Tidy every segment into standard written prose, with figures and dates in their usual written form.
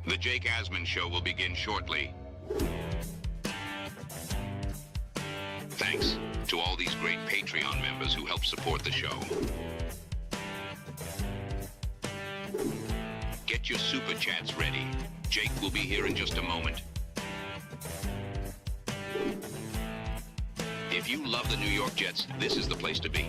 The Jake Asman Show will begin shortly. Thanks to all these great Patreon members who help support the show. Get your super chats ready. Jake will be here in just a moment. If you love the New York Jets, this is the place to be.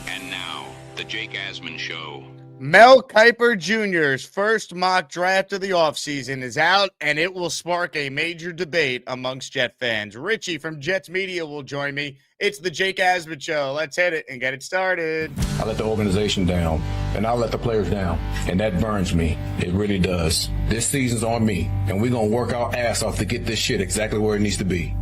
And now, the Jake Asman Show. Mel Kiper Jr.'s first mock draft of the offseason is out, and it will spark a major debate amongst Jet fans. Richie from Jets Media will join me. It's the Jake Asman Show. Let's hit it and get it started. I let the organization down, and I let the players down, and that burns me. It really does. This season's on me, and we're going to work our ass off to get this shit exactly where it needs to be.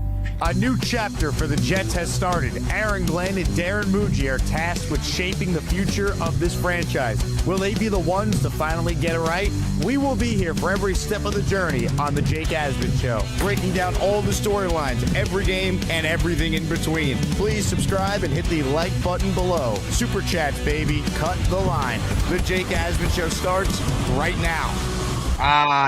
A new chapter for the Jets has started. Aaron Glenn and Darren Muji are tasked with shaping the future of this franchise. Will they be the ones to finally get it right? We will be here for every step of the journey on the Jake Asman Show, breaking down all the storylines, every game, and everything in between. Please subscribe and hit the like button below. Super Chats, baby. Cut the line. The Jake Asman Show starts right now.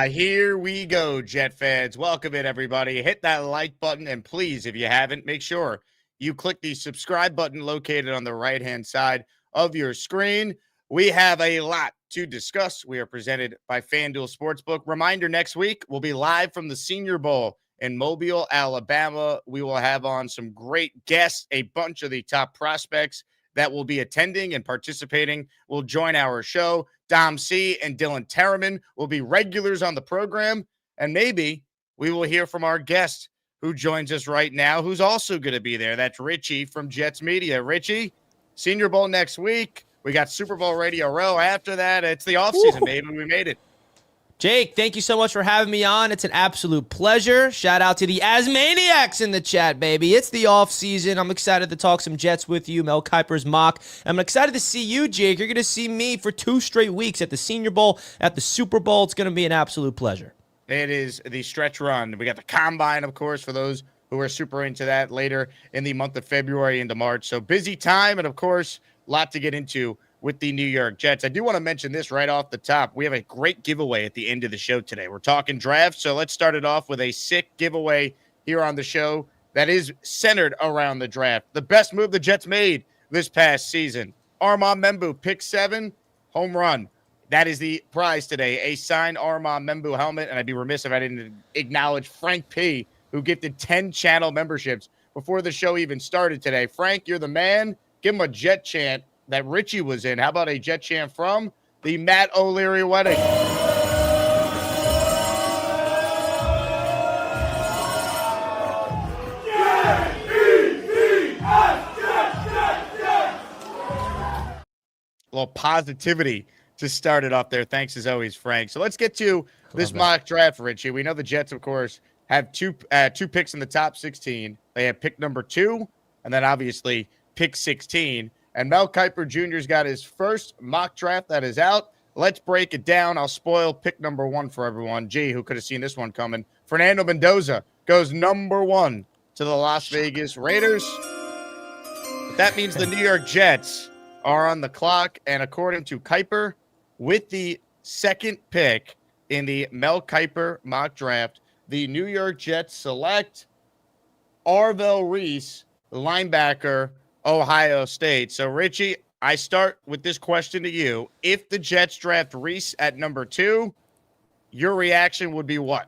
Here we go, Jet fans. Welcome in, everybody. Hit that like button, and please, if you haven't, make sure you click the subscribe button located on the right-hand side of your screen. We have a lot to discuss. We are presented by FanDuel Sportsbook. Reminder, next week, we'll be live from the Senior Bowl in Mobile, Alabama. We will have on some great guests. A bunch of the top prospects that will be attending and participating will join our show. Dom C and Dylan Terriman will be regulars on the program, and maybe we will hear from our guest who joins us right now, who's also going to be there. That's Richie from Jets Media. Richie, Senior Bowl next week. We got Super Bowl Radio Row after that. It's the offseason, baby. We made it. Jake, thank you so much for having me on. It's an absolute pleasure. Shout out to the Asmaniacs in the chat, baby. It's the off season. I'm excited to talk some Jets with you, Mel Kiper's mock. I'm excited to see you, Jake. You're going to see me for 2 straight weeks at the Senior Bowl, at the Super Bowl. It's going to be an absolute pleasure. It is the stretch run. We got the Combine, of course, for those who are super into that later in the month of February into March. So busy time, and, of course, a lot to get into with the New York Jets. I do want to mention this right off the top. We have a great giveaway at the end of the show today. We're talking draft, so let's start it off with a sick giveaway here on the show that is centered around the draft. The best move the Jets made this past season. Armand Membu, pick 7, home run. That is the prize today, a signed Armand Membu helmet, and I'd be remiss if I didn't acknowledge Frank P., who gifted 10 channel memberships before the show even started today. Frank, you're the man. Give him a Jet chant that Richie was in. How about a Jet chant from the Matt O'Leary wedding? A little positivity to start it off there. Thanks as always, Frank. So let's get to this mock draft, Richie. We know the Jets, of course, have two picks in the top 16. They have pick number 2, and then obviously pick 16. And Mel Kiper Jr.'s got his first mock draft that is out. Let's break it down. I'll spoil pick number 1 for everyone. Gee, who could have seen this one coming? Fernando Mendoza goes number 1 to the Las Vegas Raiders. That means the New York Jets are on the clock. And according to Kiper, with the second pick in the Mel Kiper mock draft, the New York Jets select Arvell Reese, linebacker, Ohio State. So, Richie, I start with this question to you. If the Jets draft Reese at number 2, your reaction would be what?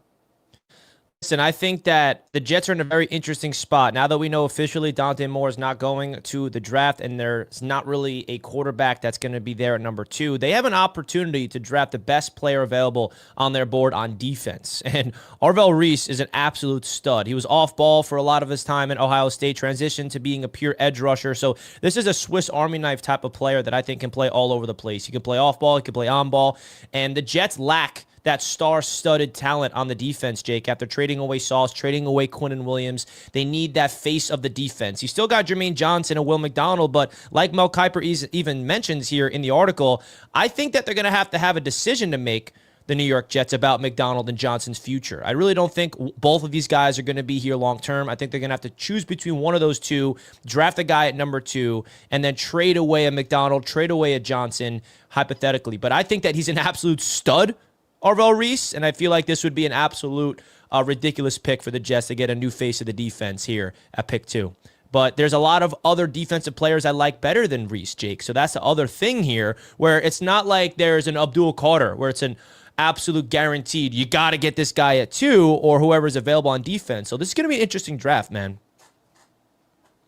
Listen, I think that the Jets are in a very interesting spot. Now that we know officially Dante Moore is not going to the draft and there's not really a quarterback that's going to be there at number 2, they have an opportunity to draft the best player available on their board on defense. And Arvell Reese is an absolute stud. He was off ball for a lot of his time at Ohio State, transitioned to being a pure edge rusher. So this is a Swiss Army knife type of player that I think can play all over the place. He can play off ball, he can play on ball, and the Jets lack that star-studded talent on the defense, Jake. After trading away Sauce, trading away Quinnen Williams, they need that face of the defense. You still got Jermaine Johnson and Will McDonald, but like Mel Kiper even mentions here in the article, I think that they're going to have a decision to make. the New York Jets about McDonald and Johnson's future. I really don't think both of these guys are going to be here long term. I think they're going to have to choose between one of those two, draft a guy at number 2, and then trade away a McDonald, trade away a Johnson, hypothetically. But I think that he's an absolute stud, Arvell Reese, and I feel like this would be an absolute ridiculous pick for the Jets to get a new face of the defense here at pick 2. But there's a lot of other defensive players I like better than Reese, Jake. So that's the other thing here, where it's not like there's an Abdul Carter, where it's an absolute guaranteed, you got to get this guy at 2 or whoever's available on defense. So this is going to be an interesting draft, man.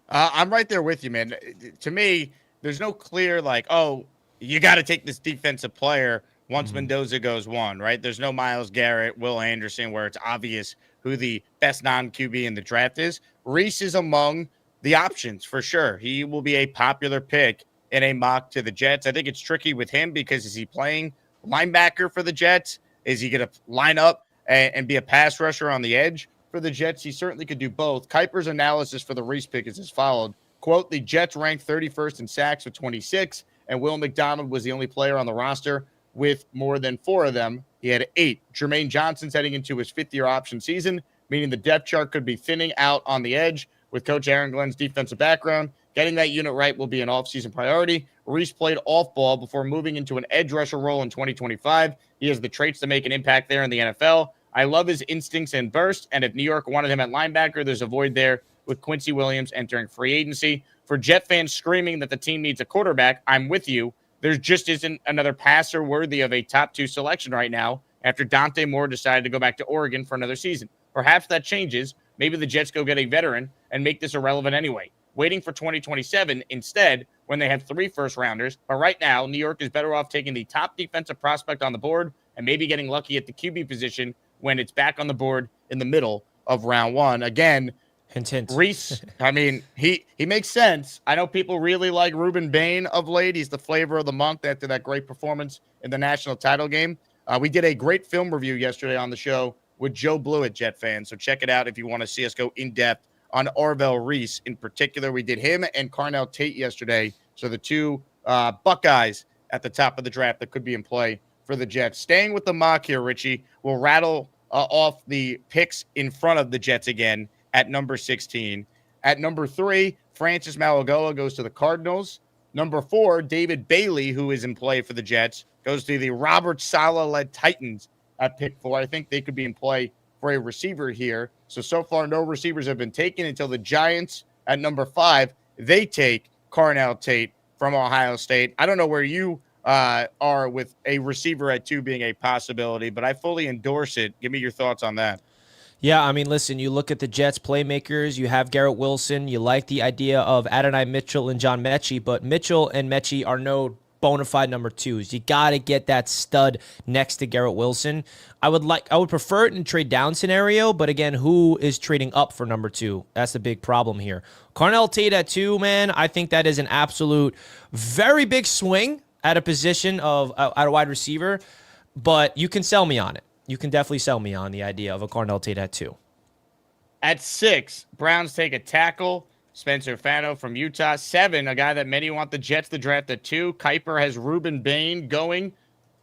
I'm right there with you, man. To me, there's no clear, like, oh, you got to take this defensive player once Mendoza goes 1, right? There's no Myles Garrett, Will Anderson, where it's obvious who the best non-QB in the draft is. Reese is among the options for sure. He will be a popular pick in a mock to the Jets. I think it's tricky with him because is he playing linebacker for the Jets? Is he going to line up and be a pass rusher on the edge for the Jets? He certainly could do both. Kiper's analysis for the Reese pick is as followed. Quote, the Jets ranked 31st in sacks with 26, and Will McDonald was the only player on the roster with more than 4 of them. He had 8. Jermaine Johnson's heading into his 5th-year option season, meaning the depth chart could be thinning out on the edge. With Coach Aaron Glenn's defensive background, getting that unit right will be an offseason priority. Reese played off-ball before moving into an edge rusher role in 2025. He has the traits to make an impact there in the NFL. I love his instincts and burst, and if New York wanted him at linebacker, there's a void there with Quincy Williams entering free agency. For Jet fans screaming that the team needs a quarterback, I'm with you. There just isn't another passer worthy of a top 2 selection right now after Dante Moore decided to go back to Oregon for another season. Perhaps that changes. Maybe the Jets go get a veteran and make this irrelevant anyway. Waiting for 2027 instead when they have 3 first-rounders. But right now, New York is better off taking the top defensive prospect on the board and maybe getting lucky at the QB position when it's back on the board in the middle of round 1. Again, hint. Reese, I mean, he makes sense. I know people really like Ruben Bain of late. He's the flavor of the month after that great performance in the national title game. We did a great film review yesterday on the show with Joe Blewett, Jet fans. So check it out if you want to see us go in depth on Arvell Reese in particular. We did him and Carnell Tate yesterday. So the 2 Buckeyes at the top of the draft that could be in play for the Jets. Staying with the mock here, Richie, we'll rattle off the picks in front of the Jets again at number 16. At number 3, Francis Mauigoa goes to the Cardinals. Number 4, David Bailey, who is in play for the Jets, goes to the Robert Saleh-led Titans at pick 4. I think they could be in play for a receiver here. So far, no receivers have been taken until the Giants at number 5. They take Carnell Tate from Ohio State. I don't know where you are with a receiver at 2 being a possibility, but I fully endorse it. Give me your thoughts on that. Yeah, I mean, listen, you look at the Jets playmakers, you have Garrett Wilson, you like the idea of Adonai Mitchell and John Mechie, but Mitchell and Mechie are no bona fide number 2s. You got to get that stud next to Garrett Wilson. I would prefer it in a trade down scenario, but again, who is trading up for number 2? That's the big problem here. Carnell Tate at 2, man, I think that is an absolute very big swing at a position of at a wide receiver, but you can sell me on it. You can definitely sell me on the idea of a Carnell Tate at 2. At 6, Browns take a tackle. Spencer Fano from Utah. 7, a guy that many want the Jets to draft at 2. Kiper has Ruben Bain going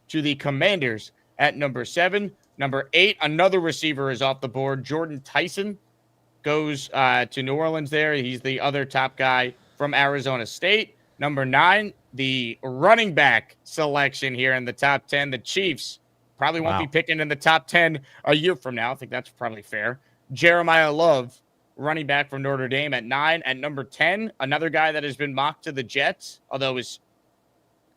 to the Commanders at number 7. Number 8, another receiver is off the board. Jordan Tyson goes to New Orleans there. He's the other top guy from Arizona State. Number 9, the running back selection here in the top 10. The Chiefs probably won't be picking in the top 10 a year from now. I think that's probably fair. Jeremiah Love, running back from Notre Dame at 9. At number 10, another guy that has been mocked to the Jets, although is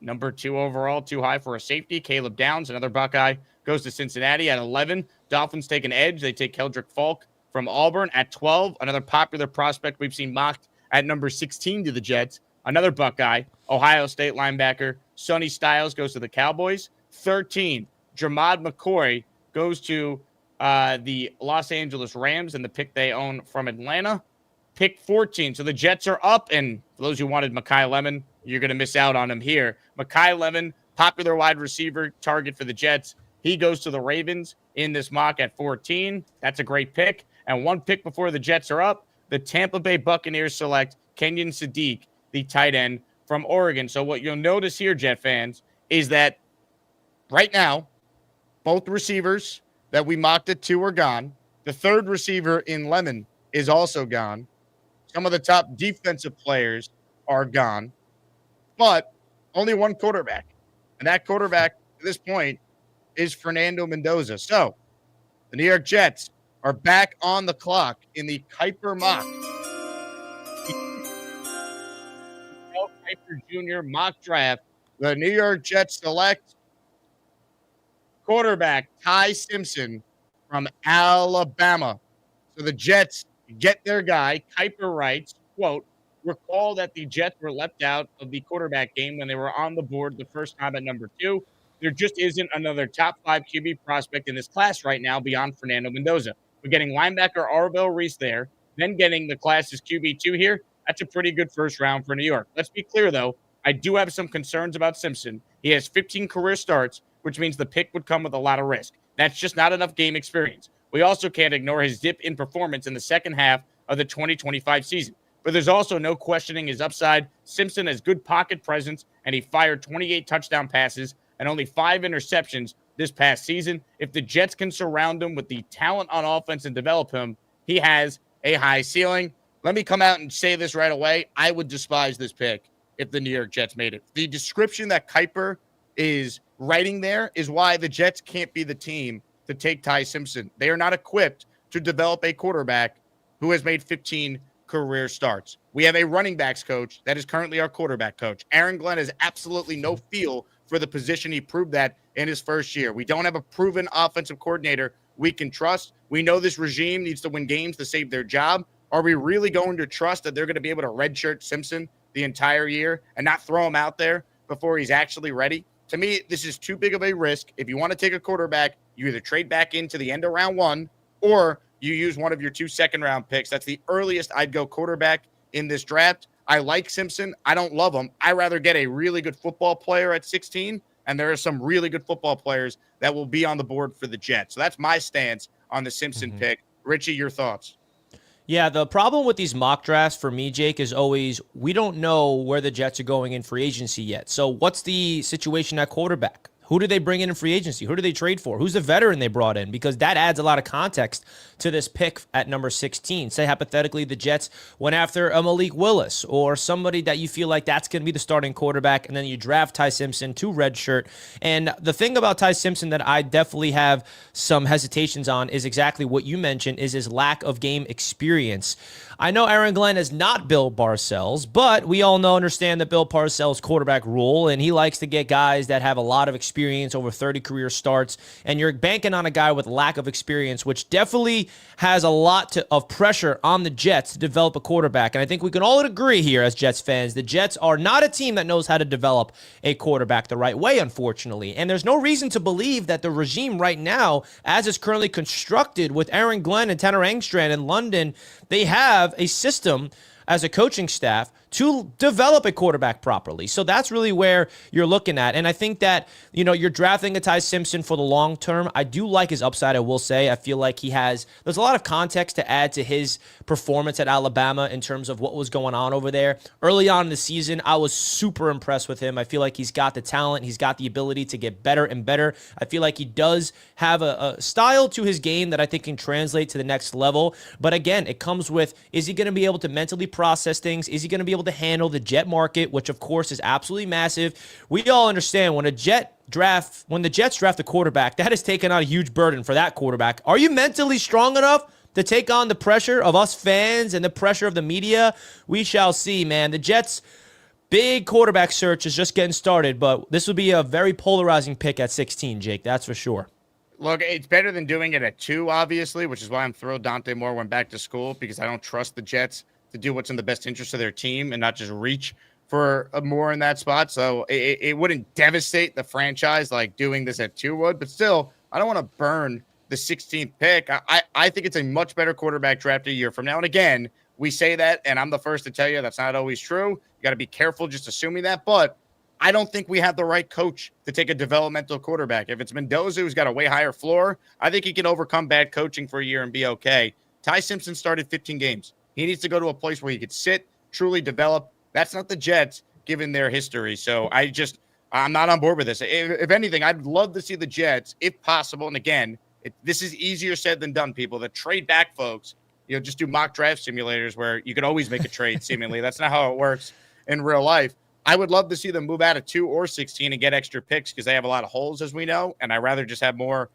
number 2 overall, too high for a safety. Caleb Downs, another Buckeye, goes to Cincinnati. At 11, Dolphins take an edge. They take Keldrick Falk from Auburn. At 12, another popular prospect we've seen mocked at number 16 to the Jets, another Buckeye, Ohio State linebacker. Sonny Styles goes to the Cowboys. 13, Jermad McCoy goes to the Los Angeles Rams and the pick they own from Atlanta. Pick 14. So the Jets are up, and for those who wanted Mekhi Lemon, you're going to miss out on him here. Mekhi Lemon, popular wide receiver target for the Jets. He goes to the Ravens in this mock at 14. That's a great pick. And one pick before the Jets are up, the Tampa Bay Buccaneers select Kenyon Sadiq, the tight end from Oregon. So what you'll notice here, Jet fans, is that right now, Both receivers that we mocked at 2 are gone. The third receiver in Lemon is also gone. Some of the top defensive players are gone, but only one quarterback. And that quarterback at this point is Fernando Mendoza. So the New York Jets are back on the clock in the Kiper mock. Mel Kiper Jr. mock draft. The New York Jets select quarterback Ty Simpson from Alabama. So the Jets get their guy. Kiper writes, quote, recall that the Jets were left out of the quarterback game when they were on the board the first time at number 2. There just isn't another top 5 QB prospect in this class right now beyond Fernando Mendoza. We're getting linebacker Arvell Reese there, then getting the class's QB2 here. That's a pretty good first round for New York. Let's be clear, though. I do have some concerns about Simpson. He has 15 career starts, which means the pick would come with a lot of risk. That's just not enough game experience. We also can't ignore his dip in performance in the second half of the 2025 season. But there's also no questioning his upside. Simpson has good pocket presence, and he fired 28 touchdown passes and only 5 interceptions this past season. If the Jets can surround him with the talent on offense and develop him, he has a high ceiling. Let me come out and say this right away. I would despise this pick if the New York Jets made it. The description that Kiper is writing there is why the Jets can't be the team to take Ty Simpson. They are not equipped to develop a quarterback who has made 15 career starts. We have a running backs coach that is currently our quarterback coach. Aaron Glenn has absolutely no feel for the position. He proved that in his first year. We don't have a proven offensive coordinator we can trust. We know this regime needs to win games to save their job. Are we really going to trust that they're going to be able to redshirt Simpson the entire year and not throw him out there before he's actually ready? To me, this is too big of a risk. If you want to take a quarterback, you either trade back into the end of round 1 or you use one of your 2 second-round picks. That's the earliest I'd go quarterback in this draft. I like Simpson. I don't love him. I'd rather get a really good football player at 16, and there are some really good football players that will be on the board for the Jets. So that's my stance on the Simpson pick. Richie, your thoughts? Yeah, the problem with these mock drafts for me, Jake, is always we don't know where the Jets are going in free agency yet. So what's the situation at quarterback? Who do they bring in free agency? Who do they trade for? Who's the veteran they brought in? Because that adds a lot of context to this pick at number 16. Say, hypothetically, the Jets went after a Malik Willis or somebody that you feel like that's going to be the starting quarterback, and then you draft Ty Simpson to redshirt. And the thing about Ty Simpson that I definitely have some hesitations on is exactly what you mentioned, is his lack of game experience. I know Aaron Glenn is not Bill Parcells, but we all understand that Bill Parcells' quarterback rule, and he likes to get guys that have a lot of experience, over 30 career starts, and you're banking on a guy with lack of experience, which definitely has a lot of pressure on the Jets to develop a quarterback. And I think we can all agree here as Jets fans, the Jets are not a team that knows how to develop a quarterback the right way, unfortunately. And there's no reason to believe that the regime right now, as it's currently constructed with Aaron Glenn and Tanner Engstrand in London, they have a system as a coaching staff to develop a quarterback properly. So that's really where you're looking at. And I think that, you're drafting a Ty Simpson for the long term. I do like his upside, I will say. I feel like there's a lot of context to add to his performance at Alabama in terms of what was going on over there. Early on in the season, I was super impressed with him. I feel like he's got the talent. He's got the ability to get better and better. I feel like he does have a style to his game that I think can translate to the next level. But again, it comes with, is he going to be able to mentally process things? Is he going to be able to handle the Jet market, which of course is absolutely massive? We all understand when the Jets draft a quarterback, that has taken on a huge burden for that quarterback. Are you mentally strong enough to take on the pressure of us fans and the pressure of the media? We shall see, man. The Jets' big quarterback search is just getting started, but this would be a very polarizing pick at 16, Jake. That's for sure. Look, it's better than doing it at 2, obviously, which is why I'm thrilled Dante Moore went back to school, because I don't trust the Jets to do what's in the best interest of their team and not just reach for more in that spot. So it wouldn't devastate the franchise like doing this at 2 would, but still, I don't want to burn the 16th pick. I think it's a much better quarterback draft a year from now. And again, we say that, and I'm the first to tell you that's not always true. You got to be careful just assuming that, but I don't think we have the right coach to take a developmental quarterback. If it's Mendoza, who's got a way higher floor, I think he can overcome bad coaching for a year and be okay. Ty Simpson started 15 games. He needs to go to a place where he could sit, truly develop. That's not the Jets, given their history. So I I'm not on board with this. If anything, I'd love to see the Jets, if possible. And again, this is easier said than done, people. The trade back folks, just do mock draft simulators where you could always make a trade, seemingly. That's not how it works in real life. I would love to see them move out of 2 or 16 and get extra picks because they have a lot of holes, as we know. And I'd rather just have more,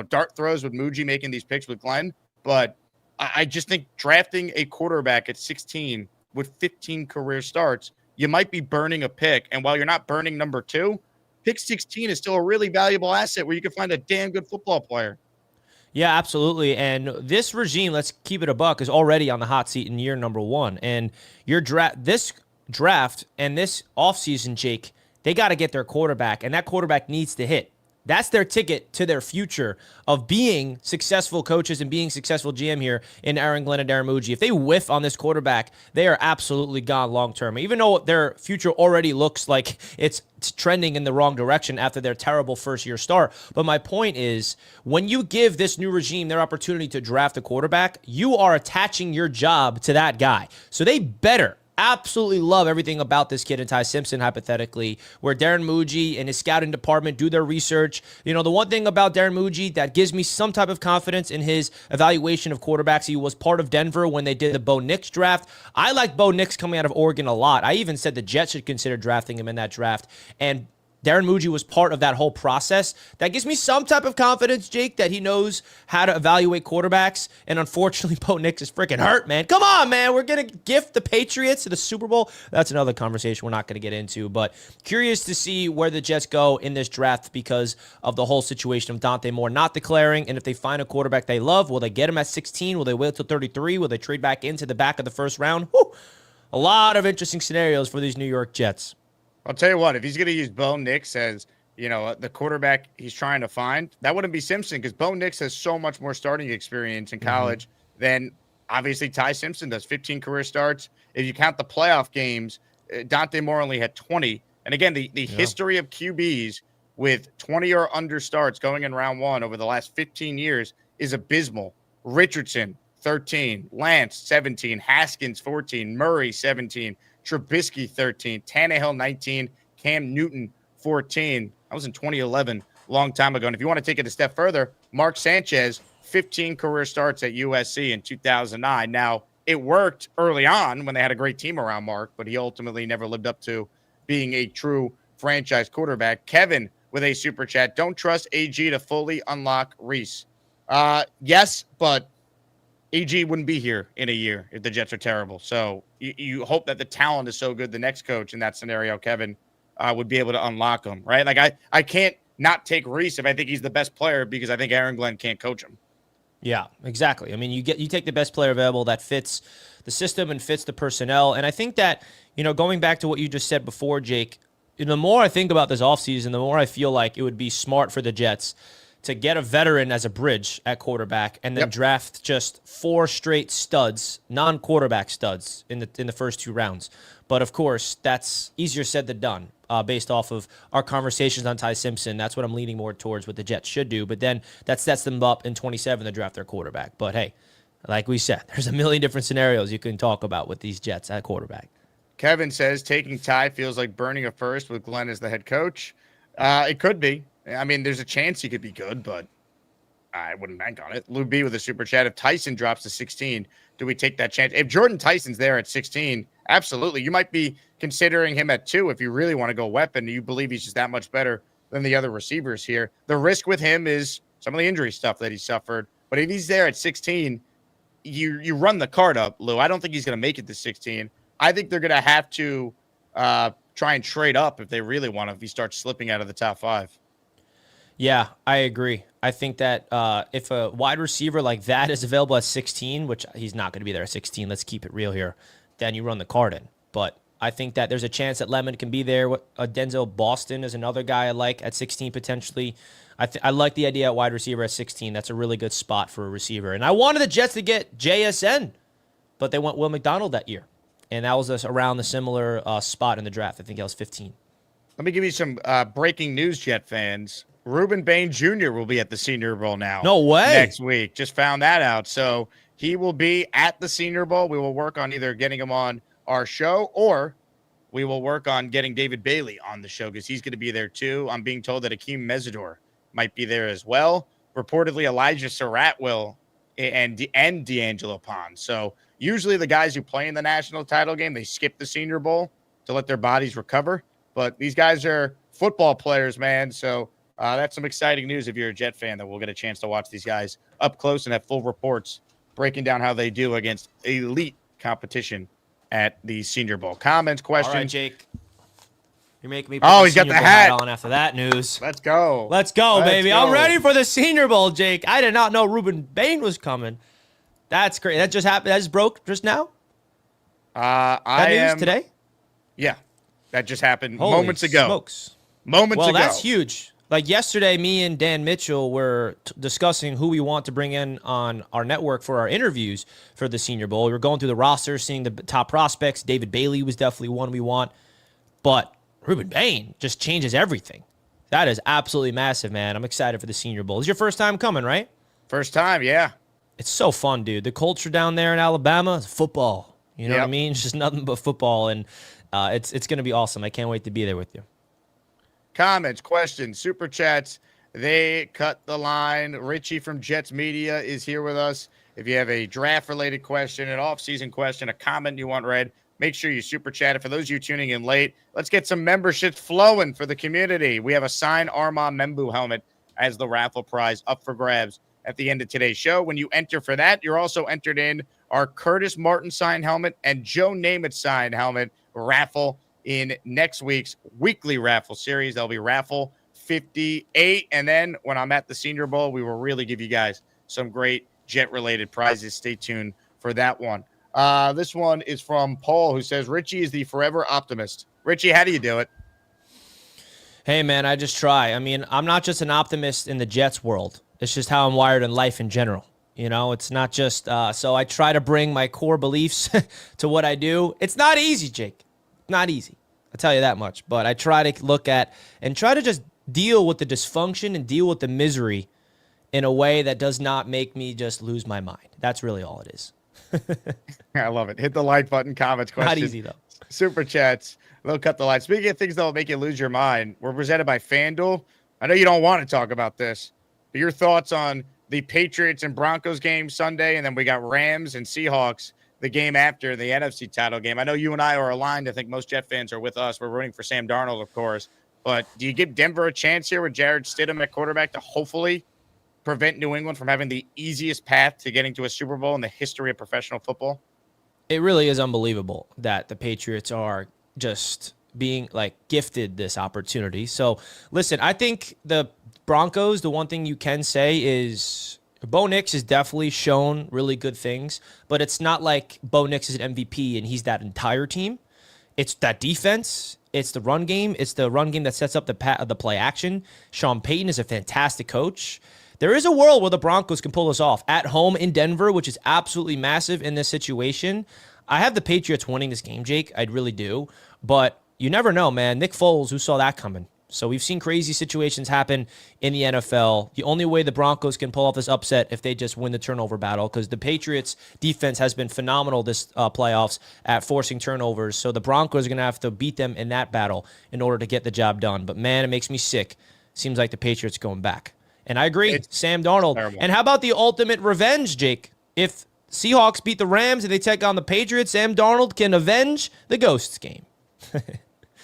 dart throws with Muji making these picks with Glenn. But I just think drafting a quarterback at 16 with 15 career starts, you might be burning a pick. And while you're not burning number 2, pick 16 is still a really valuable asset where you can find a damn good football player. Yeah, absolutely. And this regime, let's keep it a buck, is already on the hot seat in year number 1. And this draft and this offseason, Jake, they got to get their quarterback, and that quarterback needs to hit. That's their ticket to their future of being successful coaches and being successful GM here in Aaron Glenn and Darren Muji. If they whiff on this quarterback, they are absolutely gone long-term. Even though their future already looks like it's trending in the wrong direction after their terrible first-year start. But my point is, when you give this new regime their opportunity to draft a quarterback, you are attaching your job to that guy. So they better absolutely love everything about this kid and Ty Simpson, hypothetically, where Darren Muji and his scouting department do their research. The one thing about Darren Muji that gives me some type of confidence in his evaluation of quarterbacks, he was part of Denver when they did the Bo Nix draft. I like Bo Nix coming out of Oregon a lot. I even said the Jets should consider drafting him in that draft. And Darren Muji was part of that whole process. That gives me some type of confidence, Jake, that he knows how to evaluate quarterbacks. And unfortunately, Bo Nix is freaking hurt, man. Come on, man. We're going to gift the Patriots to the Super Bowl. That's another conversation we're not going to get into. But curious to see where the Jets go in this draft because of the whole situation of Dante Moore not declaring. And if they find a quarterback they love, will they get him at 16? Will they wait till 33? Will they trade back into the back of the first round? Whew. A lot of interesting scenarios for these New York Jets. I'll tell you what, if he's going to use Bo Nix as, the quarterback he's trying to find, that wouldn't be Simpson because Bo Nix has so much more starting experience in college than obviously Ty Simpson does. 15 career starts. If you count the playoff games, Dante Moore only had 20. And again, the history of QBs with 20 or under starts going in round 1 over the last 15 years is abysmal. Richardson, 13. Lance, 17. Haskins, 14. Murray, 17. Trubisky, 13, Tannehill, 19, Cam Newton, 14. That was in 2011, long time ago. And if you want to take it a step further, Mark Sanchez, 15 career starts at USC in 2009. Now, it worked early on when they had a great team around Mark, but he ultimately never lived up to being a true franchise quarterback. Kevin with a super chat, don't trust AG to fully unlock Reese. Yes, but AG wouldn't be here in a year if the Jets are terrible. So you hope that the talent is so good the next coach in that scenario, Kevin, would be able to unlock him, right? Like I can't not take Reese if I think he's the best player because I think Aaron Glenn can't coach him. Yeah, exactly. I mean, you take the best player available that fits the system and fits the personnel. And I think that, going back to what you just said before, Jake, the more I think about this offseason, the more I feel like it would be smart for the Jets to get a veteran as a bridge at quarterback and then draft just 4 straight studs, non-quarterback studs in the first 2 rounds. But of course, that's easier said than done based off of our conversations on Ty Simpson. That's what I'm leaning more towards what the Jets should do. But then that sets them up in 27 to draft their quarterback. But hey, like we said, there's a million different scenarios you can talk about with these Jets at quarterback. Kevin says taking Ty feels like burning a first with Glenn as the head coach. It could be. I mean, there's a chance he could be good, but I wouldn't bank on it. Lou B with a super chat. If Tyson drops to 16, do we take that chance? If Jordan Tyson's there at 16, absolutely. You might be considering him at 2 if you really want to go weapon. You believe he's just that much better than the other receivers here. The risk with him is some of the injury stuff that he suffered. But if he's there at 16, you run the card up, Lou. I don't think he's going to make it to 16. I think they're going to have to try and trade up if they really want to, if he starts slipping out of the top 5. Yeah, I agree. I think that if a wide receiver like that is available at 16, which he's not going to be there at 16, let's keep it real here, then you run the card in. But I think that there's a chance that Lemon can be there. Denzel Boston is another guy I like at 16 potentially. I like the idea at wide receiver at 16. That's a really good spot for a receiver. And I wanted the Jets to get JSN, but they went Will McDonald that year. And that was around the similar spot in the draft. I think that was 15. Let me give you some breaking news, Jet fans. Reuben Bain Jr. will be at the Senior Bowl now. No way. Next week. Just found that out. So he will be at the Senior Bowl. We will work on either getting him on our show or we will work on getting David Bailey on the show because he's going to be there too. I'm being told that Akeem Mesidor might be there as well. Reportedly, Elijah Surratt will and D'Angelo Pond. So usually the guys who play in the national title game, they skip the Senior Bowl to let their bodies recover. But these guys are football players, man. So that's some exciting news if you're a Jet fan that we'll get a chance to watch these guys up close and have full reports breaking down how they do against elite competition at the Senior Bowl. Comments, questions? All right, Jake. You're making me put he's got the hat on after that news. Let's go. Let's go, baby. I'm ready for the Senior Bowl, Jake. I did not know Ruben Bain was coming. That's great. That just happened. That just broke just now? News today? Yeah. That just happened Holy moments ago. Smokes. Moments ago. Well, that's huge. Like yesterday, me and Dan Mitchell were discussing who we want to bring in on our network for our interviews for the Senior Bowl. We were going through the roster, seeing the top prospects. David Bailey was definitely one we want. But Ruben Bain just changes everything. That is absolutely massive, man. I'm excited for the Senior Bowl. It's your first time coming, right? First time, yeah. It's so fun, dude. The culture down there in Alabama is football. You know what I mean? It's just nothing but football, and it's going to be awesome. I can't wait to be there with you. Comments, questions, super chats. They cut the line. Richie from Jets Media is here with us. If you have a draft-related question, an off-season question, a comment you want read, make sure you super chat it. For those of you tuning in late, let's get some memberships flowing for the community. We have a signed Armand Membu helmet as the raffle prize up for grabs at the end of today's show. When you enter for that, you're also entered in our Curtis Martin signed helmet and Joe Namath signed helmet raffle in next week's weekly raffle series. There'll be raffle 58. And then when I'm at the Senior Bowl, we will really give you guys some great Jet-related prizes. Stay tuned for that one. This one is from Paul, who says, Richie is the forever optimist. Richie, how do you do it? Hey, man, I just try. I mean, I'm not just an optimist in the Jets world. It's just how I'm wired in life in general. You know, it's not just so I try to bring my core beliefs to what I do. It's not easy, Jake. Not easy. I'll tell you that much. But I try to look at and try to just deal with the dysfunction and deal with the misery in a way that does not make me just lose my mind. That's really all it is. I love it. Hit the like button, comments, questions. Not easy, though. Super chats. They'll cut the line. Speaking of things that will make you lose your mind, we're presented by FanDuel. I know you don't want to talk about this, but your thoughts on the Patriots and Broncos game Sunday, and then we got Rams and Seahawks, the game after the NFC title game. I know you and I are aligned. I think most Jet fans are with us. We're rooting for Sam Darnold, of course. But do you give Denver a chance here with Jarrett Stidham at quarterback to hopefully prevent New England from having the easiest path to getting to a Super Bowl in the history of professional football? It really is unbelievable that the Patriots are just being like gifted this opportunity. So listen, I think the Broncos, the one thing you can say is Bo Nix has definitely shown really good things, but it's not like Bo Nix is an MVP and he's that entire team. It's that defense. It's the run game. It's the run game that sets up the play action. Sean Payton is a fantastic coach. There is a world where the Broncos can pull this off at home in Denver, which is absolutely massive in this situation. I have the Patriots winning this game, Jake. I really do. But you never know, man. Nick Foles, who saw that coming? So we've seen crazy situations happen in the NFL. The only way the Broncos can pull off this upset if they just win the turnover battle, because the Patriots defense has been phenomenal this playoffs at forcing turnovers. So the Broncos are going to have to beat them in that battle in order to get the job done. But man, it makes me sick. Seems like the Patriots going back. And I agree, Sam Darnold. Terrible. And how about the ultimate revenge, Jake? If Seahawks beat the Rams and they take on the Patriots, Sam Darnold can avenge the Ghosts game.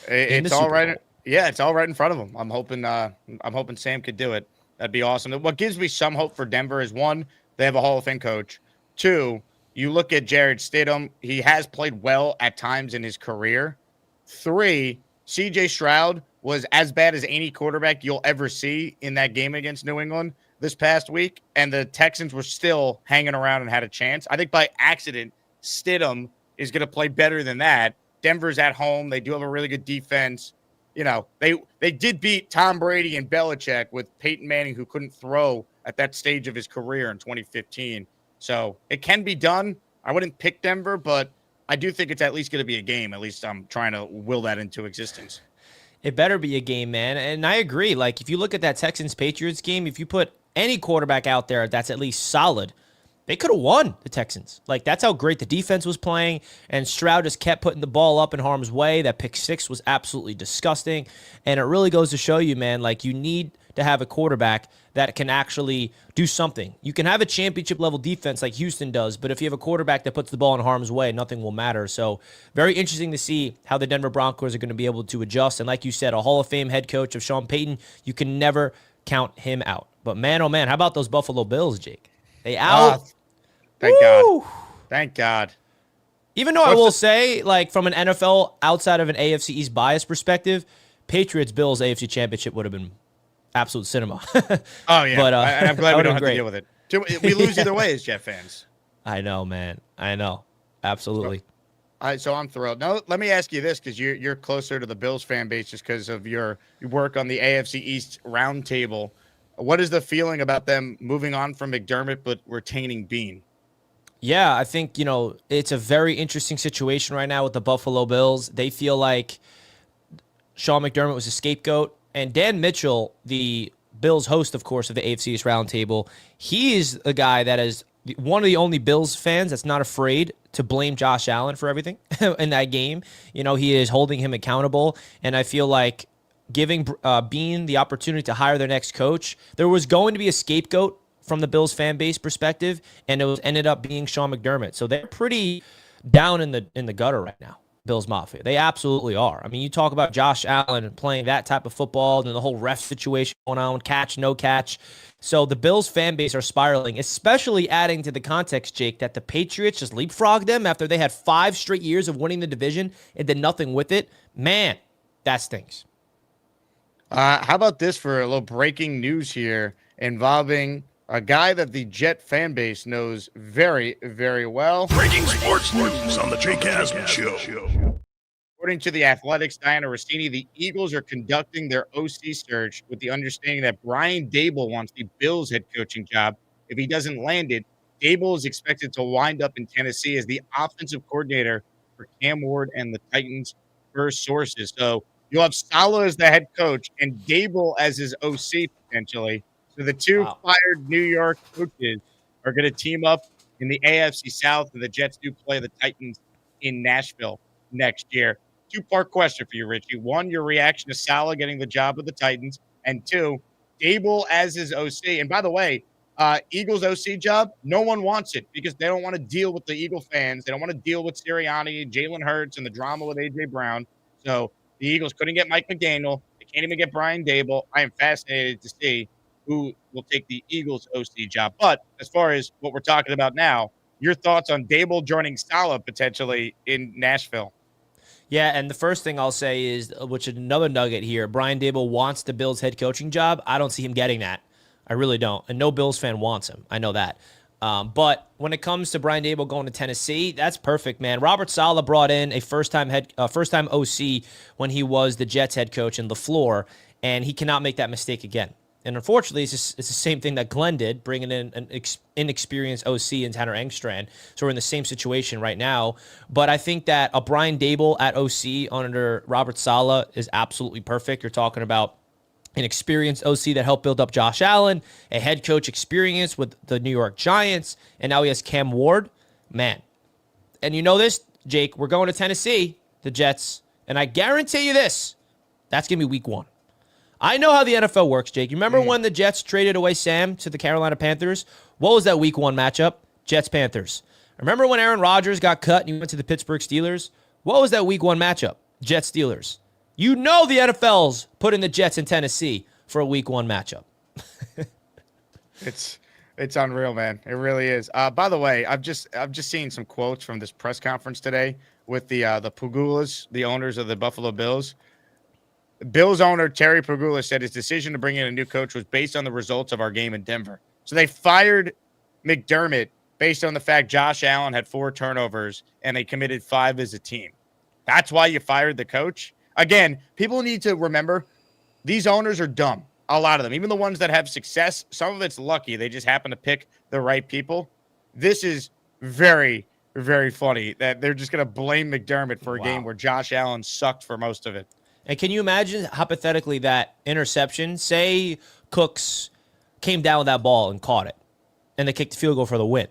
It's all right. Yeah, it's all right in front of him. I'm hoping Sam could do it. That'd be awesome. What gives me some hope for Denver is, one, they have a Hall of Fame coach. Two, you look at Jarrett Stidham. He has played well at times in his career. Three, C.J. Stroud was as bad as any quarterback you'll ever see in that game against New England this past week, and the Texans were still hanging around and had a chance. I think by accident, Stidham is going to play better than that. Denver's at home. They do have a really good defense. You know, they did beat Tom Brady and Belichick with Peyton Manning, who couldn't throw at that stage of his career in 2015. So it can be done. I wouldn't pick Denver, but I do think it's at least going to be a game. At least I'm trying to will that into existence. It better be a game, man. And I agree. Like, if you look at that Texans-Patriots game, if you put any quarterback out there that's at least solid, they could have won the Texans. Like, that's how great the defense was playing, and Stroud just kept putting the ball up in harm's way. That pick six was absolutely disgusting, and it really goes to show you, man, like, you need to have a quarterback that can actually do something. You can have a championship-level defense like Houston does, but if you have a quarterback that puts the ball in harm's way, nothing will matter. So very interesting to see how the Denver Broncos are going to be able to adjust, and like you said, a Hall of Fame head coach of Sean Payton, you can never count him out. But man, oh man, how about those Buffalo Bills, Jake? They out. Thank God. Thank God. Even though I will say, like, from an NFL outside of an AFC East bias perspective, Patriots-Bills AFC Championship would have been absolute cinema. Oh, yeah. But, I'm glad we don't have to deal with it. We lose either way as Jet fans. I know, man. I know. Absolutely. So I'm thrilled. Now, let me ask you this, because you're closer to the Bills fan base just because of your work on the AFC East roundtable. What is the feeling about them moving on from McDermott but retaining Bean? Yeah, I think, it's a very interesting situation right now with the Buffalo Bills. They feel like Sean McDermott was a scapegoat. And Dan Mitchell, the Bills host, of course, of the AFC East Roundtable, he is a guy that is one of the only Bills fans that's not afraid to blame Josh Allen for everything in that game. He is holding him accountable. And I feel like giving Bean the opportunity to hire their next coach, there was going to be a scapegoat from the Bills fan base perspective, and it ended up being Sean McDermott. So they're pretty down in the gutter right now, Bills Mafia. They absolutely are. I mean, you talk about Josh Allen playing that type of football and the whole ref situation going on, catch, no catch. So the Bills fan base are spiraling, especially adding to the context, Jake, that the Patriots just leapfrogged them after they had 5 straight years of winning the division and did nothing with it. Man, that stinks. How about this for a little breaking news here involving a guy that the Jet fan base knows very, very well. Breaking sports news on the Jake Asman Show. According to the Athletics' Diana Rossini, the Eagles are conducting their OC search with the understanding that Brian Daboll wants the Bills head coaching job. If he doesn't land it, Daboll is expected to wind up in Tennessee as the offensive coordinator for Cam Ward and the Titans, per sources. So you'll have Saleh as the head coach and Daboll as his OC potentially. So the two fired New York coaches are going to team up in the AFC South, and the Jets do play the Titans in Nashville next year. 2-part question for you, Richie. 1, your reaction to Saleh getting the job with the Titans, and 2, Daboll as his OC. And by the way, Eagles OC job, no one wants it because they don't want to deal with the Eagle fans. They don't want to deal with Sirianni, Jalen Hurts, and the drama with A.J. Brown. So the Eagles couldn't get Mike McDaniel. They can't even get Brian Daboll. I am fascinated to see who will take the Eagles OC job. But as far as what we're talking about now, your thoughts on Daboll joining Saleh potentially in Nashville? Yeah, and the first thing I'll say is, which is another nugget here, Brian Daboll wants the Bills head coaching job. I don't see him getting that. I really don't. And no Bills fan wants him. I know that. But when it comes to Brian Daboll going to Tennessee, that's perfect, man. Robert Saleh brought in a first-time OC when he was the Jets head coach in LaFleur, and he cannot make that mistake again. And unfortunately, it's the same thing that Glenn did, bringing in an inexperienced OC in Tanner Engstrand. So we're in the same situation right now. But I think that a Brian Daboll at OC under Robert Saleh is absolutely perfect. You're talking about an experienced OC that helped build up Josh Allen, a head coach experience with the New York Giants, and now he has Cam Ward. Man. And you know this, Jake, we're going to Tennessee, the Jets, and I guarantee you this, that's going to be week 1. I know how the NFL works, Jake. You remember when the Jets traded away Sam to the Carolina Panthers? What was that week 1 matchup? Jets-Panthers. Remember when Aaron Rodgers got cut and he went to the Pittsburgh Steelers? What was that week 1 matchup? Jets-Steelers. You know the NFL's putting the Jets in Tennessee for a week 1 matchup. It's unreal, man. It really is. By the way, I've just seen some quotes from this press conference today with the Pugulas, the owners of the Buffalo Bills. Bills owner Terry Pegula said his decision to bring in a new coach was based on the results of our game in Denver. So they fired McDermott based on the fact Josh Allen had 4 turnovers and they committed 5 as a team. That's why you fired the coach. Again, people need to remember these owners are dumb. A lot of them, even the ones that have success, some of it's lucky. They just happen to pick the right people. This is very, very funny that they're just going to blame McDermott for a game where Josh Allen sucked for most of it. And can you imagine, hypothetically, that interception? Say Cooks came down with that ball and caught it, and they kicked the field goal for the win.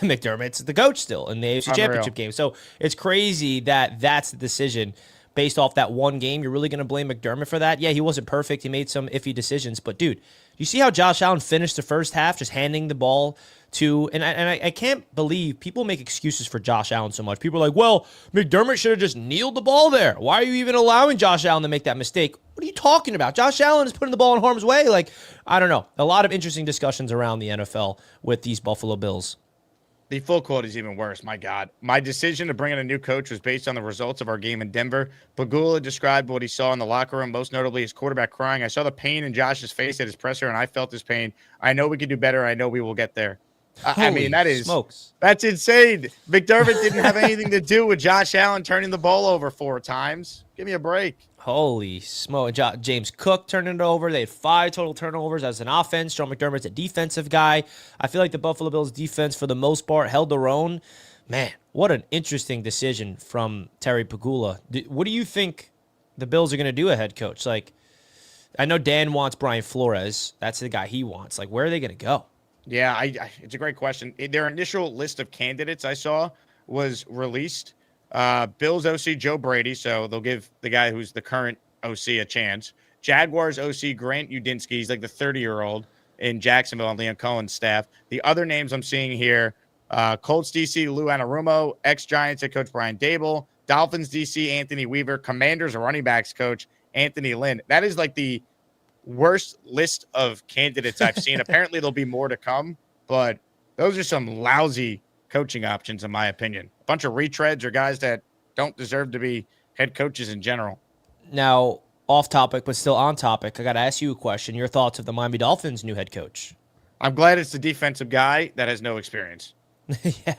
McDermott's the coach still in the AFC Championship game. So it's crazy that that's the decision based off that one game. You're really going to blame McDermott for that? Yeah, he wasn't perfect. He made some iffy decisions. But, dude, you see how Josh Allen finished the first half just handing the ball to – and I can't believe people make excuses for Josh Allen so much. People are like, well, McDermott should have just kneeled the ball there. Why are you even allowing Josh Allen to make that mistake? What are you talking about? Josh Allen is putting the ball in harm's way. Like, I don't know. A lot of interesting discussions around the NFL with these Buffalo Bills. The full quote is even worse. My God. My decision to bring in a new coach was based on the results of our game in Denver. Pagula described what he saw in the locker room, most notably his quarterback crying. I saw the pain in Josh's face at his presser, and I felt his pain. I know we can do better. I know we will get there. I mean, that's insane. McDermott didn't have anything to do with Josh Allen turning the ball over 4 times. Give me a break. Holy smoke. James Cook turned it over. They had 5 total turnovers as an offense. Sean McDermott's a defensive guy. I feel like the Buffalo Bills defense, for the most part, held their own. Man, what an interesting decision from Terry Pagula. What do you think the Bills are going to do at head coach? Like, I know Dan wants Brian Flores. That's the guy he wants. Like, where are they going to go? Yeah, it's a great question. Their initial list of candidates I saw was released. Bills OC Joe Brady, so they'll give the guy who's the current OC a chance. Jaguars OC Grant Udinski, he's like the 30-year-old in Jacksonville on Liam Cohen's staff. The other names I'm seeing here, Colts DC Lou Anarumo, ex-Giants head coach Brian Dable, Dolphins DC Anthony Weaver, Commanders running backs coach Anthony Lynn. That is like the worst list of candidates I've seen. Apparently there'll be more to come, but those are some lousy coaching options in my opinion. A bunch of retreads or guys that don't deserve to be head coaches in general. Now, off topic, but still on topic, I got to ask you a question. Your thoughts of the Miami Dolphins' new head coach? I'm glad it's the defensive guy that has no experience. Yeah.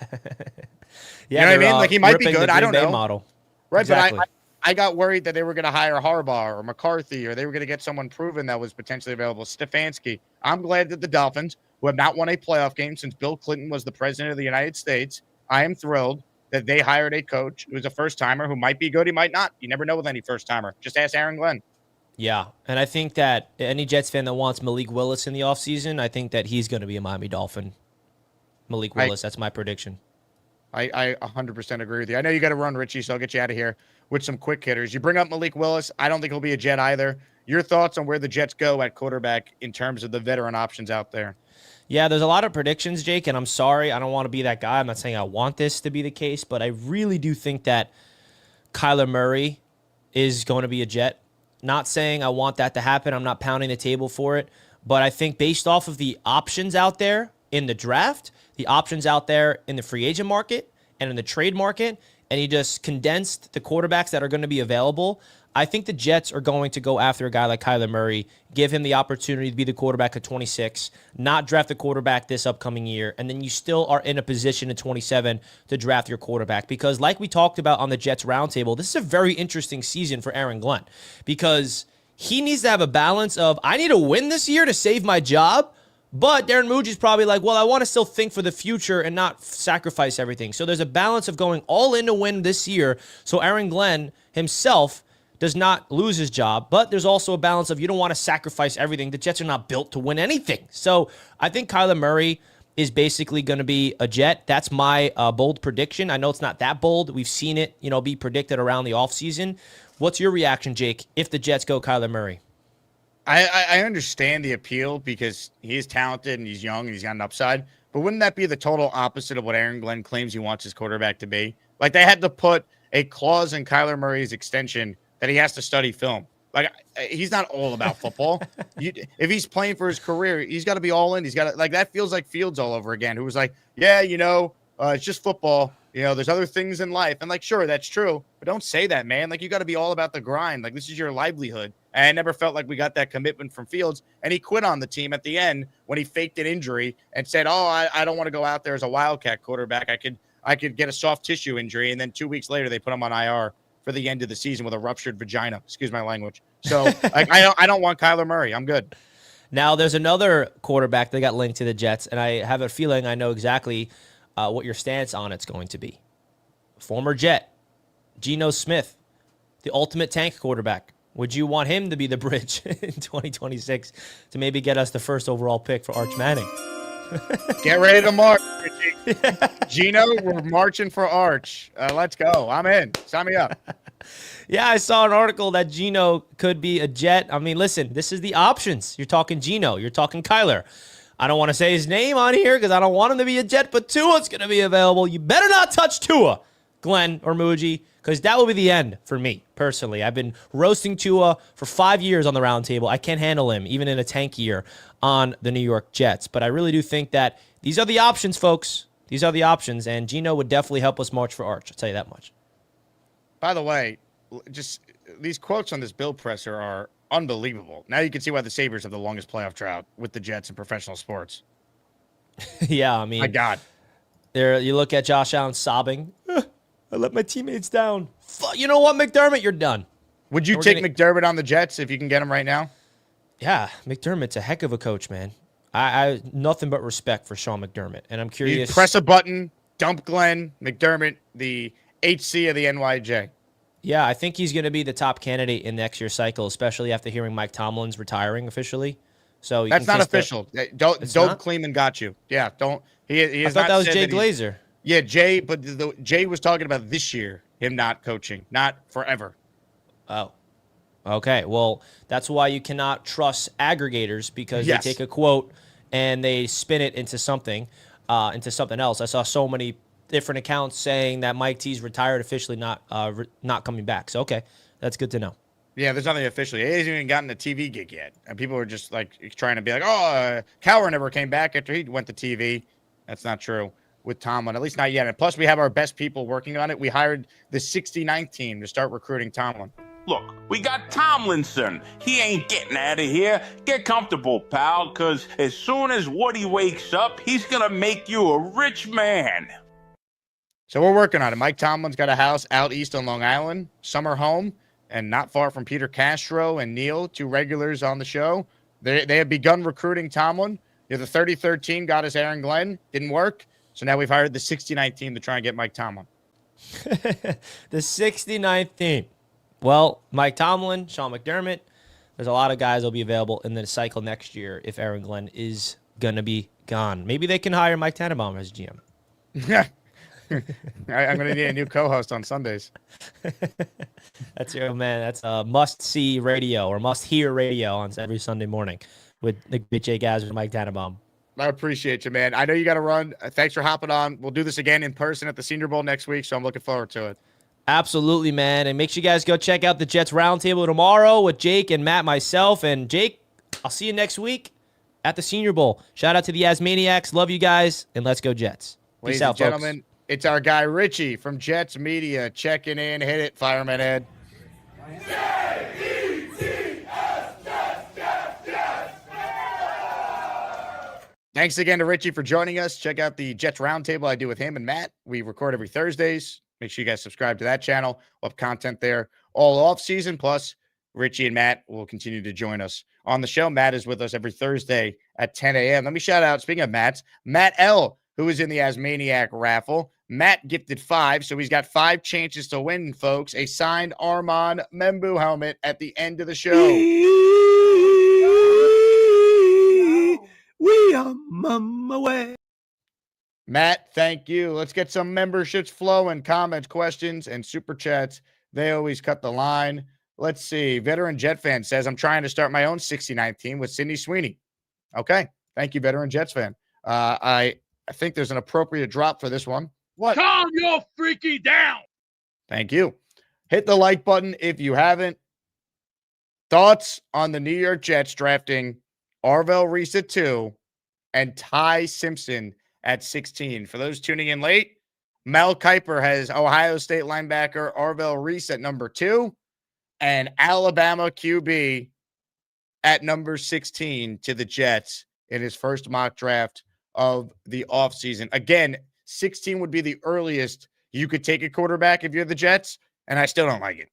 You know what I mean? Like, he might be good. I don't know. Model. Right, exactly. But I got worried that they were going to hire Harbaugh or McCarthy, or they were going to get someone proven that was potentially available. Stefanski. I'm glad that the Dolphins, who have not won a playoff game since Bill Clinton was the president of the United States, I am thrilled that they hired a coach who's a first-timer who might be good, he might not. You never know with any first-timer. Just ask Aaron Glenn. Yeah, and I think that any Jets fan that wants Malik Willis in the offseason, I think that he's going to be a Miami Dolphin. Malik Willis, that's my prediction. I 100% agree with you. I know you got to run, Richie, so I'll get you out of here with some quick hitters. You bring up Malik Willis. I don't think he'll be a Jet either. Your thoughts on where the Jets go at quarterback in terms of the veteran options out there? Yeah, there's a lot of predictions, Jake, and I'm sorry. I don't want to be that guy. I'm not saying I want this to be the case, but I really do think that Kyler Murray is going to be a Jet. Not saying I want that to happen. I'm not pounding the table for it, but I think based off of the options out there in the draft, the options out there in the free agent market and in the trade market, and he just condensed the quarterbacks that are going to be available, I think the Jets are going to go after a guy like Kyler Murray, give him the opportunity to be the quarterback at 26, not draft a quarterback this upcoming year, and then you still are in a position at 27 to draft your quarterback. Because like we talked about on the Jets roundtable, this is a very interesting season for Aaron Glenn because he needs to have a balance of, I need to win this year to save my job, but Darren Muji's probably like, well, I want to still think for the future and not sacrifice everything. So there's a balance of going all in to win this year so Aaron Glenn himself does not lose his job, but there's also a balance of you don't want to sacrifice everything. The Jets are not built to win anything. So I think Kyler Murray is basically going to be a Jet. That's my bold prediction. I know it's not that bold. We've seen it, be predicted around the offseason. What's your reaction, Jake, if the Jets go Kyler Murray? I understand the appeal because he is talented and he's young and he's got an upside, but wouldn't that be the total opposite of what Aaron Glenn claims he wants his quarterback to be? Like, they had to put a clause in Kyler Murray's extension that he has to study film. Like, he's not all about football. If he's playing for his career, he's got to be all in. He's got to, like, that feels like Fields all over again, who was like, yeah, it's just football. There's other things in life. And, like, sure, that's true, but don't say that, man. Like, you got to be all about the grind. Like, this is your livelihood. And I never felt like we got that commitment from Fields. And he quit on the team at the end when he faked an injury and said, I don't want to go out there as a Wildcat quarterback. I could get a soft tissue injury. And then 2 weeks later, they put him on IR for the end of the season with a ruptured vagina. Excuse my language. So like, I don't want Kyler Murray. I'm good. Now there's another quarterback that got linked to the Jets, and I have a feeling I know exactly what your stance on it's going to be. Former Jet, Geno Smith, the ultimate tank quarterback. Would you want him to be the bridge in 2026 to maybe get us the first overall pick for Arch Manning? Get ready to march, Richie. Gino, we're marching for Arch. Let's go. I'm in. Sign me up. Yeah, I saw an article that Gino could be a Jet. I mean, listen, this is the options. You're talking Gino. You're talking Kyler. I don't want to say his name on here because I don't want him to be a Jet, but Tua's going to be available. You better not touch Tua, Glenn or Muji, because that will be the end for me, personally. I've been roasting Tua for 5 years on the round table. I can't handle him, even in a tank year on the New York Jets. But I really do think that these are the options, folks. These are the options, and Gino would definitely help us march for Arch. I'll tell you that much. By the way, just these quotes on this Bill presser are unbelievable. Now you can see why the Sabres have the longest playoff drought with the Jets in professional sports. Yeah, I mean, my God. There, you look at Josh Allen sobbing. I let my teammates down. You know what, McDermott, you're done. Would you take McDermott on the Jets if you can get him right now? Yeah, McDermott's a heck of a coach, man. I nothing but respect for Sean McDermott, and I'm curious. You press a button, dump Glenn McDermott, the HC of the NYJ. Yeah, I think he's going to be the top candidate in next year's cycle, especially after hearing Mike Tomlin's retiring officially. So you that's not official. Doug Kleeman got you. Yeah, don't. He is. I thought not that was said Jay that Glazer. Yeah, Jay, but Jay was talking about this year, him not coaching, not forever. Oh, okay. Well, that's why you cannot trust aggregators because they take a quote and they spin it into something else. I saw so many different accounts saying that Mike T's retired officially, not coming back. So, okay, that's good to know. Yeah, there's nothing officially. He hasn't even gotten a TV gig yet. And people are just like trying to be like, oh, Cowher never came back after he went to TV. That's not true with Tomlin, at least not yet. And plus, we have our best people working on it. We hired the 69th team to start recruiting Tomlin. Look, we got Tomlinson. He ain't getting out of here. Get comfortable, pal, because as soon as Woody wakes up, he's going to make you a rich man. So we're working on it. Mike Tomlin's got a house out east on Long Island, summer home, and not far from Peter Castro and Neil, two regulars on the show. They have begun recruiting Tomlin. The 33rd team got us Aaron Glenn. Didn't work. So now we've hired the 69th team to try and get Mike Tomlin. The 69th team. Well, Mike Tomlin, Sean McDermott, there's a lot of guys that will be available in the cycle next year if Aaron Glenn is going to be gone. Maybe they can hire Mike Tannenbaum as GM. I'm going to need a new co-host on Sundays. That's your man. That's a must-see radio or must-hear radio on every Sunday morning with the bitch guys with Mike Tannenbaum. I appreciate you, man. I know you got to run. Thanks for hopping on. We'll do this again in person at the Senior Bowl next week, so I'm looking forward to it. Absolutely, man. And make sure you guys go check out the Jets Roundtable tomorrow with Jake and Matt, myself. And Jake, I'll see you next week at the Senior Bowl. Shout out to the Asmaniacs. Love you guys, and let's go Jets. Ladies Peace out, and gentlemen, folks. It's our guy Richie from Jets Media checking in. Hit it, Fireman Ed. Thanks again to Richie for joining us. Check out the Jets Roundtable I do with him and Matt. We record every Thursdays. Make sure you guys subscribe to that channel. We'll have content there all off season. Plus, Richie and Matt will continue to join us on the show. Matt is with us every Thursday at 10 a.m. Let me shout out, speaking of Matt L., who is in the Asmaniac raffle. Matt gifted 5, so he's got 5 chances to win, folks. A signed Armand Membu helmet at the end of the show. We are mama way. Matt, thank you. Let's get some memberships flowing, comments, questions, and super chats. They always cut the line. Let's see. Veteran Jet fan says, I'm trying to start my own 69th team with Sidney Sweeney. Okay. Thank you, Veteran Jets fan. I think there's an appropriate drop for this one. What? Calm your freaky down. Thank you. Hit the like button if you haven't. Thoughts on the New York Jets drafting Arvell Reese at 2 and Ty Simpson at 16. For those tuning in late, Mel Kiper has Ohio State linebacker Arvell Reese at number 2 and Alabama QB at number 16 to the Jets in his first mock draft of the offseason. Again, 16 would be the earliest you could take a quarterback if you're the Jets, and I still don't like it.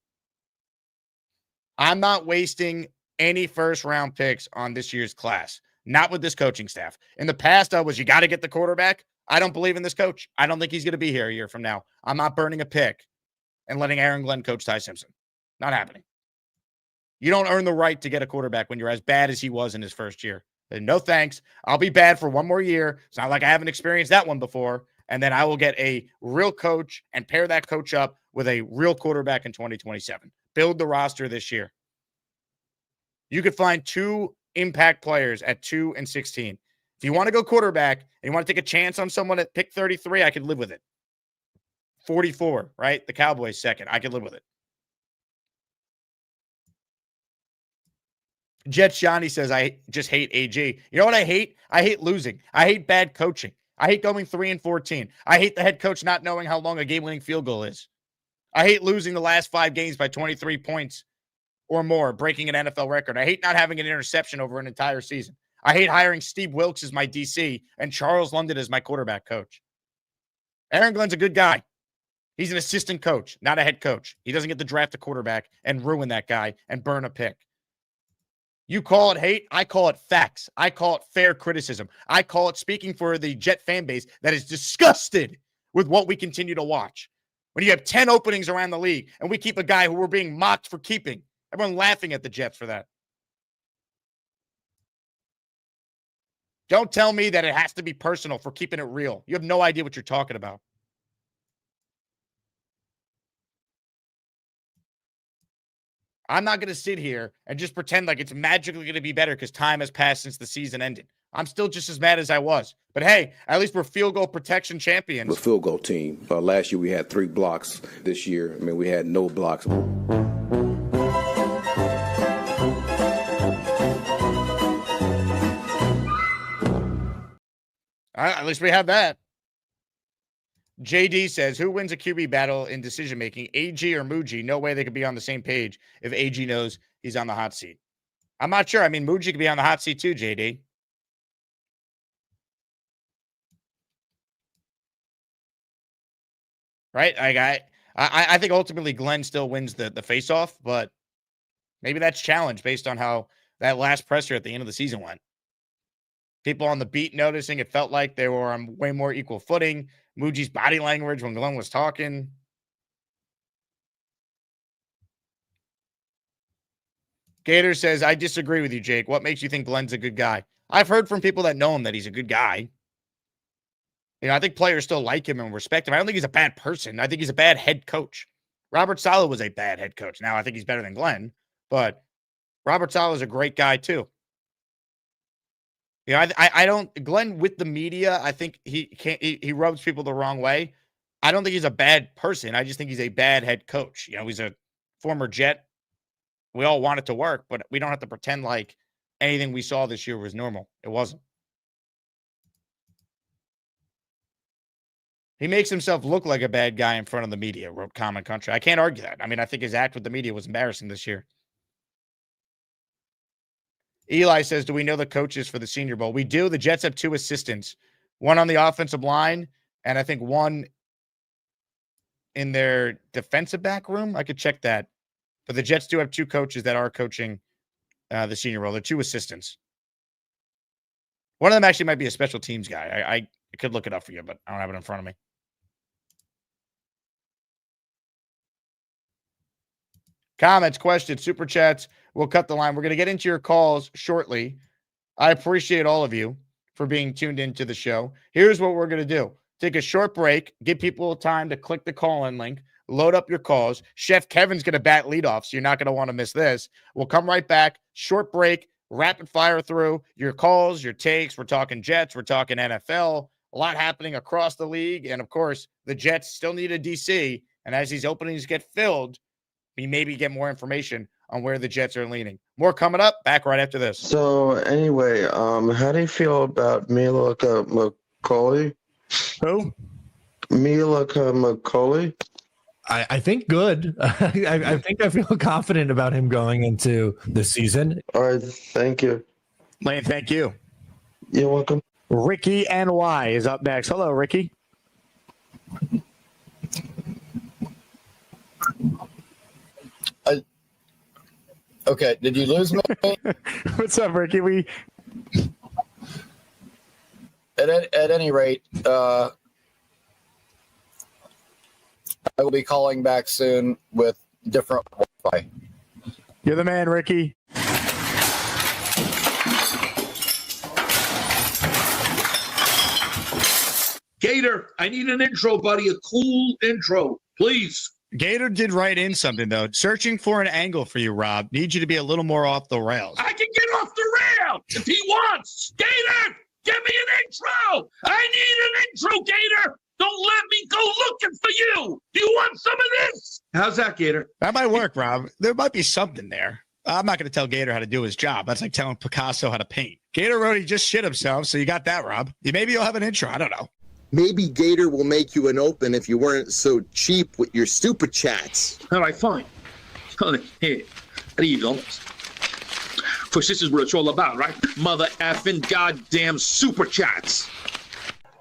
I'm not wasting any first-round picks on this year's class, not with this coaching staff. In the past, you got to get the quarterback. I don't believe in this coach. I don't think he's going to be here a year from now. I'm not burning a pick and letting Aaron Glenn coach Ty Simpson. Not happening. You don't earn the right to get a quarterback when you're as bad as he was in his first year. And no thanks. I'll be bad for one more year. It's not like I haven't experienced that one before. And then I will get a real coach and pair that coach up with a real quarterback in 2027. Build the roster this year. You could find 2 impact players at 2 and 16. If you want to go quarterback and you want to take a chance on someone at pick 33, I could live with it. 44, right? The Cowboys second. I could live with it. Jets Johnny says, I just hate AG. You know what I hate? I hate losing. I hate bad coaching. I hate going 3-14. I hate the head coach not knowing how long a game-winning field goal is. I hate losing the last 5 games by 23 points or more, breaking an NFL record. I hate not having an interception over an entire season. I hate hiring Steve Wilkes as my DC and Charles London as my quarterback coach. Aaron Glenn's a good guy. He's an assistant coach, not a head coach. He doesn't get to draft a quarterback and ruin that guy and burn a pick. You call it hate. I call it facts. I call it fair criticism. I call it speaking for the Jet fan base that is disgusted with what we continue to watch. When you have 10 openings around the league and we keep a guy who we're being mocked for keeping, everyone laughing at the Jets for that. Don't tell me that it has to be personal for keeping it real. You have no idea what you're talking about. I'm not going to sit here and just pretend like it's magically going to be better because time has passed since the season ended. I'm still just as mad as I was. But hey, at least we're field goal protection champions. The field goal team. Last year we had 3 blocks. This year, we had no blocks. At least we have that. JD says, who wins a QB battle in decision-making, AG or Muji? No way they could be on the same page if AG knows he's on the hot seat. I'm not sure. Muji could be on the hot seat too, JD. Right? I think ultimately Glenn still wins the face-off, but maybe that's challenged based on how that last presser at the end of the season went. People on the beat noticing it felt like they were on way more equal footing. Muji's body language when Glenn was talking. Gator says, I disagree with you, Jake. What makes you think Glenn's a good guy? I've heard from people that know him that he's a good guy. I think players still like him and respect him. I don't think he's a bad person. I think he's a bad head coach. Robert Saleh was a bad head coach. Now, I think he's better than Glenn, but Robert Saleh is a great guy too. I don't, Glenn with the media, I think he rubs people the wrong way. I don't think he's a bad person. I just think he's a bad head coach. He's a former Jet. We all want it to work, but we don't have to pretend like anything we saw this year was normal. It wasn't. He makes himself look like a bad guy in front of the media, wrote Common Country. I can't argue that. I think his act with the media was embarrassing this year. Eli says, do we know the coaches for the Senior Bowl? We do. The Jets have 2 assistants, one on the offensive line, and I think one in their defensive back room. I could check that. But the Jets do have 2 coaches that are coaching the Senior Bowl. They're 2 assistants. One of them actually might be a special teams guy. I could look it up for you, but I don't have it in front of me. Comments, questions, super chats. We'll cut the line. We're going to get into your calls shortly. I appreciate all of you for being tuned into the show. Here's what we're going to do. Take a short break. Give people time to click the call-in link. Load up your calls. Chef Kevin's going to bat leadoff, so you're not going to want to miss this. We'll come right back. Short break. Rapid fire through your calls, your takes. We're talking Jets. We're talking NFL. A lot happening across the league. And, of course, the Jets still need a DC. And as these openings get filled, we maybe get more information on where the Jets are leaning. More coming up. Back right after this. So, anyway, how do you feel about Milika McCauley? Who? Milika McCauley? I think good. I think I feel confident about him going into the season. All right, thank you. Lane, thank you. You're welcome. Ricky NY is up next. Hello, Ricky. Okay, did you lose me? What's up, Ricky? At any rate, I will be calling back soon with different Wi-Fi. You're the man, Ricky. Gator, I need an intro, buddy. A cool intro, please. Gator did write in something, though. Searching for an angle for you, Rob. Need you to be a little more off the rails. I can get off the rail if he wants. Gator, give me an intro. I need an intro, Gator. Don't let me go looking for you. Do you want some of this? How's that, Gator? That might work, Rob. There might be something there. I'm not going to tell Gator how to do his job. That's like telling Picasso how to paint. Gator wrote he just shit himself, so you got that, Rob. Maybe you'll have an intro. I don't know. Maybe Gator will make you an open if you weren't so cheap with your SuperChats. All right, fine. Here, there you go. Because this is what it's all about, right? Mother effing goddamn SuperChats.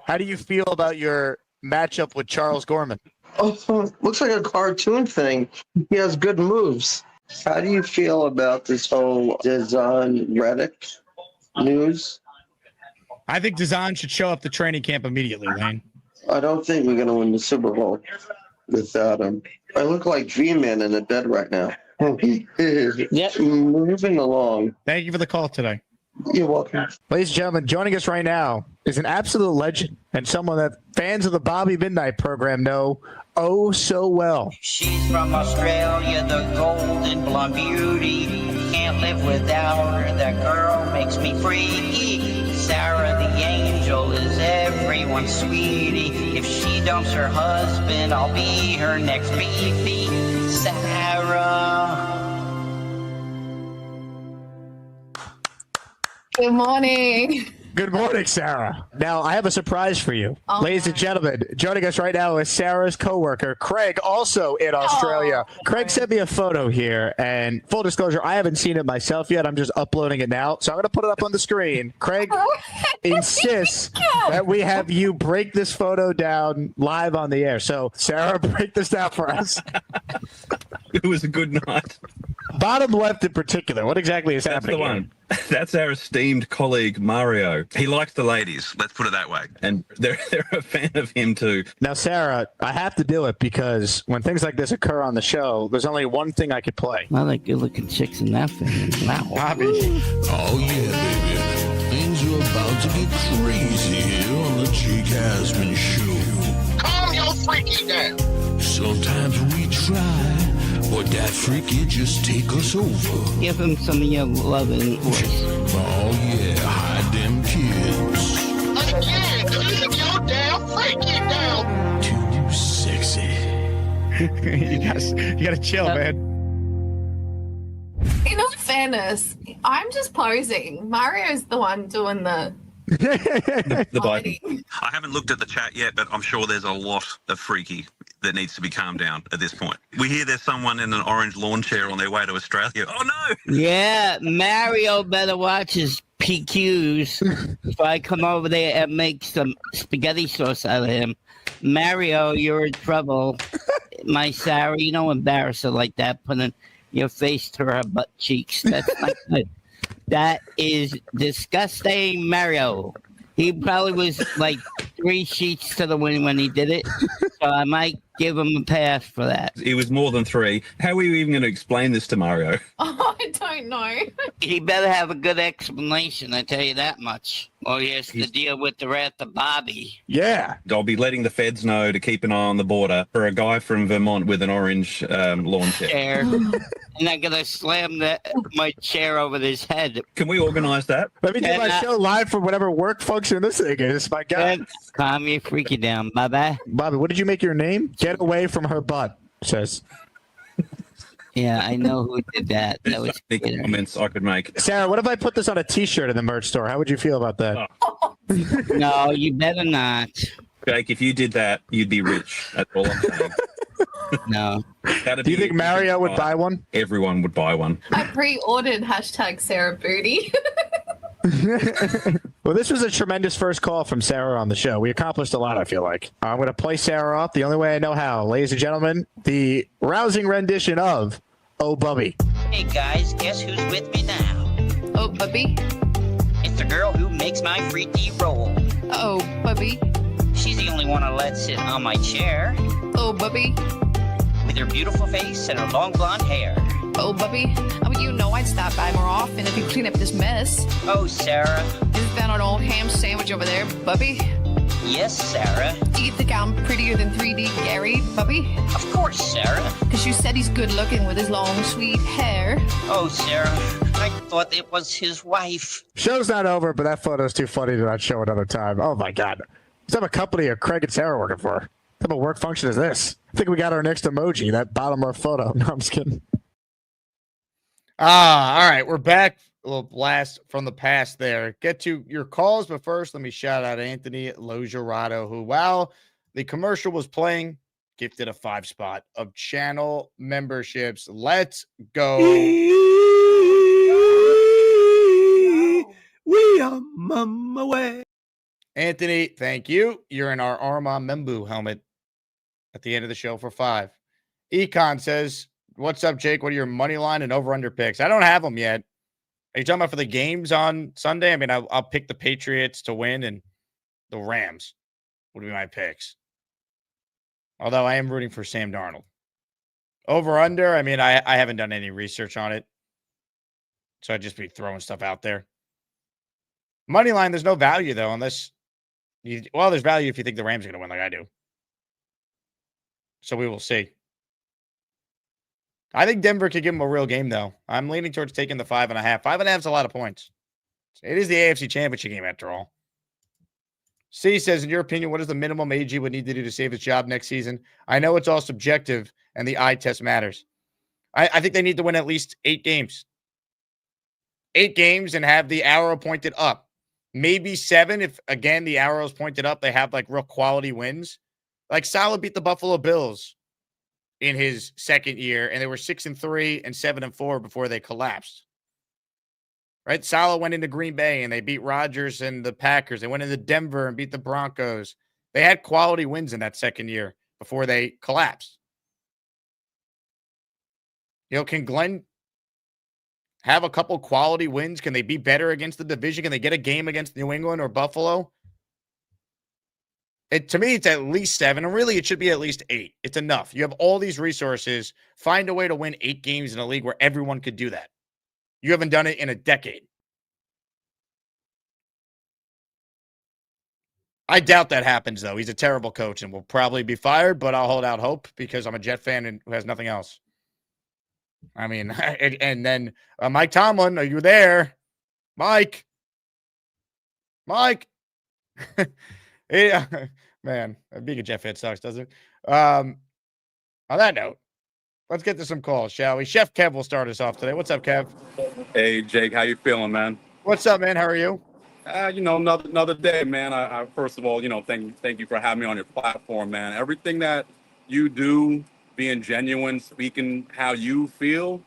How do you feel about your matchup with Charles Gorman? Oh, looks like a cartoon thing. He has good moves. How do you feel about this whole Dazan Reddick news? I think Dazan should show up to training camp immediately, Lane. I don't think we're going to win the Super Bowl without him. I look like V-Man in the bed right now. Yep. Moving along. Thank you for the call today. You're welcome. Ladies and gentlemen, joining us right now is an absolute legend and someone that fans of the Bobby Midnight program know oh so well. She's from Australia, the golden blonde beauty. Can't live without her, that girl makes me freaky. Sarah the angel is everyone's sweetie. If she dumps her husband, I'll be her next baby. Sarah. Good morning. Good morning, Sarah. Now, I have a surprise for you. Oh, Ladies and gentlemen, joining us right now is Sarah's coworker, Craig, also in Australia. Craig sent me a photo here, and full disclosure, I haven't seen it myself yet. I'm just uploading it now, so I'm going to put it up on the screen. Craig insists that we have you break this photo down live on the air. So, Sarah, break this down for us. It was a good night. Bottom left in particular, what exactly is happening? That's the one. That's our esteemed colleague, Mario. He likes the ladies, let's put it that way. And they're a fan of him, too. Now, Sarah, I have to do it because when things like this occur on the show, there's only one thing I could play. I like good-looking chicks in that thing. Wow. Bobby. Oh, yeah, baby. Things are about to get crazy here on the Jake Asman Show. Calm your freaky down. Sometimes we try, but that freaky just take us over. Give him some of your loving voice. Oh, yeah, hide them kids. Again, keep your damn freaky down. Too sexy. you gotta chill, man. In all fairness, I'm just posing. Mario's the one doing the Biden. I haven't looked at the chat yet, but I'm sure there's a lot of freaky that needs to be calmed down at this point. We hear there's someone in an orange lawn chair on their way to Australia. Oh, no! Yeah, Mario better watch his PQs if I come over there and make some spaghetti sauce out of him. Mario, you're in trouble. My Sarah, you don't embarrass her like that, putting your face to her butt cheeks. That's not good. That is disgusting, Mario. He probably was like 3 sheets to the wind when he did it. So I might give him a pass for that. It was more than 3. How are you even going to explain this to Mario? Oh, I don't know. He better have a good explanation, I tell you that much. Or he has to deal with the wrath of Bobby. Yeah. I'll be letting the feds know to keep an eye on the border for a guy from Vermont with an orange lawn chair. And I'm going to slam my chair over his head. Can we organize that? Let me do my show live for whatever work function this thing is. My God. Calm your freaky down. Bye-bye. Bobby, what did you make your name? Get away from her butt, says. Yeah, I know who did that. That was big comments I could make. Sarah, what if I put this on a T-shirt in the merch store? How would you feel about that? Oh. No, you better not. Jake, if you did that, you'd be rich. That's all I'm saying. No. Do you think Mario would buy one? Everyone would buy one. I pre-ordered #SarahBooty. Well, this was a tremendous first call from Sarah on the show. We accomplished a lot, I feel like. I'm going to play Sarah off the only way I know how. Ladies and gentlemen, the rousing rendition of Oh Bubby. Hey, guys, guess who's with me now? Oh, Bubby. It's the girl who makes my freaky roll. Oh, Bubby. She's the only one I let sit on my chair. Oh, Bubby. With her beautiful face and her long blonde hair. Oh, Bubby. I mean, you know I'd stop by more often if you clean up this mess. Oh, Sarah. Is that an old ham sandwich over there, Bubby? Yes, Sarah. Do you think I'm prettier than 3D Gary, Bubby? Of course, Sarah. Because you said he's good looking with his long, sweet hair. Oh, Sarah, I thought it was his wife. Show's not over, but that photo's too funny to not show another time. Oh my God. What type of company are Craig and Sarah working for? What type of work function is this? I think we got our next emoji, that bottom left photo. No, I'm just kidding. All right. We're back. A little blast from the past there. Get to your calls, but first, let me shout out Anthony Logerato, who, while the commercial was playing, gifted a 5-spot of channel memberships. Let's go. We are mama way. Anthony, thank you. You're in our Arma Membu helmet at the end of the show for 5. Econ says, what's up, Jake? What are your money line and over-under picks? I don't have them yet. Are you talking about for the games on Sunday? I mean, I'll pick the Patriots to win and the Rams would be my picks. Although I am rooting for Sam Darnold. Over-under, I mean, I haven't done any research on it. So I'd just be throwing stuff out there. Money line, there's no value, though, unless there's value if you think the Rams are going to win like I do. So we will see. I think Denver could give them a real game, though. I'm leaning towards taking the 5.5. 5.5 is a lot of points. It is the AFC Championship game, after all. C says, in your opinion, what is the minimum AG would need to do to save his job next season? I know it's all subjective, and the eye test matters. I think they need to win at least 8 games. 8 games and have the arrow pointed up. Maybe 7 if, again, the arrow is pointed up. They have, like, real quality wins. Like, Salah beat the Buffalo Bills in his second year, and they were 6-3 and 7-4 before they collapsed. Right? Salah went into Green Bay, and they beat Rodgers and the Packers. They went into Denver and beat the Broncos. They had quality wins in that second year before they collapsed. You know, can Glenn have a couple quality wins? Can they be better against the division? Can they get a game against New England or Buffalo? To me, it's at least 7, and really it should be at least 8. It's enough. You have all these resources. Find a way to win 8 games in a league where everyone could do that. You haven't done it in a decade. I doubt that happens, though. He's a terrible coach and will probably be fired, but I'll hold out hope because I'm a Jet fan and who has nothing else. I mean, and then Mike Tomlin, are you there? Mike. Yeah, man, being a Jet fan sucks, doesn't it? On that note, let's get to some calls, shall we? Chef Kev will start us off today. What's up, Kev? Hey, Jake, how you feeling, man? What's up, man? How are you? Another day, man. I first of all, thank you for having me on your platform, man. Everything that you do, being genuine, speaking how you feel,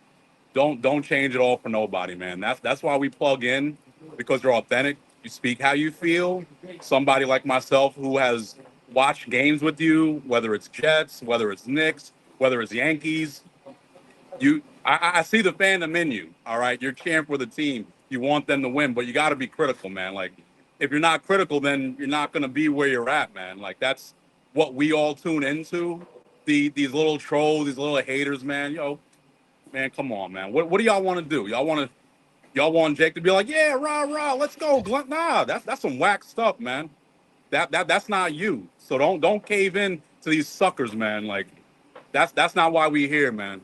don't change it all for nobody, man. That's why we plug in, because you're authentic. You speak how you feel. Somebody like myself who has watched games with you, whether it's Jets, whether it's Knicks, whether it's Yankees, I see the fandom in you. All right, you're cheering for the team. You want them to win, but you got to be critical, man. Like, if you're not critical, then you're not going to be where you're at, man. Like, that's what we all tune into. These little trolls, these little haters, man. Man, come on, man. What do y'all want to do? Y'all want Jake to be like, yeah, rah, let's go. Nah, that's some whack stuff, man. That's not you. So don't cave in to these suckers, man. Like, that's not why we here, man.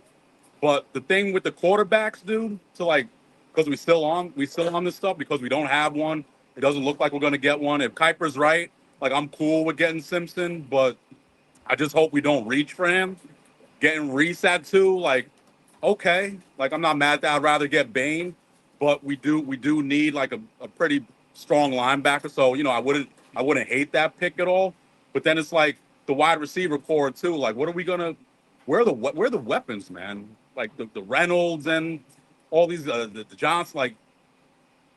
But the thing with the quarterbacks, dude, because we still on this stuff because we don't have one. It doesn't look like we're gonna get one. If Kiper's right, like, I'm cool with getting Simpson, but I just hope we don't reach for him. Getting Reese at 2, like, okay. Like, I'm not mad at that. I'd rather get Bain, but we do need like a pretty strong linebacker. So, I wouldn't hate that pick at all. But then it's like the wide receiver core too. Like, what are we gonna? Where are the weapons, man? Like the Reynolds and all these the Johnson. Like,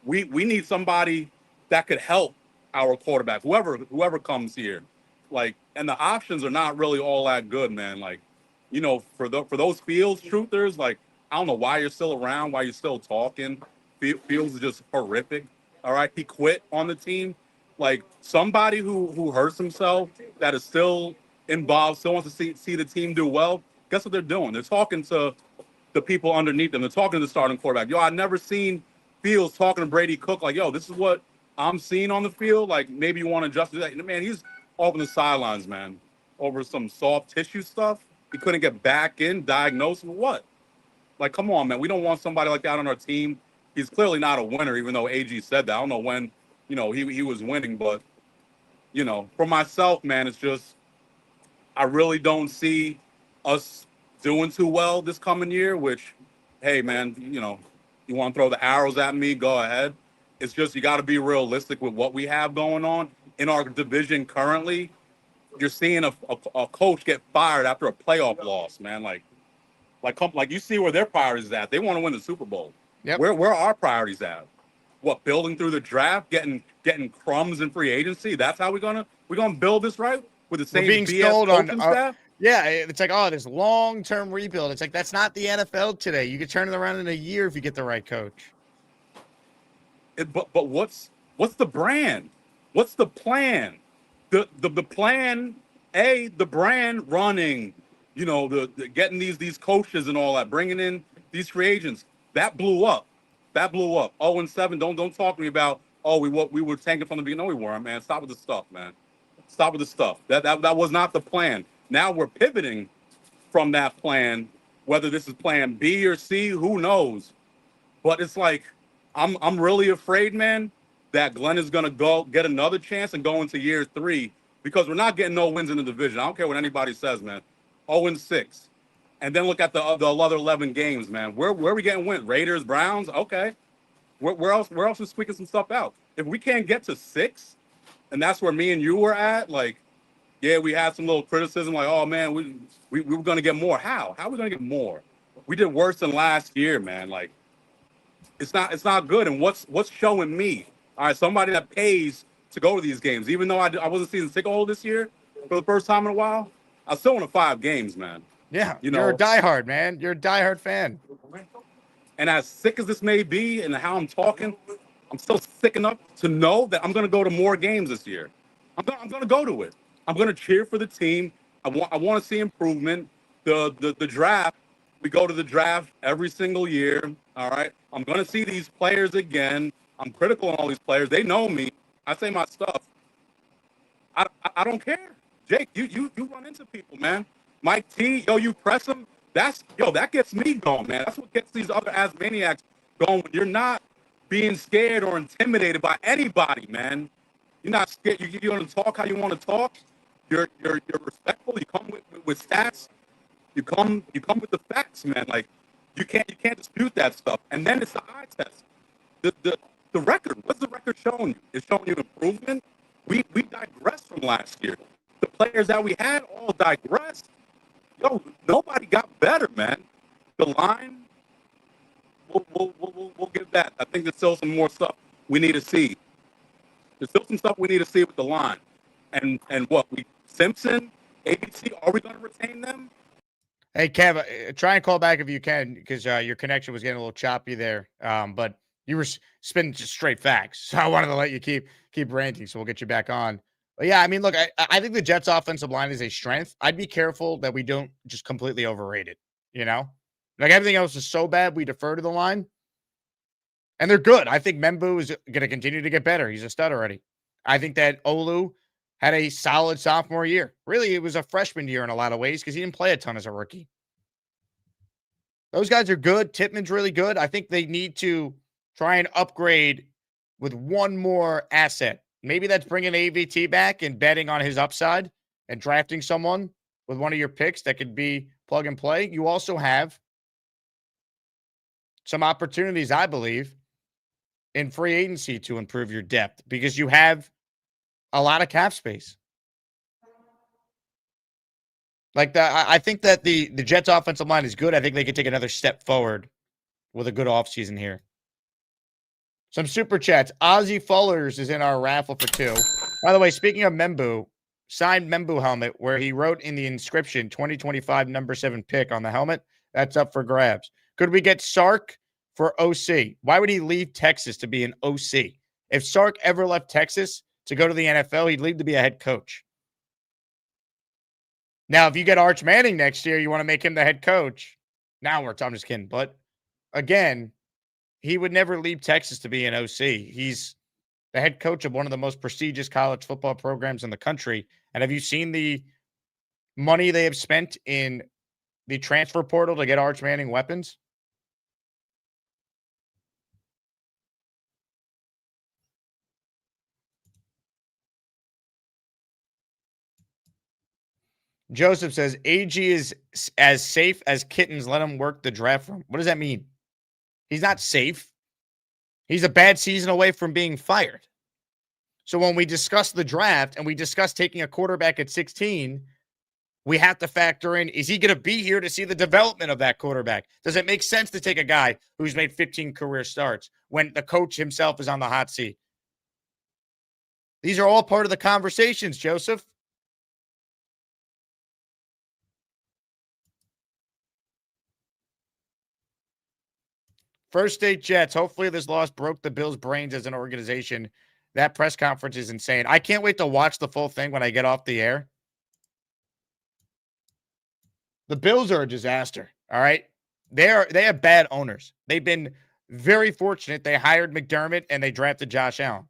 we need somebody that could help our quarterback, whoever comes here. Like, and the options are not really all that good, man. Like, for those Fields truthers, like, I don't know why you're still around, why you're still talking. Fields is just horrific. All right, he quit on the team. Like, somebody who hurts himself, that is still involved, still wants to see the team do well. Guess what they're doing? They're talking to the people underneath them. They're talking to the starting quarterback. I never seen Fields talking to Brady Cook like, this is what I'm seeing on the field, like maybe you want to adjust to that. Man, he's off on the sidelines, man, over some soft tissue stuff. He couldn't get back in, diagnosed with what? Like, come on, man. We don't want somebody like that on our team. He's clearly not a winner, even though AG said that. I don't know when, he was winning, but, for myself, man, it's just I really don't see us doing too well this coming year, which, hey, man, you want to throw the arrows at me, go ahead. It's just you got to be realistic with what we have going on. In our division currently, you're seeing a coach get fired after a playoff loss, man. Like you see where their priorities at. They want to win the Super Bowl. Yep. Where are our priorities at? What, building through the draft, getting crumbs in free agency? That's how we're gonna build this, right? With the same We're being BS sold on coaching staff? Yeah, it's like, this long-term rebuild. It's like, that's not the NFL today. You could turn it around in a year if you get the right coach. But what's the brand? What's the plan? The plan, the brand running, the getting these coaches and all that, bringing in these free agents, that blew up. 0-7. Don't talk to me about, we were tanking from the beginning. No, we weren't, man. Stop with the stuff, man. Stop with the stuff. That was not the plan. Now we're pivoting from that plan. Whether this is plan B or C, who knows? But it's like I'm really afraid, man, that Glenn is gonna go get another chance and go into year 3 because we're not getting no wins in the division. I don't care what anybody says, man. 0-6. And then look at the other 11 games, man. Where are we getting wins? Raiders, Browns? Okay. Where else is squeaking some stuff out? If we can't get to 6, and that's where me and you were at, like, yeah, we had some little criticism, like, oh man, we were gonna get more. How are we gonna get more? We did worse than last year, man. Like, it's not good. And what's showing me? All right, somebody that pays to go to these games, even though I wasn't season ticket holder this year for the first time in a while, I still went to 5 games, man. Yeah, you're a diehard, man. You're a diehard fan. And as sick as this may be and how I'm talking, I'm still sick enough to know that I'm going to go to more games this year. I'm going to go to it. I'm going to cheer for the team. I want to see improvement. The draft, we go to the draft every single year, all right? I'm going to see these players again. I'm critical on all these players. They know me. I say my stuff. I don't care. Jake, you run into people, man. Mike T, you press them. That gets me going, man. That's what gets these other ass maniacs going. When you're not being scared or intimidated by anybody, man. You're not scared. You're going to talk how you want to talk. You're respectful. You come with stats. You come with the facts, man. Like you can't dispute that stuff. And then it's the eye test. The record. What's the record showing you? It's showing you improvement. We digressed from last year. The players that we had all digressed. Nobody got better, man. The line, we'll give that. I think there's still some more stuff we need to see. There's still some stuff we need to see with the line. And Simpson, ABC, are we going to retain them? Hey, Kev, try and call back if you can because your connection was getting a little choppy there. But you were spinning just straight facts. So I wanted to let you keep ranting, so we'll get you back on. But yeah, I mean, look, I think the Jets' offensive line is a strength. I'd be careful that we don't just completely overrate it, Like everything else is so bad, we defer to the line. And they're good. I think Membu is going to continue to get better. He's a stud already. I think that Olu had a solid sophomore year. Really, it was a freshman year in a lot of ways because he didn't play a ton as a rookie. Those guys are good. Tippmann's really good. I think they need to try and upgrade with one more asset. Maybe that's bringing AVT back and betting on his upside and drafting someone with one of your picks that could be plug and play. You also have some opportunities, I believe, in free agency to improve your depth because you have a lot of cap space. I think that the Jets offensive line is good. I think they could take another step forward with a good offseason here. Some super chats. Ozzy Fullers is in our raffle for 2. By the way, speaking of Membu, signed Membu helmet where he wrote in the inscription 2025 number 7 pick on the helmet. That's up for grabs. Could we get Sark for OC? Why would he leave Texas to be an OC? If Sark ever left Texas to go to the NFL, he'd leave to be a head coach. Now, if you get Arch Manning next year, you want to make him the head coach. Now I'm just kidding. But again, he would never leave Texas to be an OC. He's the head coach of one of the most prestigious college football programs in the country. And have you seen the money they have spent in the transfer portal to get Arch Manning weapons? Joseph says AG is as safe as kittens. Let him work the draft room. What does that mean? He's not safe. He's a bad season away from being fired. So when we discuss the draft and we discuss taking a quarterback at 16, we have to factor in, is he going to be here to see the development of that quarterback? Does it make sense to take a guy who's made 15 career starts when the coach himself is on the hot seat? These are all part of the conversations, Joseph. First State Jets. Hopefully this loss broke the Bills' brains as an organization. That press conference is insane. I can't wait to watch the full thing when I get off the air. The Bills are a disaster, all right? They have bad owners. They've been very fortunate. They hired McDermott and they drafted Josh Allen.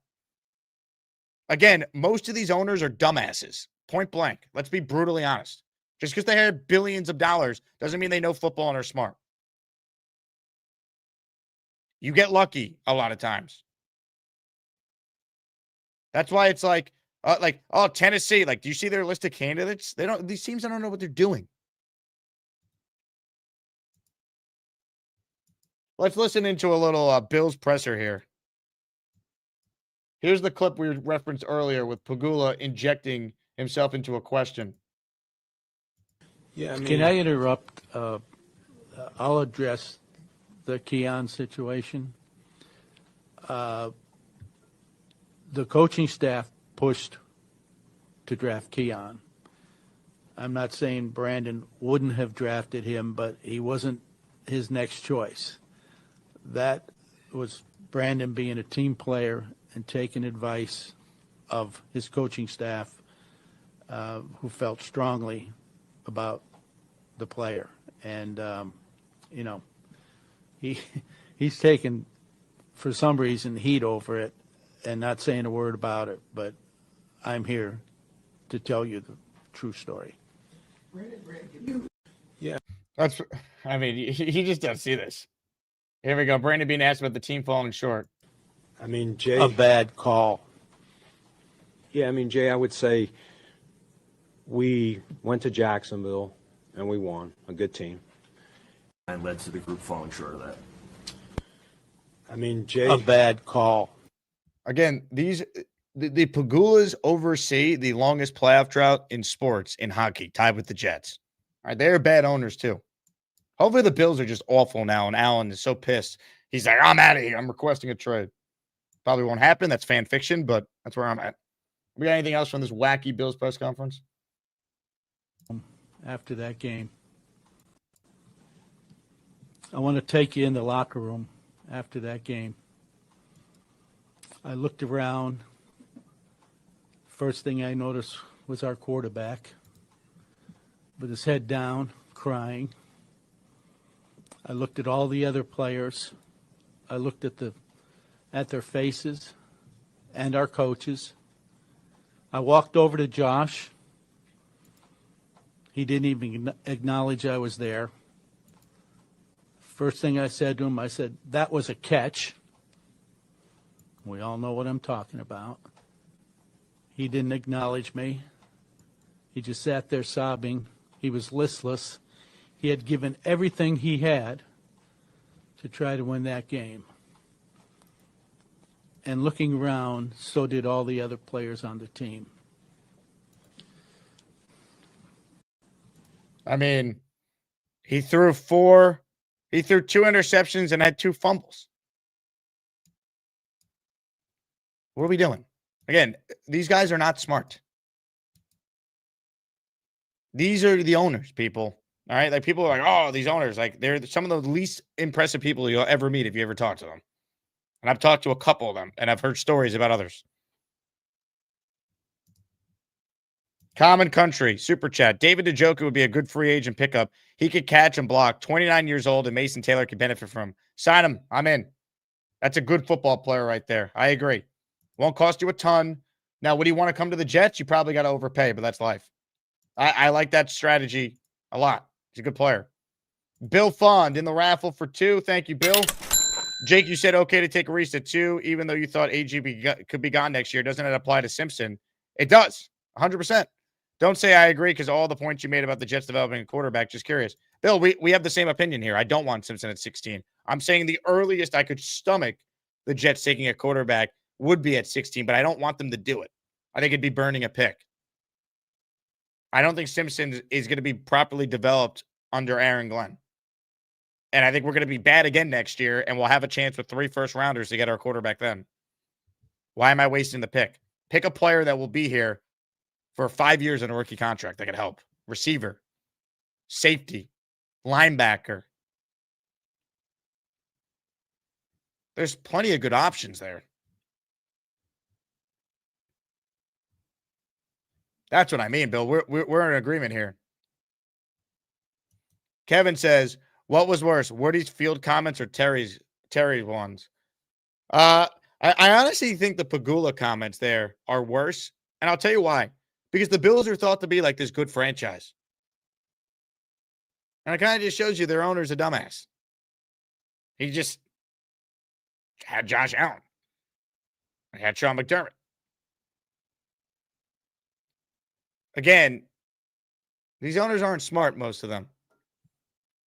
Again, most of these owners are dumbasses, point blank. Let's be brutally honest. Just because they have billions of dollars doesn't mean they know football and are smart. You get lucky a lot of times. That's why it's like, Tennessee. Like, do you see their list of candidates? These teams, I don't know what they're doing. Let's listen into a little Bills presser here. Here's the clip we referenced earlier with Pagula injecting himself into a question. Yeah, can I interrupt? I'll address the Keon situation. The coaching staff pushed to draft Keon. I'm not saying Brandon wouldn't have drafted him, but he wasn't his next choice. That was Brandon being a team player and taking advice of his coaching staff, who felt strongly about the player. And, he's taken, for some reason, heat over it and not saying a word about it. But I'm here to tell you the true story. Yeah. He just doesn't see this. Here we go. Brandon being asked about the team falling short. Jay. A bad call. Yeah, Jay, I would say we went to Jacksonville and we won. A good team. And led to the group falling short of that. Jay. A bad call. Again, the Pagulas oversee the longest playoff drought in sports in hockey, tied with the Jets. All right, they're bad owners too. Hopefully the Bills are just awful now, and Allen is so pissed. He's like, I'm out of here. I'm requesting a trade. Probably won't happen. That's fan fiction, but that's where I'm at. We got anything else from this wacky Bills press conference? After that game, I want to take you in the locker room after that game. I looked around. First thing I noticed was our quarterback with his head down, crying. I looked at all the other players. I looked at their faces and our coaches. I walked over to Josh. He didn't even acknowledge I was there. First thing I said to him, I said, that was a catch. We all know what I'm talking about. He didn't acknowledge me. He just sat there sobbing. He was listless. He had given everything he had to try to win that game. And looking around, so did all the other players on the team. He threw two interceptions and had 2 fumbles. What are we doing? Again, these guys are not smart. These are the owners, people. All right? Like, people are like, oh, these owners. Like, they're some of the least impressive people you'll ever meet if you ever talk to them. And I've talked to a couple of them, and I've heard stories about others. Common Country, Super Chat. David Njoku would be a good free agent pickup. He could catch and block. 29 years old, and Mason Taylor could benefit from him. Sign him. I'm in. That's a good football player right there. I agree. Won't cost you a ton. Now, would he want to come to the Jets? You probably got to overpay, but that's life. I like that strategy a lot. He's a good player. Bill Fond in the raffle for 2. Thank you, Bill. Jake, you said okay to take Reese at 2, even though you thought could be gone next year. Doesn't it apply to Simpson? It does, 100%. Don't say I agree because all the points you made about the Jets developing a quarterback. Just curious. Bill, we have the same opinion here. I don't want Simpson at 16. I'm saying the earliest I could stomach the Jets taking a quarterback would be at 16, but I don't want them to do it. I think it'd be burning a pick. I don't think Simpson is going to be properly developed under Aaron Glenn. And I think we're going to be bad again next year, and we'll have a chance with 3 first-rounders to get our quarterback then. Why am I wasting the pick? Pick a player that will be here for 5 years in a rookie contract that could help. Receiver, safety, linebacker. There's plenty of good options there. That's what I mean, Bill. We're in agreement here. Kevin says, what was worse, Woody's field comments or Terry's ones? I honestly think the Pagula comments there are worse, and I'll tell you why. Because the Bills are thought to be like this good franchise. And it kind of just shows you their owner's a dumbass. He just had Josh Allen. He had Sean McDermott. Again, these owners aren't smart, most of them.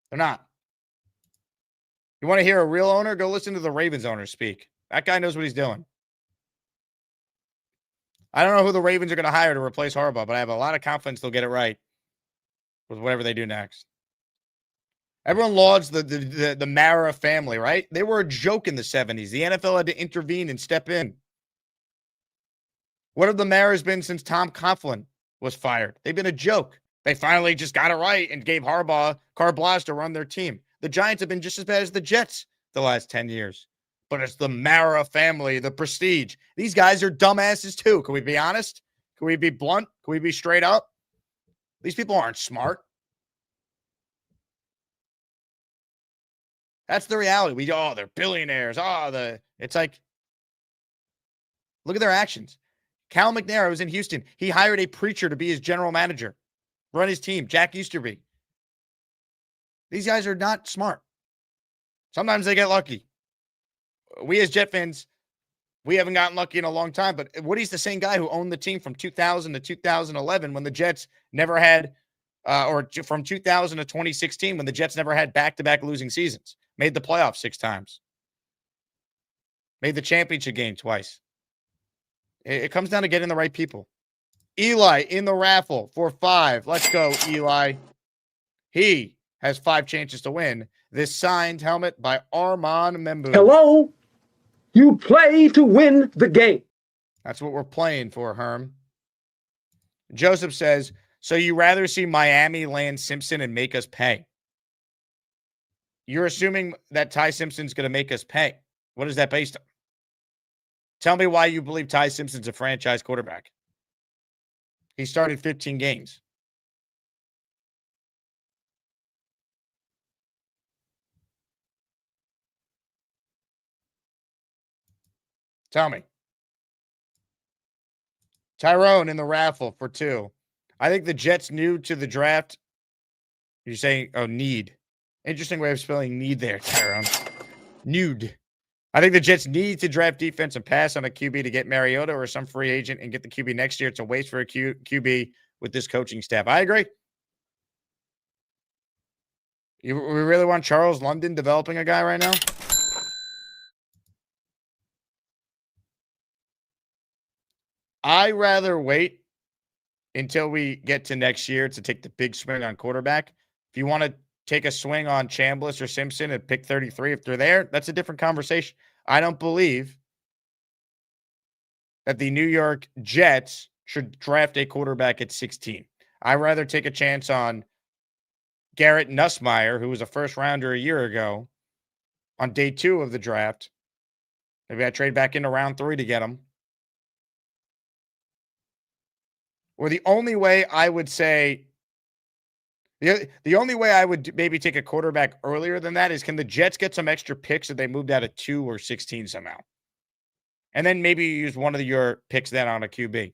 They're not. You want to hear a real owner? Go listen to the Ravens owner speak. That guy knows what he's doing. I don't know who the Ravens are going to hire to replace Harbaugh, but I have a lot of confidence they'll get it right with whatever they do next. Everyone lauds the Mara family, right? They were a joke in the 70s. The NFL had to intervene and step in. What have the Maras been since Tom Coughlin was fired? They've been a joke. They finally just got it right and gave Harbaugh carte blanche to run their team. The Giants have been just as bad as the Jets the last 10 years. But it's the Mara family, the prestige. These guys are dumbasses too. Can we be honest? Can we be blunt? Can we be straight up? These people aren't smart. That's the reality. They're billionaires. It's like, look at their actions. Cal McNair was in Houston. He hired a preacher to be his general manager, run his team. Jack Easterby. These guys are not smart. Sometimes they get lucky. We as Jet fans, we haven't gotten lucky in a long time, but Woody's the same guy who owned the team from 2000 to 2011 when the Jets never had, or from 2000 to 2016 when the Jets never had back-to-back losing seasons. Made the playoffs 6 times. Made the championship game twice. It comes down to getting the right people. Eli in the raffle for 5. Let's go, Eli. He has 5 chances to win this signed helmet by Armand Membu. Hello? You play to win the game. That's what we're playing for, Herm. Joseph says, so you rather see Miami land Simpson and make us pay? You're assuming that Ty Simpson's going to make us pay. What is that based on? Tell me why you believe Ty Simpson's a franchise quarterback. He started 15 games. Tell me. Tyrone in the raffle for 2. I think the Jets new to the draft. You're saying, need. Interesting way of spelling need there, Tyrone. Nude. I think the Jets need to draft defense and pass on a QB to get Mariota or some free agent and get the QB next year. It's a waste for a QB with this coaching staff. I agree. We really want Charles London developing a guy right now? I rather wait until we get to next year to take the big swing on quarterback. If you want to take a swing on Chambliss or Simpson at pick 33, if they're there, that's a different conversation. I don't believe that the New York Jets should draft a quarterback at 16. I'd rather take a chance on Garrett Nussmeier, who was a first rounder a year ago, on day 2 of the draft. Maybe I trade back into round 3 to get him. Or the only way I would say, the only way I would maybe take a quarterback earlier than that is, can the Jets get some extra picks that they moved out of 2 or 16 somehow? And then maybe you use one of your picks then on a QB.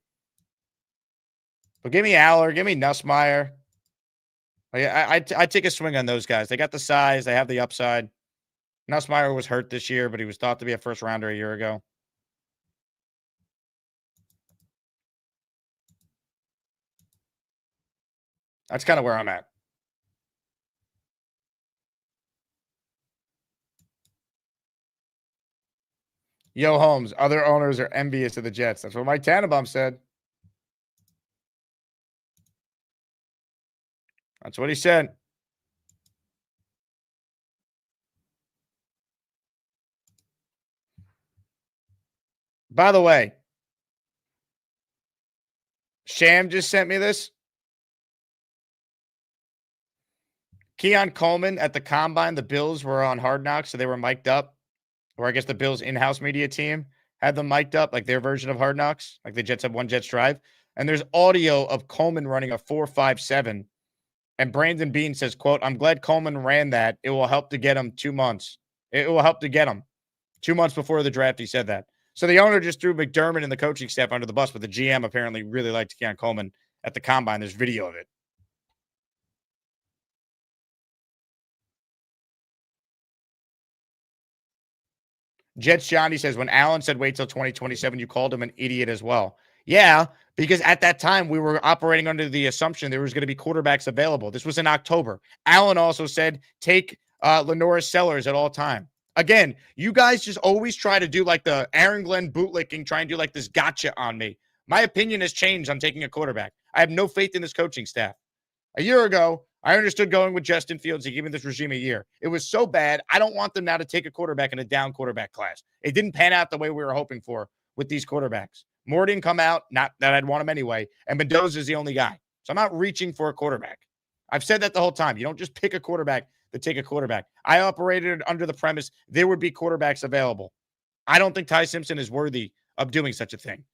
But give me Aller, give me Nussmeier. I take a swing on those guys. They got the size. They have the upside. Nussmeier was hurt this year, but he was thought to be a first rounder a year ago. That's kind of where I'm at. Yo, Holmes, other owners are envious of the Jets. That's what Mike Tannenbaum said. That's what he said. By the way, Sham just sent me this. Keon Coleman at the Combine, the Bills were on Hard Knocks, so they were mic'd up. Or I guess the Bills' in-house media team had them mic'd up, like their version of Hard Knocks. Like the Jets have one Jets drive. And there's audio of Coleman running a 4.57. And Brandon Bean says, quote, I'm glad Coleman ran that. It will help to get him 2 months. It will help to get him. 2 months before the draft, he said that. So the owner just threw McDermott and the coaching staff under the bus, but the GM apparently really liked Keon Coleman at the Combine. There's video of it. Jets Johnny says, when Allen said wait till 2027, you called him an idiot as well. Yeah, because at that time, we were operating under the assumption there was going to be quarterbacks available. This was in October. Allen also said, take Lenora Sellers at all time. Again, you guys just always try to do like the Aaron Glenn bootlicking, try and do like this gotcha on me. My opinion has changed on taking a quarterback. I have no faith in this coaching staff. A year ago, I understood going with Justin Fields and giving this regime a year. It was so bad, I don't want them now to take a quarterback in a down quarterback class. It didn't pan out the way we were hoping for with these quarterbacks. Moore didn't come out, not that I'd want him anyway, and Mendoza is the only guy. So I'm not reaching for a quarterback. I've said that the whole time. You don't just pick a quarterback to take a quarterback. I operated under the premise there would be quarterbacks available. I don't think Ty Simpson is worthy of doing such a thing.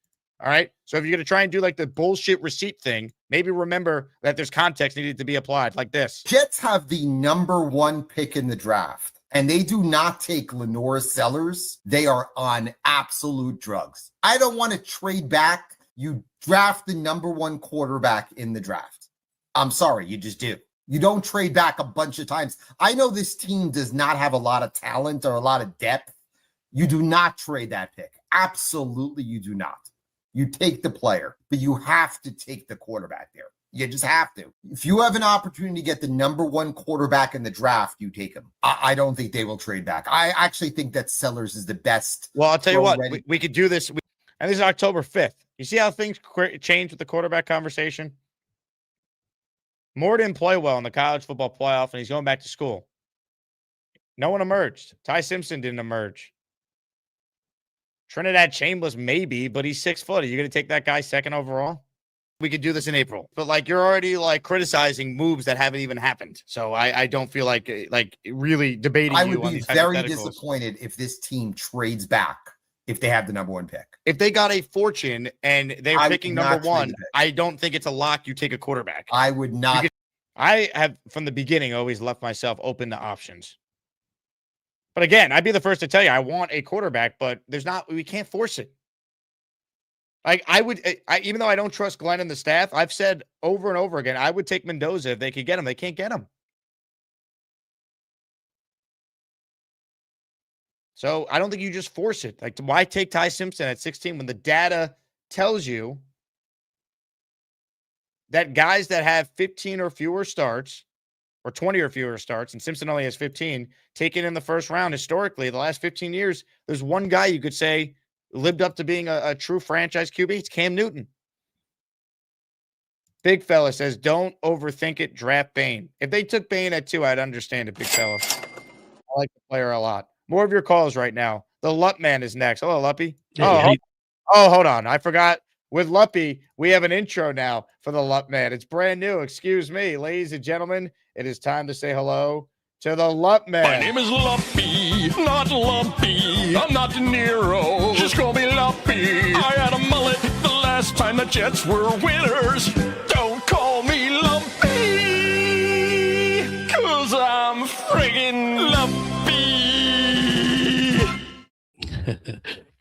All right. So if you're going to try and do like the bullshit receipt thing, maybe remember that there's context needed to be applied like this. Jets have the #1 pick in the draft, and they do not take Lenora Sellers. They are on absolute drugs. I don't want to trade back. You draft the #1 quarterback in the draft. I'm sorry, you just do. You don't trade back a bunch of times. I know this team does not have a lot of talent or a lot of depth. You do not trade that pick. Absolutely, you do not. You take the player, but you have to take the quarterback there. You just have to. If you have an opportunity to get the #1 quarterback in the draft, you take him. I don't think they will trade back. I actually think that Sellers is the best. Well, I'll tell you what, we could do this. And this is October 5th. You see how things change with the quarterback conversation? Moore didn't play well in the college football playoff, and he's going back to school. No one emerged. Ty Simpson didn't emerge. Trinidad Chambliss, maybe, but he's 6 foot. Are you going to take that guy second overall? We could do this in April. But, like, you're already, like, criticizing moves that haven't even happened. So I don't feel like really debating I you would on be these very hypotheticals. disappointed if this team trades back if they have the #1 pick. If they got a fortune and they're I picking would not trade #1, the pick. I don't think it's a lock you take a quarterback. I would not. I have, from the beginning, always left myself open to options. But again, I'd be the first to tell you I want a quarterback, but we can't force it. Like even though I don't trust Glenn and the staff, I've said over and over again, I would take Mendoza if they could get him. They can't get him. So I don't think you just force it. Like, why take Ty Simpson at 16 when the data tells you that guys that have 15 or fewer starts or 20 or fewer starts, and Simpson only has 15, taken in the first round historically, the last 15 years, there's one guy you could say lived up to being a true franchise QB. It's Cam Newton. Big fella says, don't overthink it, draft Bain. If they took Bain at 2, I'd understand it, big fella. I like the player a lot. More of your calls right now. The Lup Man is next. Hello, Luppy. Hold on. I forgot. With Luppy, we have an intro now for the Lup Man. It's brand new. Excuse me, ladies and gentlemen. It is time to say hello to the Lup Man. My name is Lumpy, not Lumpy. I'm not De Niro. Just call me Lumpy. I had a mullet the last time the Jets were winners. Don't call me Lumpy, 'cause I'm friggin' Lumpy.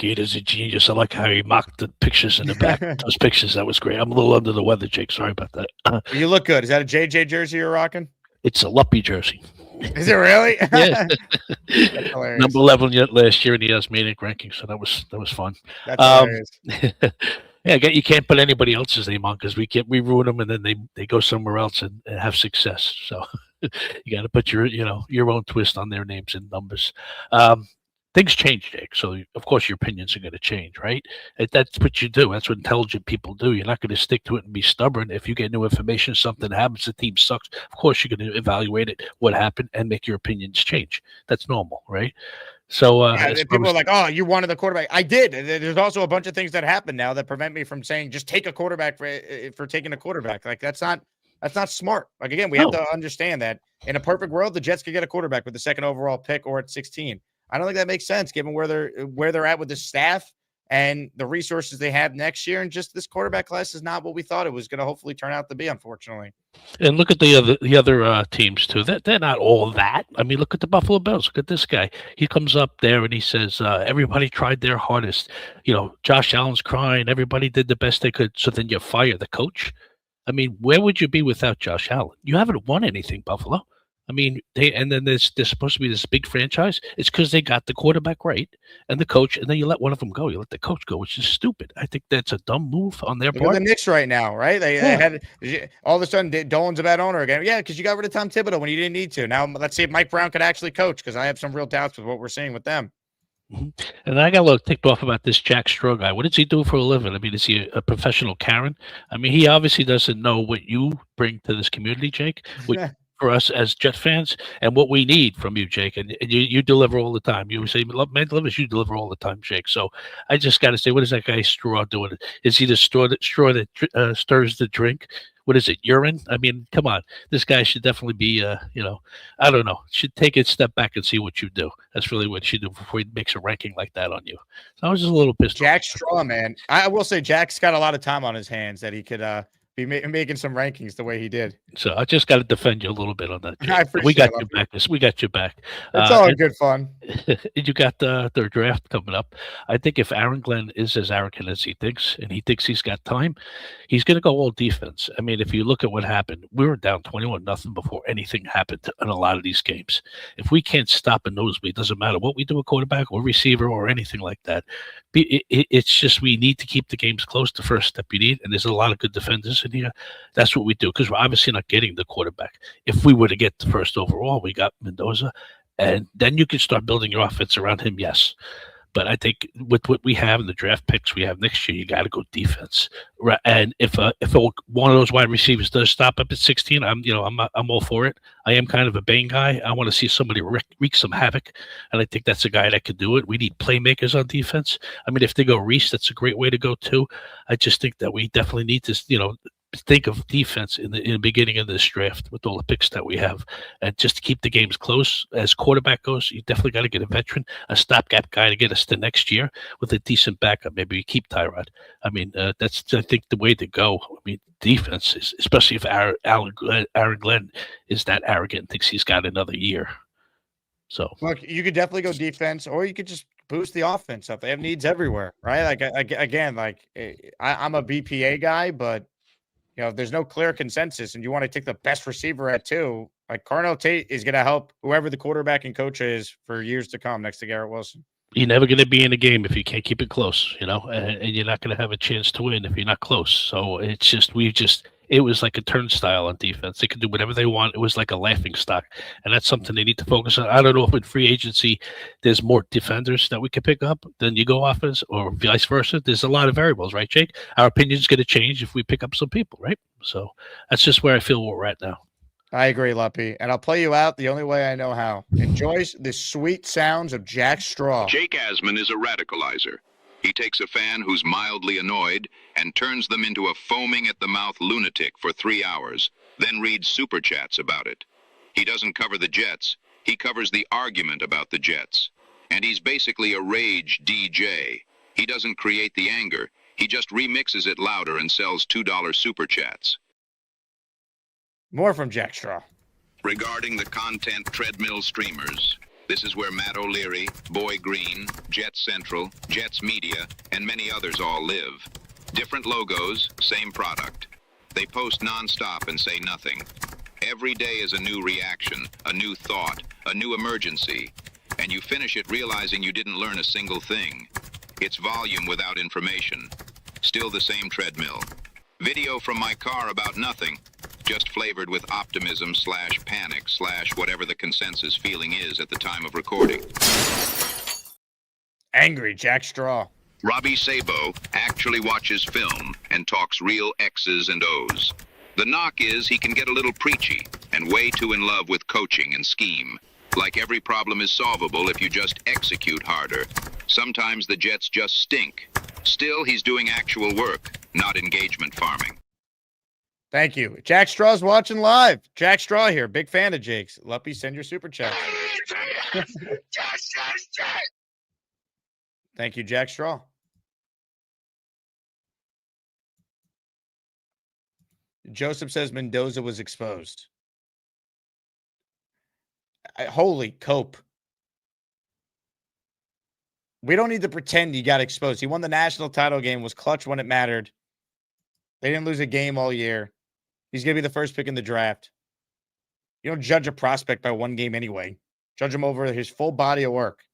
Gator's a genius. I like how he mocked the pictures in the back. Those pictures, that was great. I'm a little under the weather, Jake. Sorry about that. You look good. Is that a JJ jersey you're rocking? It's a Luppy jersey. Is it really? Yeah. That's hilarious. Number 11 yet last year in the Asmanic ranking, so that was fun. That's hilarious. Yeah, you can't put anybody else's name on because we ruin them and then they go somewhere else and have success. So you got to put your own twist on their names and numbers. Things change, Jake. So of course your opinions are going to change, right? That's what you do. That's what intelligent people do. You're not going to stick to it and be stubborn. If you get new information, something happens, the team sucks. Of course you're going to evaluate it, what happened, and make your opinions change. That's normal, right? So people are like, "Oh, you wanted the quarterback." I did. There's also a bunch of things that happen now that prevent me from saying just take a quarterback for taking a quarterback. Like that's not smart. Like again, we have to understand that in a perfect world, the Jets could get a quarterback with the second overall pick or at 16. I don't think that makes sense given where they're at with the staff and the resources they have next year. And just this quarterback class is not what we thought it was going to hopefully turn out to be, unfortunately. And look at the other teams too. They're not all that. I mean, look at the Buffalo Bills. Look at this guy. He comes up there and he says, everybody tried their hardest. Josh Allen's crying. Everybody did the best they could. So then you fire the coach. I mean, where would you be without Josh Allen? You haven't won anything, Buffalo. I mean, then there's supposed to be this big franchise. It's because they got the quarterback right and the coach, and then you let one of them go. You let the coach go, which is stupid. I think that's a dumb move on their part. Look at the Knicks right now, right? They had all of a sudden Dolan's a bad owner again. Yeah, because you got rid of Tom Thibodeau when you didn't need to. Now let's see if Mike Brown could actually coach, because I have some real doubts with what we're seeing with them. Mm-hmm. And I got a little ticked off about this Jack Straw guy. What does he do for a living? I mean, is he a professional Karen? I mean, he obviously doesn't know what you bring to this community, Jake. For us as Jet fans, and what we need from you, Jake, and you deliver all the time. You say, man, delivers. You deliver all the time, Jake. So I just got to say, what is that guy Straw doing? Is he the straw that stirs the drink? What is it? Urine? I mean, come on. This guy should definitely be, I don't know. Should take a step back and see what you do. That's really what he should do before he makes a ranking like that on you. So I was just a little pissed. Jack Straw, man. I will say Jack's got a lot of time on his hands that he could be making some rankings the way he did. So I just got to defend you a little bit on that. I appreciate we got you back. We got you back. It's all good fun. You got the draft coming up. I think if Aaron Glenn is as arrogant as he thinks, and he thinks he's got time, he's going to go all defense. I mean, if you look at what happened, we were down 21-0 before anything happened in a lot of these games. If we can't stop a nosebleed, it doesn't matter what we do, a quarterback or receiver or anything like that. It's just we need to keep the games close. The first step you need, and there's a lot of good defenders in here. That's what we do, because we're obviously not getting the quarterback. If we were to get the first overall, we got Mendoza, and then you can start building your offense around him, yes. But I think with what we have in the draft picks we have next year, you got to go defense. And if one of those wide receivers does stop up at 16, I'm all for it. I am kind of a Bane guy. I want to see somebody wreak some havoc, and I think that's a guy that could do it. We need playmakers on defense. I mean, if they go Reese, that's a great way to go too. I just think that we definitely need to, think of defense in the beginning of this draft with all the picks that we have, and just to keep the games close. As quarterback goes, you definitely got to get a veteran, a stopgap guy to get us to next year with a decent backup. Maybe we keep Tyrod. I mean, that's, I think, the way to go. I mean, defense is, especially if Aaron Glenn is that arrogant and thinks he's got another year. So look, you could definitely go defense, or you could just boost the offense up. They have needs everywhere, right? Like again, I'm a BPA guy, but if there's no clear consensus and you want to take the best receiver at 2, like Carnell Tate is going to help whoever the quarterback and coach is for years to come next to Garrett Wilson. You're never going to be in a game if you can't keep it close, and you're not going to have a chance to win if you're not close. So it's just, it was like a turnstile on defense. They could do whatever they want. It was like a laughing stock, and that's something they need to focus on. I don't know if in free agency there's more defenders that we could pick up than you go offense, or vice versa. There's a lot of variables, right, Jake? Our opinion's going to change if we pick up some people, right? So that's just where I feel we're at now. I agree, Luppy, and I'll play you out the only way I know how. Enjoy the sweet sounds of Jack Straw. Jake Asman is a radicalizer. He takes a fan who's mildly annoyed and turns them into a foaming-at-the-mouth lunatic for 3 hours, then reads SuperChats about it. He doesn't cover the Jets. He covers the argument about the Jets. And he's basically a rage DJ. He doesn't create the anger. He just remixes it louder and sells $2 SuperChats. More from Jack Straw. Regarding the content treadmill streamers, This is where Matt O'Leary, Boy Green, Jets Central, Jets Media, and many others all live. Different logos, same product. They post nonstop and say nothing. Every day is a new reaction, a new thought, a new emergency. And you finish it realizing you didn't learn a single thing. It's volume without information. Still the same treadmill. Video from my car about nothing. Just flavored with optimism / panic / whatever the consensus feeling is at the time of recording. Angry Jack Straw. Robbie Sabo actually watches film and talks real X's and O's. The knock is he can get a little preachy and way too in love with coaching and scheme. Like every problem is solvable if you just execute harder. Sometimes the Jets just stink. Still, he's doing actual work, not engagement farming. Thank you. Jack Straw's watching live. Jack Straw here. Big fan of Jake's. Luppy, send your super chat. Thank you, Jack Straw. Joseph says Mendoza was exposed. Holy cope. We don't need to pretend he got exposed. He won the national title game, was clutch when it mattered. They didn't lose a game all year. He's going to be the first pick in the draft. You don't judge a prospect by one game anyway. Judge him over his full body of work.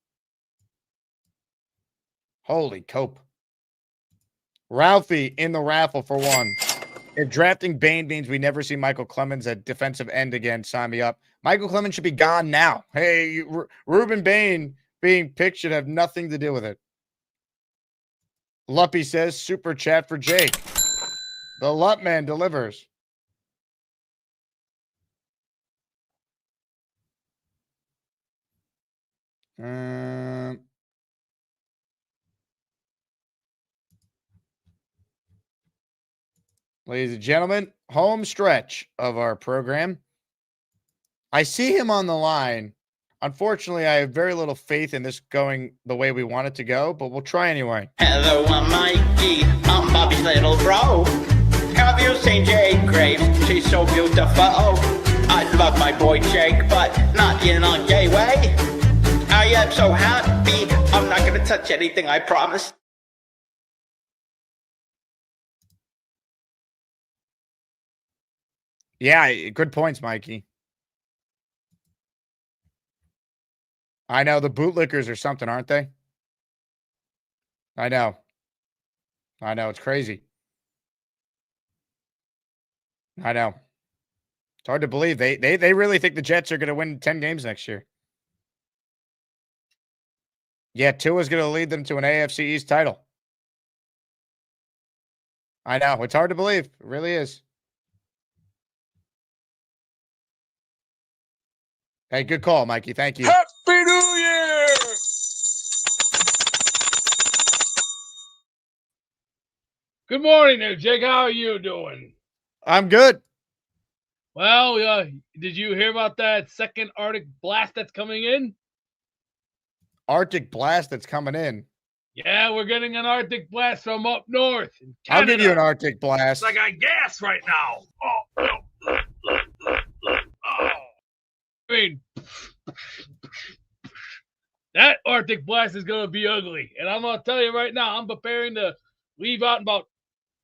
Holy cope. Ralphie in the raffle for one. If drafting Bain means we never see Michael Clemens at defensive end again, sign me up. Michael Clemens should be gone now. Hey, Ruben Bain being picked should have nothing to do with it. Luppy says, super chat for Jake. The Lutman delivers. Ladies and gentlemen, home stretch of our program. I see him on the line. Unfortunately, I have very little faith in this going the way we want it to go, but we'll try anyway. Hello, I'm Mikey. I'm Bobby's little bro. Have you seen Jake Graves? She's so beautiful. I love my boy Jake, but not in a gay way. I am so happy. I'm not going to touch anything, I promise. Yeah, good points, Mikey. I know the bootlickers or something, aren't they? I know. It's crazy. I know. It's hard to believe. They really think the Jets are going to win 10 games next year. Yeah, Tua's going to lead them to an AFC East title. I know. It's hard to believe. It really is. Hey, good call, Mikey. Thank you. Happy New Year! Good morning there, Jake. How are you doing? I'm good. Well, did you hear about that second Arctic blast that's coming in? Arctic blast that's coming in. Yeah, we're getting an Arctic blast from up north. In I'll give you an Canada. Arctic blast. It's like I gas right now. Oh. I mean, that Arctic blast is going to be ugly. And I'm going to tell you right now, I'm preparing to leave out in about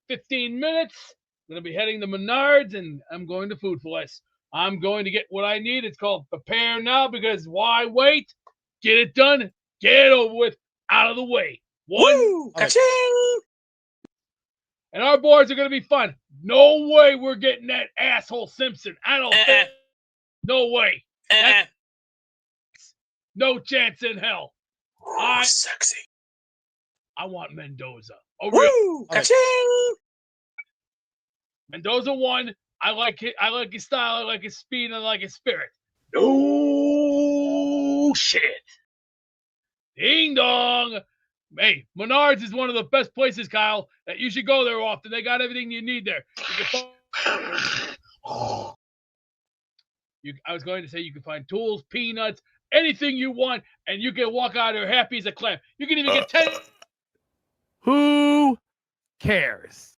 15 minutes. I'm going to be heading to Menards, and I'm going to Food for Less. I'm going to get what I need. It's called Prepare Now, because why wait? Get it done. Get it over with. Out of the way. Woo! Ka-ching! And our boards are going to be fun. No way we're getting that asshole Simpson. I don't think. No way. No chance in hell. Sexy. I want Mendoza. Woo! Ka-ching! Mendoza won. I like it. I like his style. I like his speed. And I like his spirit. No shit. Ding dong. Hey, Menards is one of the best places, Kyle, that you should go there often. They got everything you need there. I was going to say you can find tools, peanuts, anything you want, and you can walk out there happy as a clam. You can even get 10. Who cares?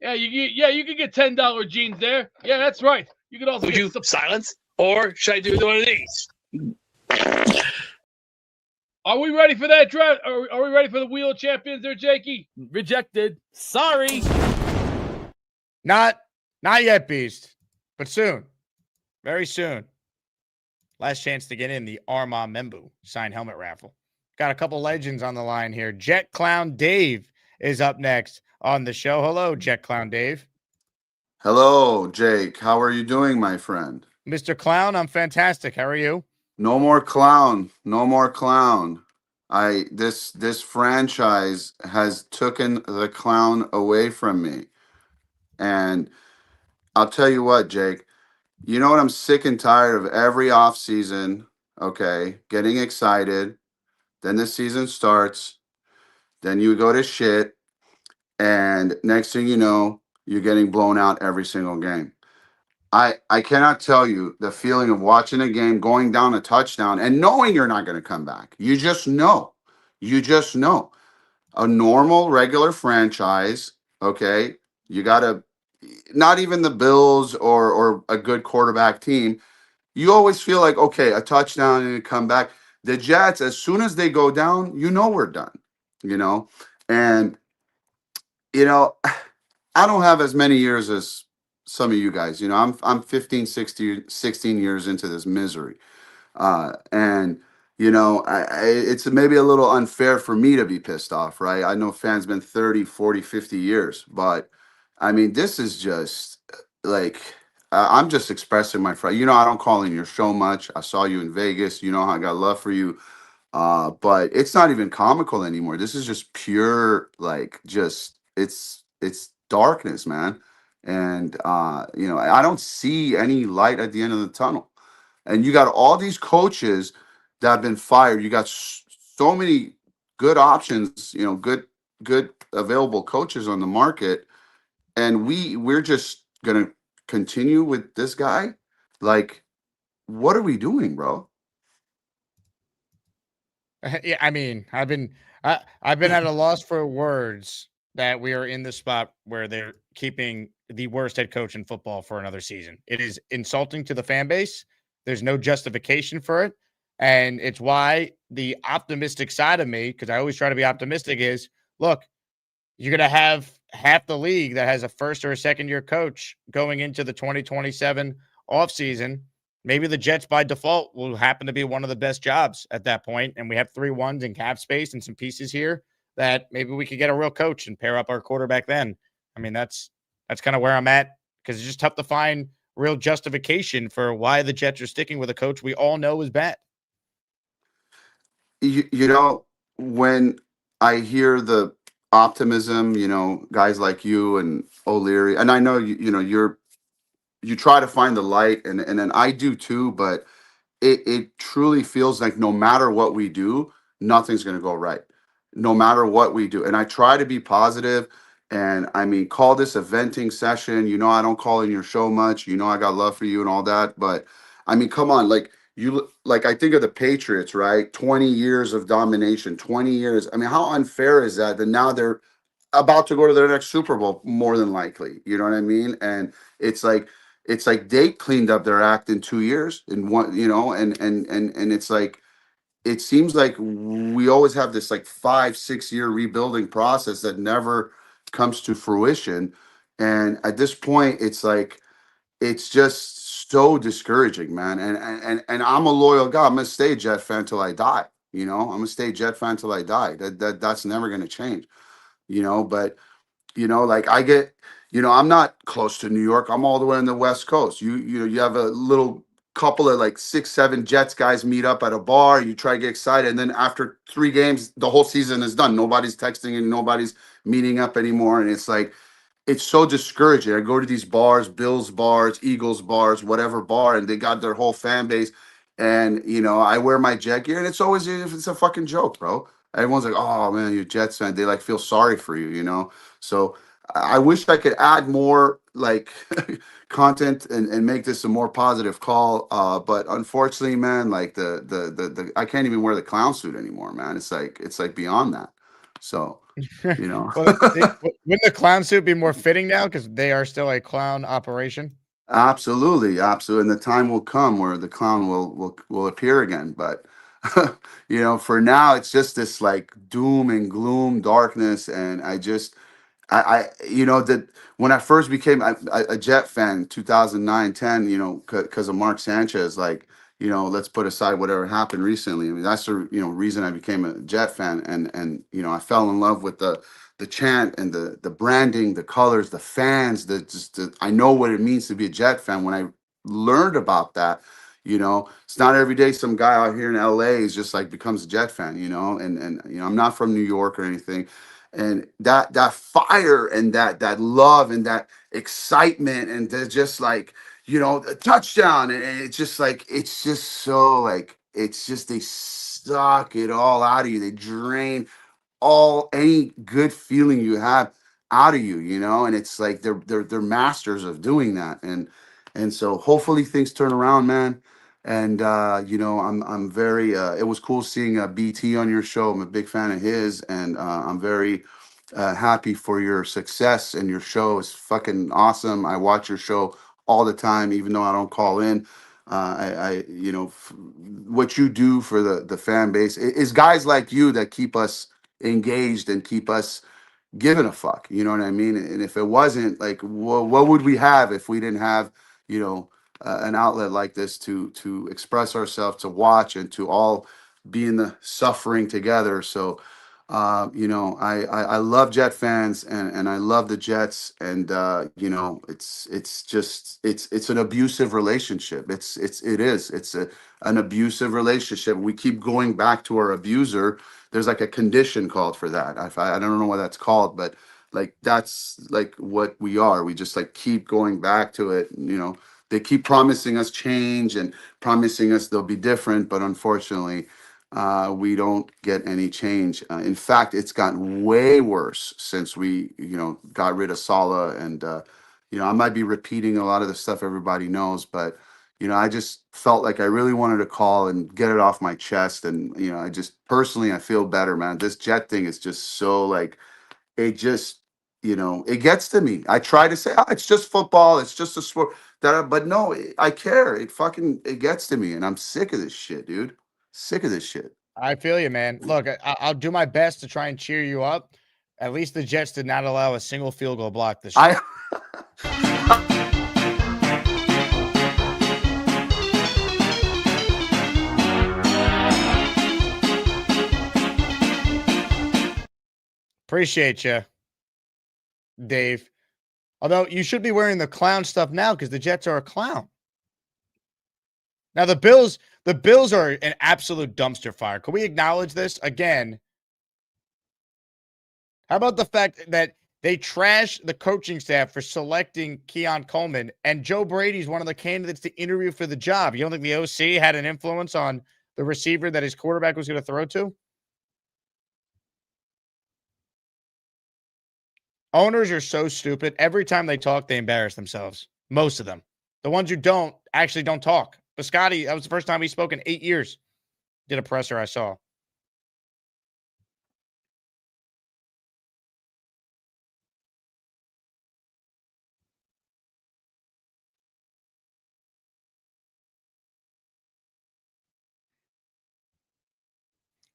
Yeah, you can get $10 jeans there. Yeah, that's right. You can also Would you silence, or should I do one of these? Are we ready for that draft? Are we ready for the Wheel of Champions there, Jakey? Rejected. Sorry. Not yet, Beast, but soon. Very soon. Last chance to get in the Arma Membu signed helmet raffle. Got a couple legends on the line here. Jet Clown Dave is up next on the show. Hello, Jet Clown Dave. Hello, Jake. How are you doing, my friend? Mr. Clown, I'm fantastic. How are you? No more clown. No more clown. This franchise has taken the clown away from me. And I'll tell you what, Jake. You know what? I'm sick and tired of every offseason, okay, getting excited. Then the season starts. Then you go to shit. And next thing you know, you're getting blown out every single game. I cannot tell you the feeling of watching a game, going down a touchdown, and knowing you're not going to come back. You just know. You just know. A normal, regular franchise, okay, you got to, not even the Bills or a good quarterback team, you always feel like, okay, a touchdown and you come back. The Jets, as soon as they go down, you know we're done, you know? And, you know, I don't have as many years as some of you guys. You know, I'm 15, 16 years into this misery. And, you know, it's maybe a little unfair for me to be pissed off, right? I know fans been 30, 40, 50 years. But, I mean, this is just like, I'm just expressing my friend. You know, I don't call in your show much. I saw you in Vegas. You know how I got love for you. But it's not even comical anymore. This is just pure, like, just, it's darkness, man. And you know, I don't see any light at the end of the tunnel. And you got all these coaches that have been fired. You got so many good options, you know, good available coaches on the market, and we're just gonna continue with this guy. Like, what are we doing, bro? Yeah, I mean, I've been at a loss for words that we are in the spot where they're keeping the worst head coach in football for another season. It is insulting to the fan base. There's no justification for it. And it's why the optimistic side of me, because I always try to be optimistic, is look, you're going to have half the league that has a first or a second year coach going into the 2027 offseason. Maybe the Jets by default will happen to be one of the best jobs at that point. And we have 3 ones in cap space and some pieces here that maybe we could get a real coach and pair up our quarterback then. I mean, that's kind of where I'm at, because it's just tough to find real justification for why the Jets are sticking with a coach we all know is bad. You know, when I hear the optimism, you know, guys like you and O'Leary, and I know you know you try to find the light, and then I do too, but it truly feels like no matter what we do, nothing's going to go right. No matter what we do. And I try to be positive. And I mean, call this a venting session. You know, I don't call in your show much. You know, I got love for you and all that. But I mean, come on, like I think of the Patriots, right? 20 years of domination, 20 years. I mean, how unfair is that? That now they're about to go to their next Super Bowl, more than likely. You know what I mean? And it's like they cleaned up their act in 2 years in one, you know, and it's like, it seems like we always have this like 5-6 year rebuilding process that never comes to fruition. And at this point, it's like, it's just so discouraging, man. And I'm a loyal guy. I'm gonna stay a Jet fan till I die. You know, I'm gonna stay Jet fan till I die. That's never gonna change. You know, but you know, like I get, you know, I'm not close to New York. I'm all the way on the West Coast. You know, you have a little couple of like 6-7 Jets guys meet up at a bar. You try to get excited, and then after 3 games, the whole season is done. Nobody's texting and nobody's meeting up anymore. And it's like, it's so discouraging. I go to these bars, Bills bars, Eagles bars, whatever bar, and they got their whole fan base. And you know, I wear my Jet gear, and it's always, it's a fucking joke, bro. Everyone's like, "Oh man, you're Jets fan." They like feel sorry for you, you know. So I wish I could add more like content and make this a more positive call. But unfortunately, man, like the I can't even wear the clown suit anymore, man. It's like beyond that. So, you know. Well, wouldn't the clown suit be more fitting now because they are still a clown operation? Absolutely, absolutely. And the time will come where the clown will appear again. But for now, it's just this like doom and gloom, darkness, and that when I first became a Jet fan, 2009, 10, because of Mark Sanchez, like, let's put aside whatever happened recently. I mean, that's the reason I became a Jet fan, and I fell in love with the chant and the branding, the colors, the fans. I know what it means to be a Jet fan. When I learned about that, it's not every day some guy out here in LA is just like becomes a Jet fan, and I'm not from New York or anything, and that fire and that love and that excitement and they're just like a touchdown, and it's just like it's just so like it's just they suck it all out of you. They drain all any good feeling you have out of you, and it's like they're masters of doing that, and so hopefully things turn around, man. And I'm very it was cool seeing BT on your show. I'm a big fan of his, and I'm very happy for your success, and your show is fucking awesome. I watch your show all the time, even though I don't call in. What you do for the fan base is guys like you that keep us engaged and keep us giving a fuck. You know what I mean? And if it wasn't like, what would we have if we didn't have, an outlet like this to express ourselves, to watch, and to all be in the suffering together? So, I love Jet fans, and I love the Jets, and it's just it's an abusive relationship. It's an abusive relationship. We keep going back to our abuser. There's like a condition called for that. I don't know what that's called, but like that's like what we are. We just like keep going back to it. They keep promising us change and promising us they'll be different, but unfortunately, we don't get any change. In fact, it's gotten way worse since we, got rid of Sala. And I might be repeating a lot of the stuff everybody knows, but I just felt like I really wanted to call and get it off my chest. And I just personally, I feel better, man. This Jet thing is just so like it just. It gets to me. I try to say, oh, it's just football. It's just a sport. But no, I care. It gets to me, and I'm sick of this shit, dude. Sick of this shit. I feel you, man. Look, I'll do my best to try and cheer you up. At least the Jets did not allow a single field goal block this year. Appreciate you, Dave. Although you should be wearing the clown stuff now because the Jets are a clown. Now the Bills are an absolute dumpster fire. Can we acknowledge this again? How about the fact that they trashed the coaching staff for selecting Keon Coleman, and Joe Brady's one of the candidates to interview for the job? You don't think the OC had an influence on the receiver that his quarterback was going to throw to? Owners are so stupid. Every time they talk, they embarrass themselves. Most of them. The ones who don't actually don't talk. Biscotti, that was the first time he spoke in 8 years. Did a presser I saw.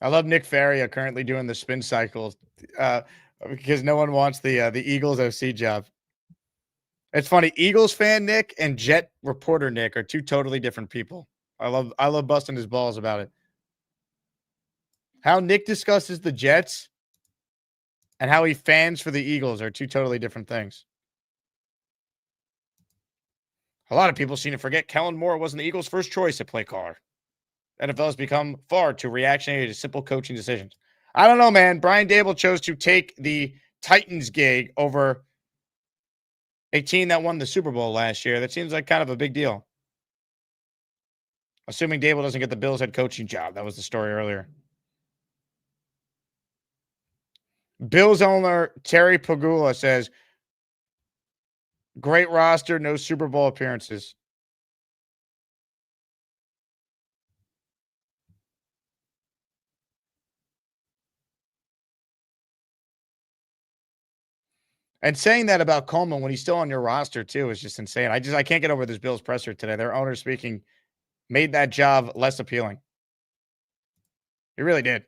I love Nick Faria currently doing the spin cycles because no one wants the Eagles OC job. It's funny. Eagles fan Nick and Jet reporter Nick are two totally different people. I love busting his balls about it. How Nick discusses the Jets and how he fans for the Eagles are two totally different things. A lot of people seem to forget Kellen Moore wasn't the Eagles' first choice at play caller. NFL has become far too reactionary to simple coaching decisions. I don't know, man. Brian Dable chose to take the Titans gig over a team that won the Super Bowl last year. That seems like kind of a big deal. Assuming Dable doesn't get the Bills head coaching job. That was the story earlier. Bills owner Terry Pagula says, great roster, no Super Bowl appearances. And saying that about Coleman when he's still on your roster too is just insane. I can't get over this Bills presser today. Their owner speaking made that job less appealing. He really did.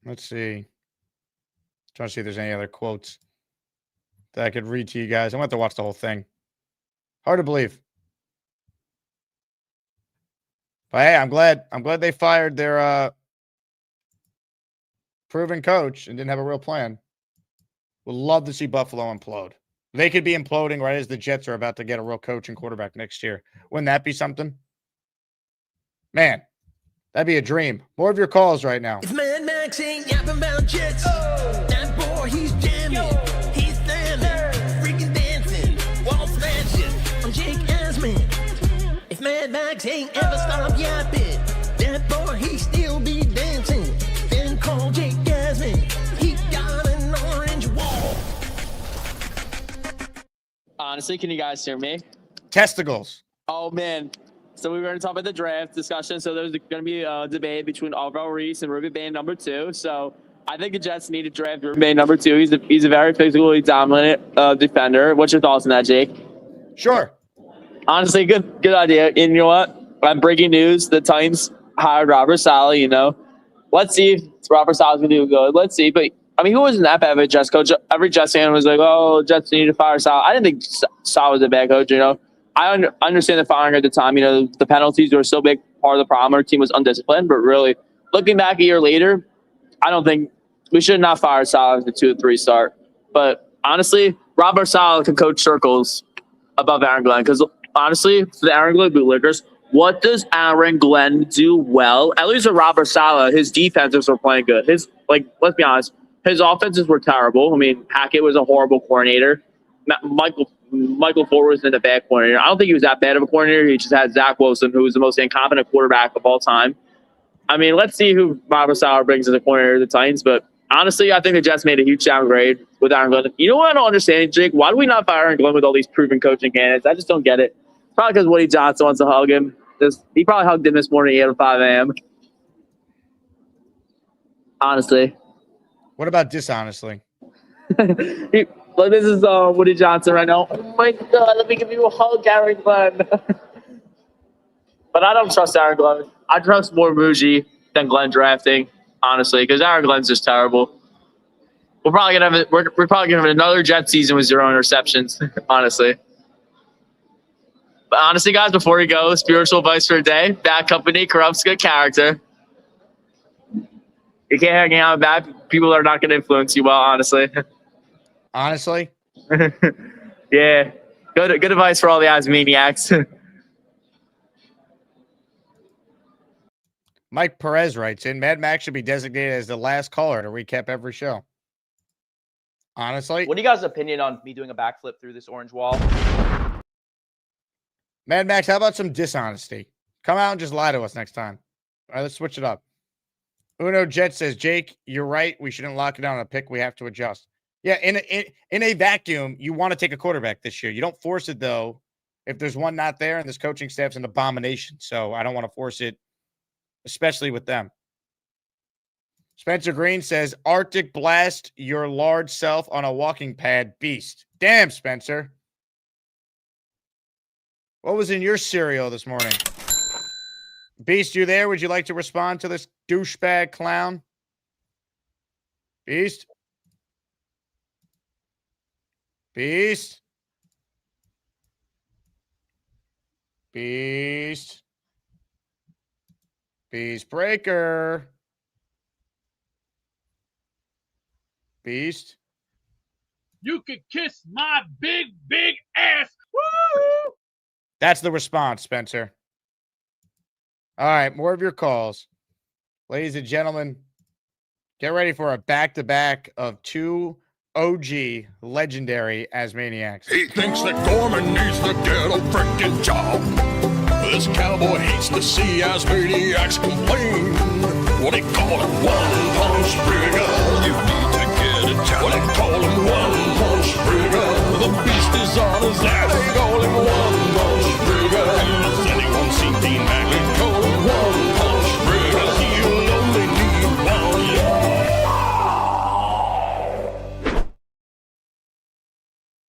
Let's see. Trying to see if there's any other quotes that I could read to you guys. I'm going to have to watch the whole thing. Hard to believe. But hey, I'm glad they fired their proven coach and didn't have a real plan. Would love to see Buffalo implode. They could be imploding right as the Jets are about to get a real coach and quarterback next year. Wouldn't that be something? Man, that'd be a dream. More of your calls right now. It's Mad Max ain't yapping about Jets. That boy, he's jamming. He's slamming. Freaking dancing. Wall smashing. I'm Jake Asman. If Mad Max ain't ever stopped yapping, that boy, he still be dancing. Then call Jake Asman. He got an orange wall. Honestly, can you guys hear me? Testicles. Oh, man. So we were going to talk about the draft discussion. So there's going to be a debate between Alvaro Reese and Ruben Bain number 2. So I think the Jets need to draft Ruben Bain number 2. He's a very physically dominant defender. What's your thoughts on that, Jake? Sure. Honestly, good idea. And you know what? Breaking news: the Titans hired Robert Saleh. You know, let's see if Robert Saleh's going to do good. Let's see. But I mean, who wasn't that bad of a Jets coach? Every Jets fan was like, "Oh, Jets need to fire Saleh." I didn't think Saleh was a bad coach. You know. I understand the firing at the time. You know, the penalties were so big part of the problem. Our team was undisciplined. But really, looking back a year later, I don't think we should not fire Saleh as the 2 or 3 start. But honestly, Robert Saleh can coach circles above Aaron Glenn. Because honestly, for the Aaron Glenn bootlickers, what does Aaron Glenn do well? At least with Robert Saleh, his defenses were playing good. Let's be honest, his offenses were terrible. I mean, Hackett was a horrible coordinator. Michael Ford was in the bad coordinator. I don't think he was that bad of a coordinator. He just had Zach Wilson, who was the most incompetent quarterback of all time. I mean, let's see who Robert Saleh brings as a coordinator to the Titans. But honestly, I think the Jets made a huge downgrade with Aaron Glenn. You know what I don't understand, Jake? Why do we not fire Aaron Glenn with all these proven coaching candidates? I just don't get it. Probably because Woody Johnson wants to hug him. He probably hugged him this morning at 5 a.m. Honestly. What about dishonestly? Look, this is Woody Johnson right now. Oh my God, let me give you a hug, Aaron Glenn. But I don't trust Aaron Glenn. I trust more Muji than Glenn drafting, honestly, because Aaron Glenn's just terrible. We're probably gonna have another Jet season with 0 interceptions, honestly. But honestly, guys, before we go, spiritual advice for a day: bad company corrupts good character. You can't hang out with bad people that are not going to influence you well, honestly. Honestly? Yeah. Good advice for all the eyes maniacs. Mike Perez writes in, Mad Max should be designated as the last caller to recap every show. Honestly? What do you guys' opinion on me doing a backflip through this orange wall? Mad Max, how about some dishonesty? Come out and just lie to us next time. All right, let's switch it up. Uno Jet says, Jake, you're right. We shouldn't lock it down on a pick. We have to adjust. Yeah, in a vacuum, you want to take a quarterback this year. You don't force it, though, if there's one not there, and this coaching staff's an abomination. So I don't want to force it, especially with them. Spencer Green says, Arctic blast your large self on a walking pad beast. Damn, Spencer. What was in your cereal this morning? Beast, you there? Would you like to respond to this douchebag clown? Beast? Beast? Beast? Beast breaker? Beast? You can kiss my big, big ass. Woo! That's the response, Spencer. All right, more of your calls. Ladies and gentlemen, get ready for a back-to-back of 2 OG legendary Asmaniacs. He thinks that Gorman needs to get a freaking job. This cowboy hates to see Asmaniacs complain. What he call him, one-punch Sprigger. You need to get a job. What he call him, one-punch Sprigger. the beast is on his ass. They call him One Punch Trigger. Has anyone seen Dean Mack? They call him One Punch Trigger. You'll only need one.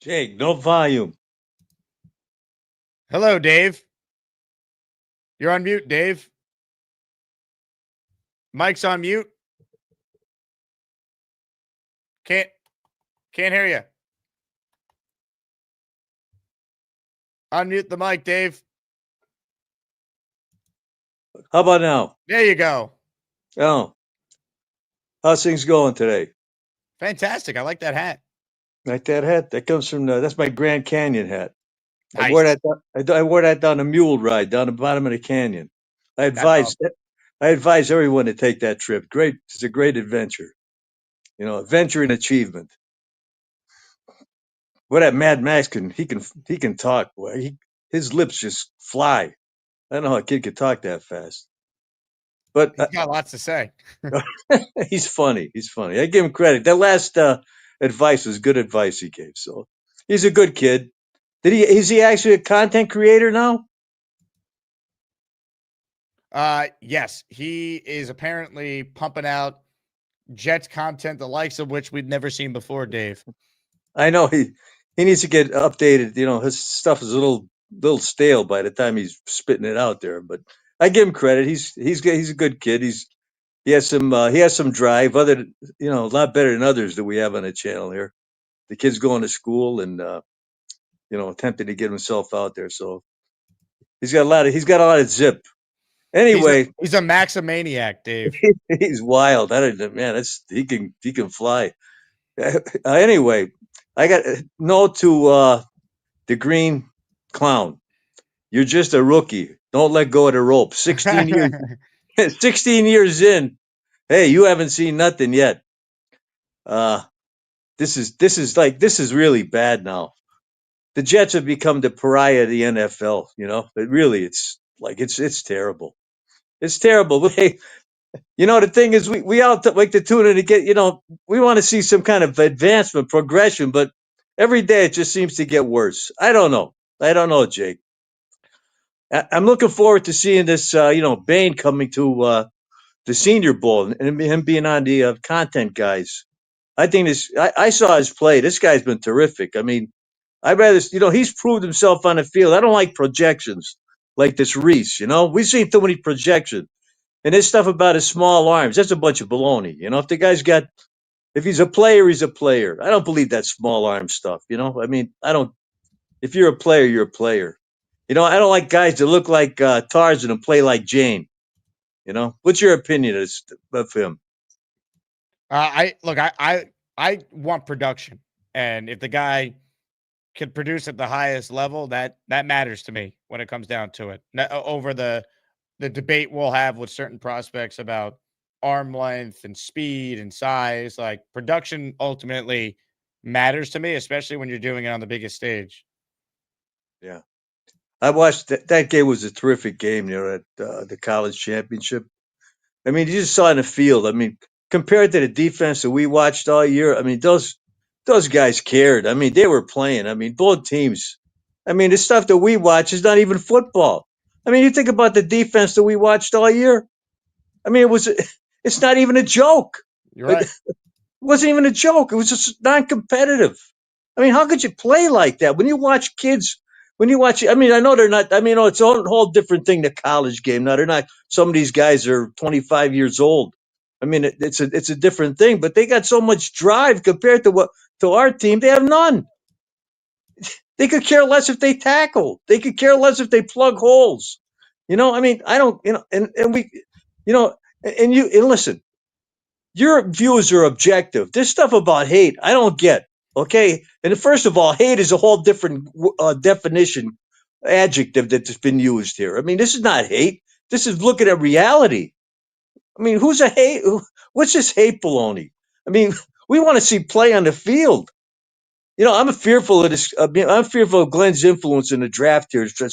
Jake, no volume. Hello, Dave. You're on mute, Dave. Mike's on mute. Can't hear you. Unmute the mic, Dave. How about now? There you go. Oh, how's things going today? Fantastic. I like that hat. Like that hat? That comes from that's my Grand Canyon hat. Nice. I wore that. I wore that down a mule ride down the bottom of the canyon. I advise everyone to take that trip. Great, it's a great adventure. You know, adventure and achievement. What that Mad Max can talk. Boy, his lips just fly. I don't know how a kid could talk that fast. But he's got lots to say. He's funny. He's funny. I give him credit. That last advice was good advice he gave. So he's a good kid. Is he actually a content creator now? Yes, he is apparently pumping out Jets content, the likes of which we've never seen before, Dave. I know he needs to get updated. You know, his stuff is a little stale by the time he's spitting it out there. But I give him credit. He's a good kid. He has some drive. A lot better than others that we have on the channel here. The kid's going to school and attempting to get himself out there. So he's got a lot of zip. Anyway, he's a Maximaniac, Dave. He's wild. He can fly. Anyway, I got a note to the Green Clown. You're just a rookie. Don't let go of the rope. 16 years, 16 years in. Hey, you haven't seen nothing yet. This is really bad now. The Jets have become the pariah of the NFL. You know, it's terrible. It's terrible. But hey, the thing is, we all like to tune in to get, we want to see some kind of advancement, progression, but every day it just seems to get worse. I don't know, Jake. I'm looking forward to seeing this, Bain coming to the Senior Bowl and him being on the content guys. I think I saw his play. This guy's been terrific. I mean, I'd rather, he's proved himself on the field. I don't like projections like this Reese, We've seen too many projections. And this stuff about his small arms, that's a bunch of baloney. If he's a player, he's a player. I don't believe that small arm stuff, if you're a player, you're a player. I don't like guys that look like Tarzan and play like Jane. What's your opinion of him? I want production. And if the guy can produce at the highest level, that matters to me when it comes down to it. Over the debate we'll have with certain prospects about arm length and speed and size, like production ultimately matters to me, especially when you're doing it on the biggest stage. Yeah. I watched that game. Was a terrific game at the college championship. I mean, you just saw in the field. I mean, compared to the defense that we watched all year, I mean, those guys cared. I mean, they were playing. I mean, both teams. I mean, the stuff that we watch is not even football. I mean, you think about the defense that we watched all year. I mean, it's not even a joke. You're right. It wasn't even a joke. It was just non-competitive. I mean, how could you play like that? When you watch kids, I mean, I know they're not, I mean, it's a whole different thing, the college game. Now, they're not, some of these guys are 25 years old. I mean, it's a different thing, but they got so much drive compared to our team. They have none. They could care less if they tackle. They could care less if they plug holes. I mean, I don't, and we, and listen, your views are objective. This stuff about hate, I don't get. Okay. And first of all, hate is a whole different definition, adjective that's been used here. I mean, this is not hate. This is looking at reality. I mean, what's this hate baloney? I mean, we want to see play on the field. I'm fearful of this. I'm fearful of Glenn's influence in the draft here to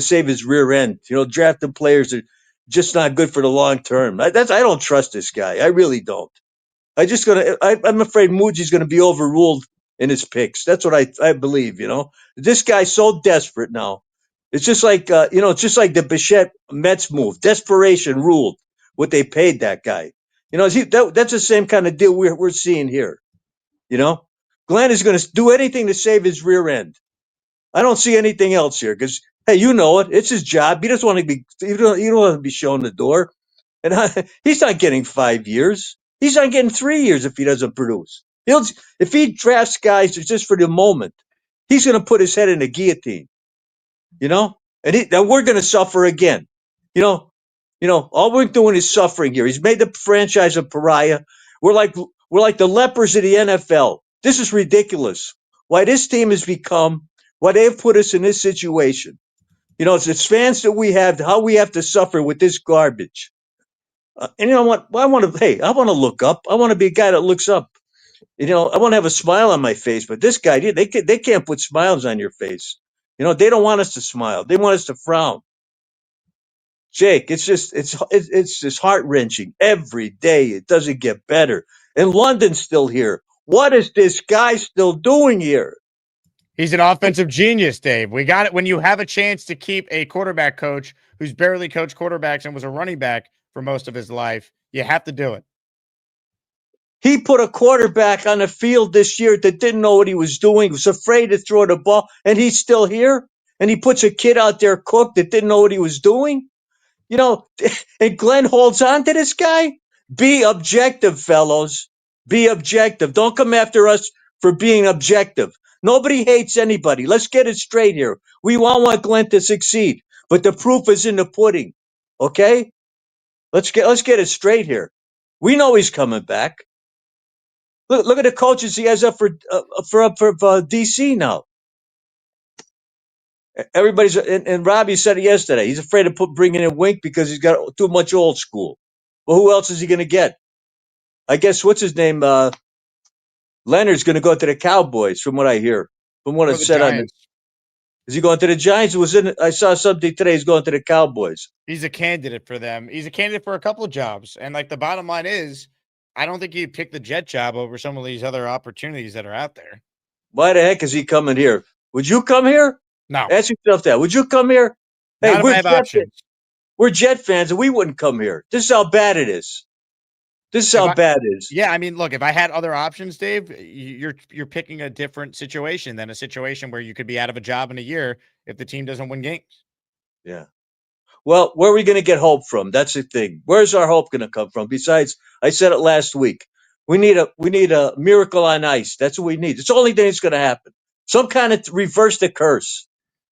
save his rear end. Drafting players are just not good for the long term. I don't trust this guy. I really don't. I'm afraid Muji's going to be overruled in his picks. That's what I believe. This guy's so desperate now. It's just like it's just like the Bichette Mets move. Desperation ruled what they paid that guy. That's the same kind of deal we're seeing here. Glenn is going to do anything to save his rear end. I don't see anything else here because, hey, it's his job. He doesn't want to be. You don't want to be shown the door, and he's not getting 5 years. He's not getting 3 years if he doesn't produce. If he drafts guys just for the moment, he's going to put his head in a guillotine. And we're going to suffer again. All we're doing is suffering here. He's made the franchise a pariah. We're like the lepers of the NFL. This is ridiculous. Why this team has become, why they've put us in this situation. It's fans that we have, how we have to suffer with this garbage. And you know what? I want to look up. I want to be a guy that looks up. I want to have a smile on my face. But this guy, they can't put smiles on your face. They don't want us to smile. They want us to frown. Jake, it's just heart wrenching every day. It doesn't get better. And London's still here. What is this guy still doing here? He's an offensive genius, Dave. We got it. When you have a chance to keep a quarterback coach who's barely coached quarterbacks and was a running back for most of his life, you have to do it. He put a quarterback on the field this year that didn't know what he was doing, was afraid to throw the ball, and he's still here. And he puts a kid out there, Cook, that didn't know what he was doing. And Glenn holds on to this guy. Be objective, fellows. Be objective. Don't come after us for being objective. Nobody hates anybody. Let's get it straight here. We all want Glenn to succeed, but the proof is in the pudding. Okay? Let's get it straight here. We know he's coming back. Look at the coaches he has up for DC now. Everybody's and Robbie said it yesterday. He's afraid of bringing in Wink because he's got too much old school. Well, who else is he going to get? I guess what's his name? Leonard's going to go to the Cowboys, from what I hear. From what it said on it. Is he going to the Giants? I saw something today. He's going to the Cowboys. He's a candidate for them. He's a candidate for a couple of jobs. And the bottom line is, I don't think he'd pick the Jet job over some of these other opportunities that are out there. Why the heck is he coming here? Would you come here? No. Ask yourself that. Would you come here? Hey, we're Jet fans, and we wouldn't come here. This is how bad it is. This is how bad it is. Yeah, I mean, look, if I had other options, Dave, you're picking a different situation than a situation where you could be out of a job in a year if the team doesn't win games. Yeah. Well, where are we going to get hope from? That's the thing. Where's our hope going to come from? Besides, I said it last week. We need a miracle on ice. That's what we need. It's the only thing that's going to happen. Some kind of reverse the curse.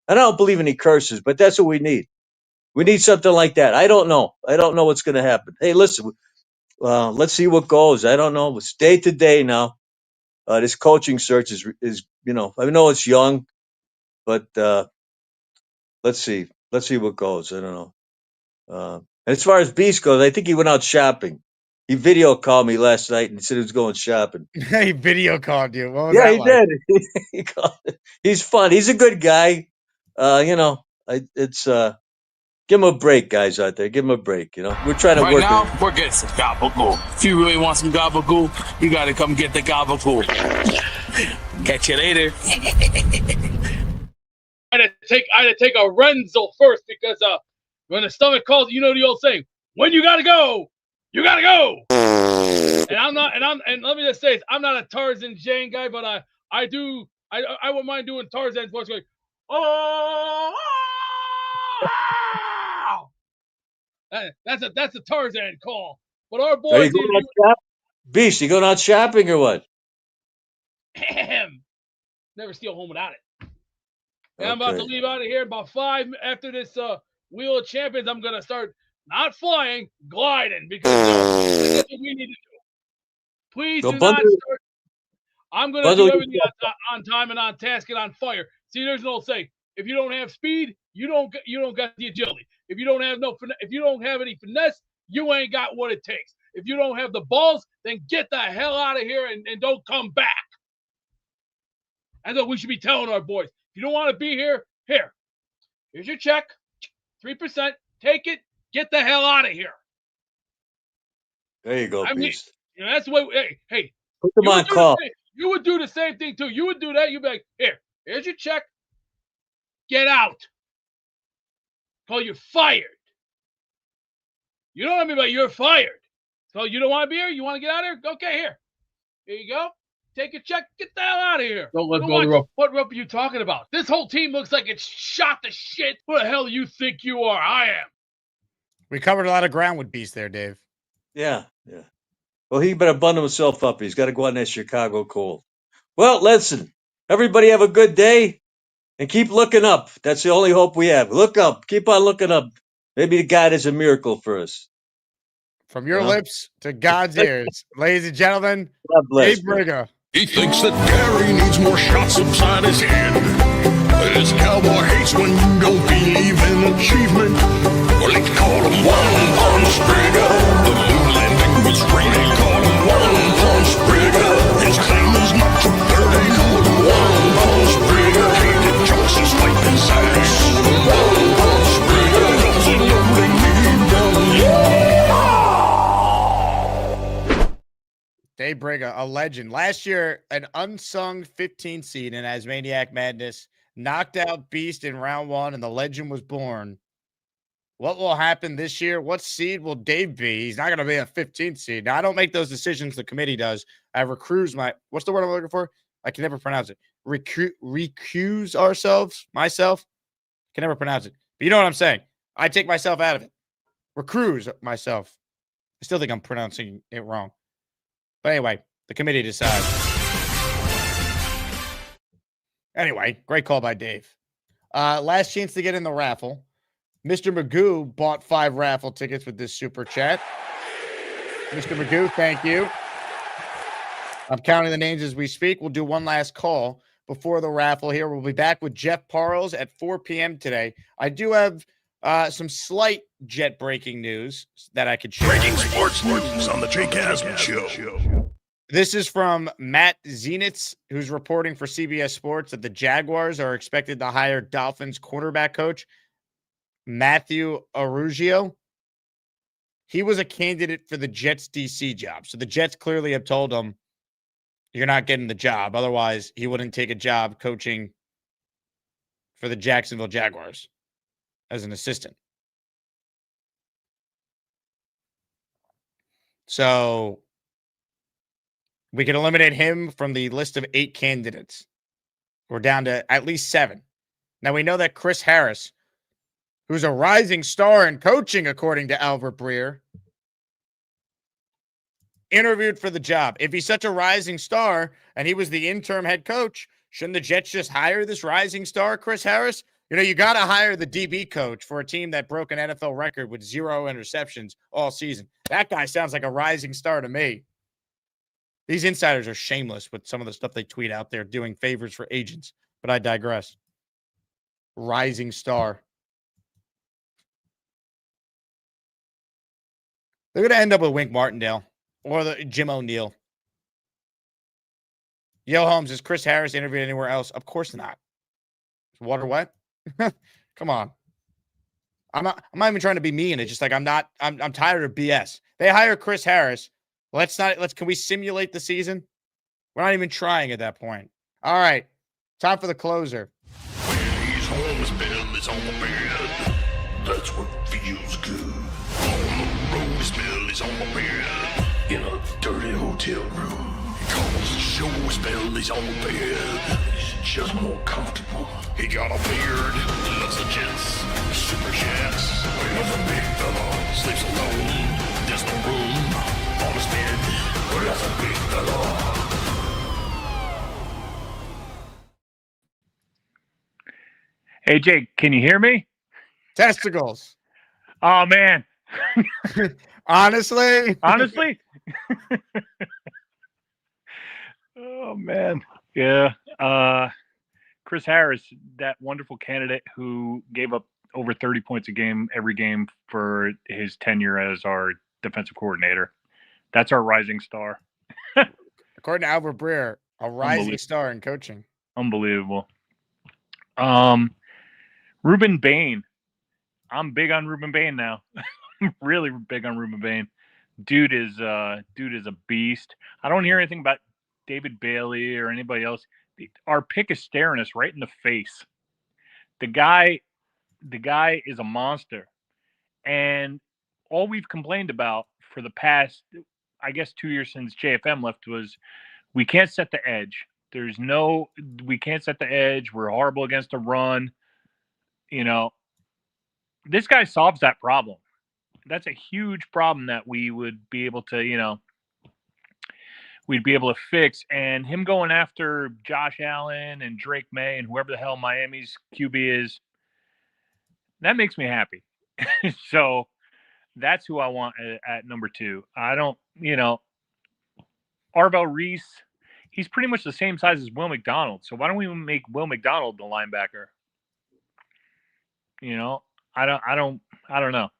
I don't believe any curses, but that's what we need. We need something like that. I don't know. I don't know what's going to happen. Hey, listen, let's see what goes. I don't know. It's day to day now. This coaching search is I know it's young, but let's see. Let's see what goes. I don't know. As far as Beast goes, I think he went out shopping. He video called me last night and said he was going shopping. He video called you. What was Yeah, that he like? did. He's fun. He's a good guy. Give him a break, guys out there. Give him a break. We're trying to Right work. now, we're getting some gabagool. If you really want some gabagool, you got to come get the gabagool. Catch you later. I had to take a Renzel first because when the stomach calls, you know the old saying, when you gotta go, you gotta go. And let me just say this, I'm not a Tarzan Jane guy, but I wouldn't mind doing Tarzan's voice going, oh. That's a Tarzan call. But our boys, Beast, you going out shopping or what? Never steal home without it. And I'm about to leave out of here about 5 after this Wheel of Champions. I'm gonna start not flying, gliding because that's what we need to do. Please do not start. I'm gonna do everything on time and on task and on fire. See, there's an old saying: if you don't have speed, you don't got the agility. If you don't have any finesse, you ain't got what it takes. If you don't have the balls, then get the hell out of here and don't come back. That's what we should be telling our boys. If you don't want to be here, here's your check, 3%. Take it. Get the hell out of here. There you go, Beast. That's the way. Hey, put them on call. You would do the same thing too. You would do that. You'd be like, here's your check. Get out. Call you fired. You know what I mean by you're fired. So you don't want to be here? You want to get out of here? Okay, here. Here you go. Take your check. Get the hell out of here. Don't let go of the rope. What rope are you talking about? This whole team looks like it's shot to shit. Who the hell you think you are? I am. We covered a lot of ground with Beast there, Dave. Yeah. Well, he better bundle himself up. He's got to go out in that Chicago cold. Well, listen, everybody have a good day and keep looking up. That's the only hope we have. Look up. Keep on looking up. Maybe God is a miracle for us. From your lips to God's ears. Ladies and gentlemen, God bless. Dave Briga. He thinks that Gary needs more shots upside his head. This cowboy hates when you don't believe in achievement. Well, they call him One Punch Briga. The moon landing was real. They call him One Punch Briga. His claim is not true. They call him One Punch Briga. Hated Johnson's fighting size. One Punch Briga. Cause he know they need them. Dave Briga, a legend. Last year, an unsung 15 seed in Asmaniac Madness, knocked out Beast in round 1, and the legend was born. What will happen this year? What seed will Dave be? He's not going to be a 15th seed. Now, I don't make those decisions. The committee does. I recuse what's the word I'm looking for? I can never pronounce it. Recuse ourselves, myself. Can never pronounce it. But you know what I'm saying. I take myself out of it. Recuse myself. I still think I'm pronouncing it wrong. But anyway, the committee decides. Anyway, great call by Dave. Last chance to get in the raffle. Mr. Magoo bought 5 raffle tickets with this super chat. Mr. Magoo, thank you. I'm counting the names as we speak. We'll do one last call before the raffle here. We'll be back with Jeff Parles at 4 p.m. today. I do have some slight Jet breaking news that I could share. Breaking sports news on the Jake Asman Show. This is from Matt Zenitz, who's reporting for CBS Sports that the Jaguars are expected to hire Dolphins quarterback coach Matthew Arugio. He was a candidate for the Jets DC job. So the Jets clearly have told him, you're not getting the job. Otherwise, he wouldn't take a job coaching for the Jacksonville Jaguars as an assistant. So we can eliminate him from the list of 8 candidates. We're down to at least 7. Now we know that Chris Harris, who's a rising star in coaching, according to Albert Breer, interviewed for the job. If he's such a rising star and he was the interim head coach, shouldn't the Jets just hire this rising star, Chris Harris? You know, you got to hire the DB coach for a team that broke an NFL record with 0 interceptions all season. That guy sounds like a rising star to me. These insiders are shameless with some of the stuff they tweet out there doing favors for agents, but I digress. Rising star. They're going to end up with Wink Martindale or the Jim O'Neill. Yo, Holmes, is Chris Harris interviewed anywhere else? Of course not. Is water wet? Come on. I'm not even trying to be mean. It's just like I'm tired of BS. They hire Chris Harris. Can we simulate the season? We're not even trying at that point. All right. Time for the closer. He's home, his bell is on the bed. That's what feels good. On the road, his bell is on the bed. In a dirty hotel room. He calls the show, his bell is on the bed. He's just more comfortable. He got a beard, loves the Jets, SuperChats. Well, the big fella sleeps alone. There's no room on his bed. Well, that's a big fella. Hey, Jake, can you hear me? Testicles. Oh, man. Honestly? Oh, man. Yeah. Chris Harris, that wonderful candidate who gave up over 30 points a game every game for his tenure as our defensive coordinator. That's our rising star. According to Albert Breer, a rising star in coaching. Unbelievable. Ruben Bain. I'm big on Ruben Bain now. I'm really big on Ruben Bain. Dude is a beast. I don't hear anything about David Bailey or anybody else, our pick is staring us right in the face. The guy is a monster. And all we've complained about for the past, I guess, 2 years since JFM left was we can't set the edge. We can't set the edge. We're horrible against the run. You know, this guy solves that problem. That's a huge problem that we would be able to, we'd be able to fix. And him going after Josh Allen and Drake May and whoever the hell Miami's QB is, that makes me happy. So that's who I want at number 2. I don't, Arvell Reese, he's pretty much the same size as Will McDonald. So why don't we make Will McDonald the linebacker? I don't know.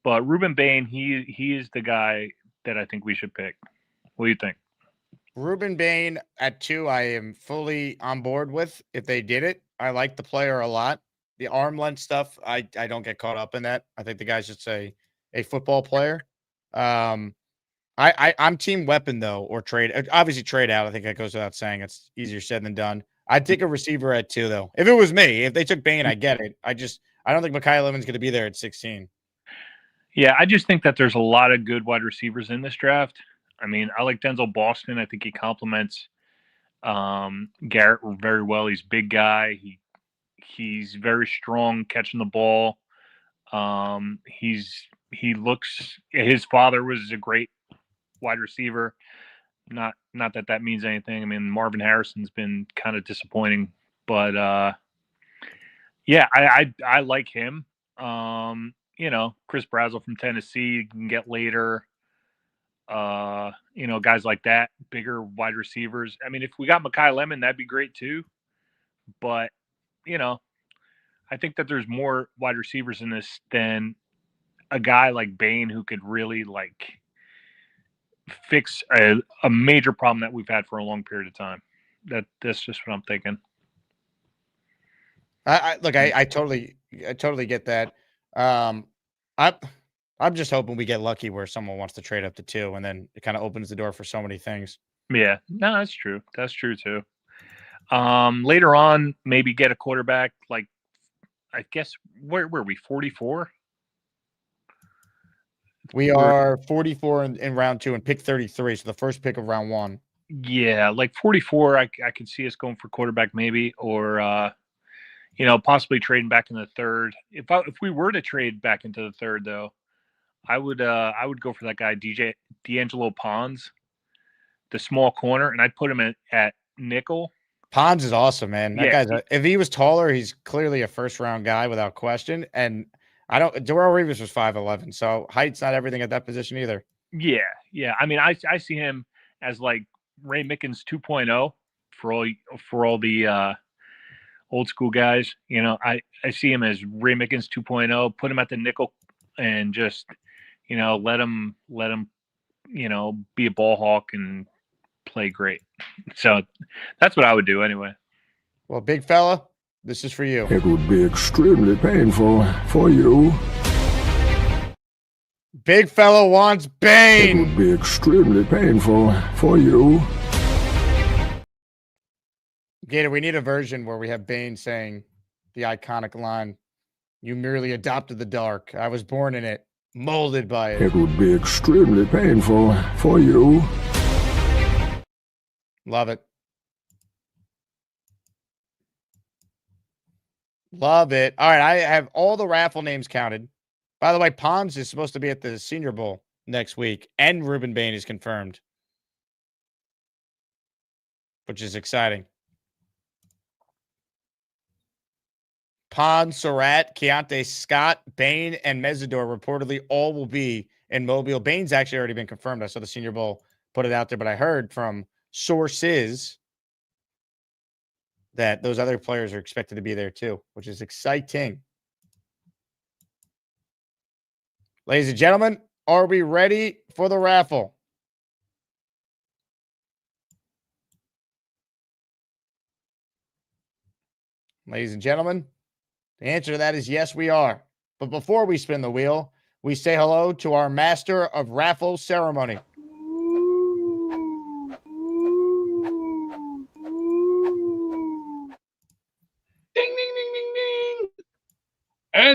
But Ruben Bain, he is the guy that I think we should pick. What do you think? Ruben Bain at 2, I am fully on board with if they did it. I like the player a lot. The arm length stuff, I don't get caught up in that. I think the guy's just a football player. I'm team weapon though, or trade. Obviously trade out. I think that goes without saying. It's easier said than done. I'd take a receiver at 2 though. If it was me, if they took Bain, I get it. I don't think Mekhi Levin's going to be there at 16. Yeah, I just think that there's a lot of good wide receivers in this draft. I mean, I like Denzel Boston. I think he complements Garrett very well. He's a big guy. He's very strong catching the ball. His father was a great wide receiver. Not that means anything. I mean, Marvin Harrison's been kind of disappointing, but yeah, I like him. Chris Brazzell from Tennessee, you can get later. Guys like that, bigger wide receivers. I mean, if we got Mekhi Lemon, that'd be great too. But, I think that there's more wide receivers in this than a guy like Bain who could really fix a major problem that we've had for a long period of time. That's just what I'm thinking. I totally get that. I'm just hoping we get lucky where someone wants to trade up to 2, and then it kind of opens the door for so many things. Yeah, no, that's true. That's true too. Later on, maybe get a quarterback. I guess where were we? 44. We are 44 in round 2 and pick 33. So the first pick of round 1. Yeah, 44. I could see us going for quarterback maybe, or possibly trading back in the 3rd. If we were to trade back into the 3rd, though, I would go for that guy D'Angelo Pons, the small corner, and I'd put him at nickel. Pons is awesome, man. That guy's if he was taller, he's clearly a first-round guy without question. And Darrelle Revis was 5'11", so height's not everything at that position either. Yeah. I mean, I see him as Ray Mickens 2.0 for all the old school guys. I see him as Ray Mickens 2.0. Put him at the nickel and just let him be a ball hawk and play great. So that's what I would do anyway. Well, big fella, this is for you. It would be extremely painful for you. Big fella wants Bain. It would be extremely painful for you. Gator, we need a version where we have Bain saying the iconic line, "You merely adopted the dark. I was born in it, molded by it." It would be extremely painful for you. Love it. Love it. All right, I have all the raffle names counted. By the way, Pons is supposed to be at the Senior Bowl next week, and Ruben Bain is confirmed, which is exciting. Pons, Surratt, Keontae Scott, Bain, and Mesidor reportedly all will be in Mobile. Bain's actually already been confirmed. I saw the Senior Bowl put it out there, but I heard from sources that those other players are expected to be there too, which is exciting. Ladies and gentlemen, are we ready for the raffle? Ladies and gentlemen, the answer to that is yes, we are. But before we spin the wheel, we say hello to our master of raffle ceremony.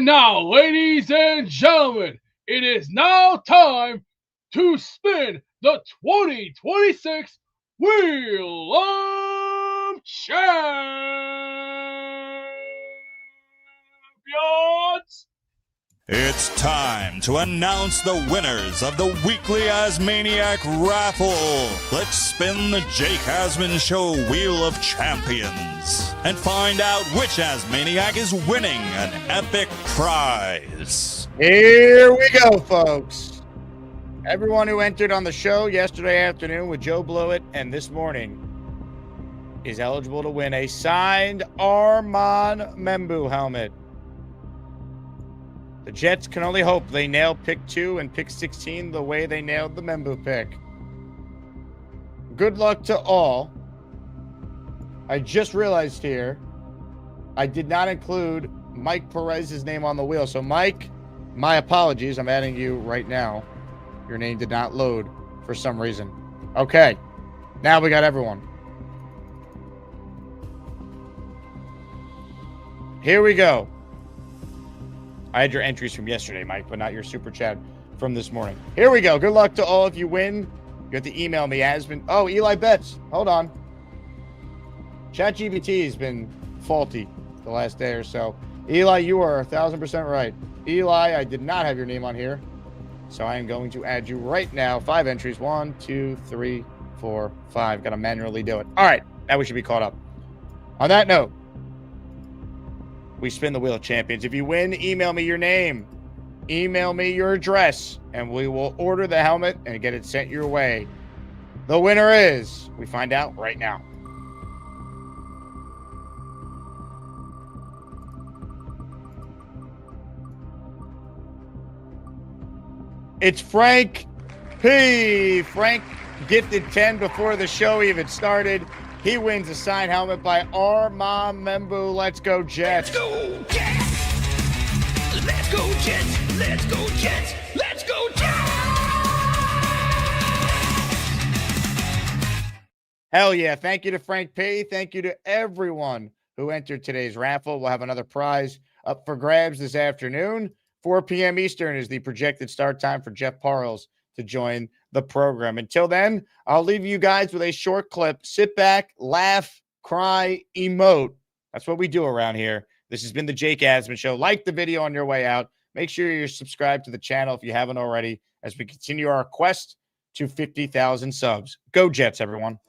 And now, ladies and gentlemen, it is now time to spin the 2026 Wheel of Champions! It's time to announce the winners of the weekly Asmaniac Raffle. Let's spin the Jake Asman Show Wheel of Champions and find out which Asmaniac is winning an epic prize. Here we go, folks. Everyone who entered on the show yesterday afternoon with Joe Blewett and this morning is eligible to win a signed Armand Membu helmet. The Jets can only hope they nail pick 2 and pick 16 the way they nailed the Membu pick. Good luck to all. I just realized here I did not include Mike Perez's name on the wheel. So, Mike, my apologies. I'm adding you right now. Your name did not load for some reason. Okay. Now we got everyone. Here we go. I had your entries from yesterday, Mike, but not your super chat from this morning. Here we go. Good luck to all. If you win, you have to email me, Asman. Oh, Eli Betts. Hold on. ChatGPT has been faulty the last day or so. Eli, you are 1,000% right. Eli, I did not have your name on here, so I am going to add you right now. 5 entries. 1, 2, 3, 4, 5. Got to manually do it. All right. Now we should be caught up. On that note, we spin the Wheel of Champions. If you win, email me your name, email me your address, and we will order the helmet and get it sent your way. The winner is, we find out right now. It's Frank P. Frank gifted 10 before the show even started. He wins a signed helmet by Armand Membu. Let's go, Jets. Let's go, Jets. Let's go, Jets. Let's go, Jets. Let's go, Jets. Hell yeah. Thank you to Frank P. Thank you to everyone who entered today's raffle. We'll have another prize up for grabs this afternoon. 4 p.m. Eastern is the projected start time for Jeff Parles to join the program. Until then, I'll leave you guys with a short clip. Sit back, laugh, cry, emote. That's what we do around here. This has been the Jake Asman Show. Like the video on your way out. Make sure you're subscribed to the channel if you haven't already as we continue our quest to 50,000 subs. Go Jets, everyone.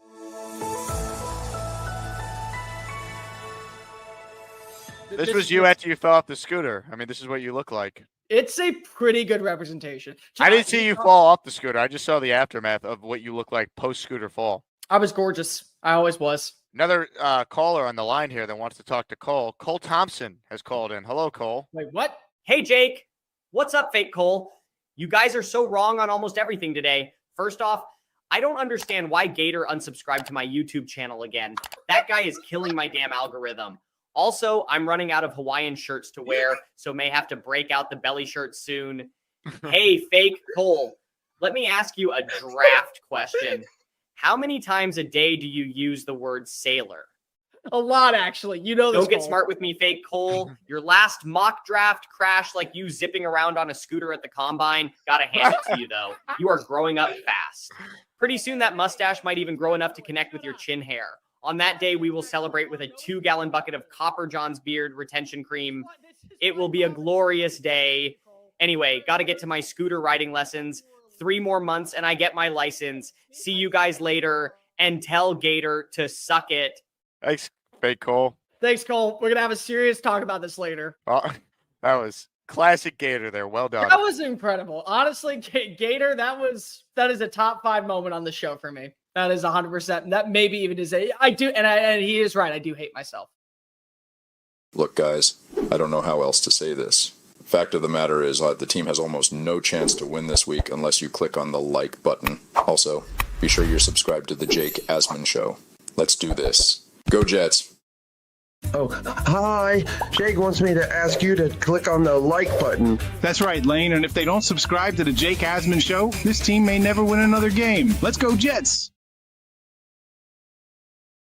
This was you after you fell off the scooter. I mean, this is what you look like. It's a pretty good representation. I didn't see you fall off the scooter. I just saw the aftermath of what you look like post-scooter fall. I was gorgeous. I always was. Another caller on the line here that wants to talk to Cole. Cole Thompson has called in. Hello, Cole. Wait, what? Hey, Jake. What's up, fake Cole? You guys are so wrong on almost everything today. First off, I don't understand why Gator unsubscribed to my YouTube channel again. That guy is killing my damn algorithm. Also, I'm running out of Hawaiian shirts to wear, so may have to break out the belly shirt soon. Hey, fake Cole, let me ask you a draft question. How many times a day do you use the word sailor? A lot, actually. You know this. Don't get Cole. smart with me, fake Cole. Your last mock draft crashed like you zipping around on a scooter at the combine. Gotta hand it to you, though. You are growing up fast. Pretty soon, that mustache might even grow enough to connect with your chin hair. On that day, we will celebrate with a 2-gallon bucket of Copper John's Beard retention cream. It will be a glorious day. Anyway, got to get to my scooter riding lessons. 3 more months and I get my license. See you guys later and tell Gator to suck it. Thanks, fake Cole. Thanks, Cole. We're going to have a serious talk about this later. Oh, that was classic Gator there. Well done. That was incredible. Honestly, Gator, that is a top 5 moment on the show for me. That is 100%. That maybe even is and he is right. I do hate myself. Look, guys, I don't know how else to say this. The fact of the matter is the team has almost no chance to win this week unless you click on the like button. Also, be sure you're subscribed to the Jake Asman Show. Let's do this. Go Jets. Oh, hi. Jake wants me to ask you to click on the like button. That's right, Lane. And if they don't subscribe to the Jake Asman Show, this team may never win another game. Let's go Jets.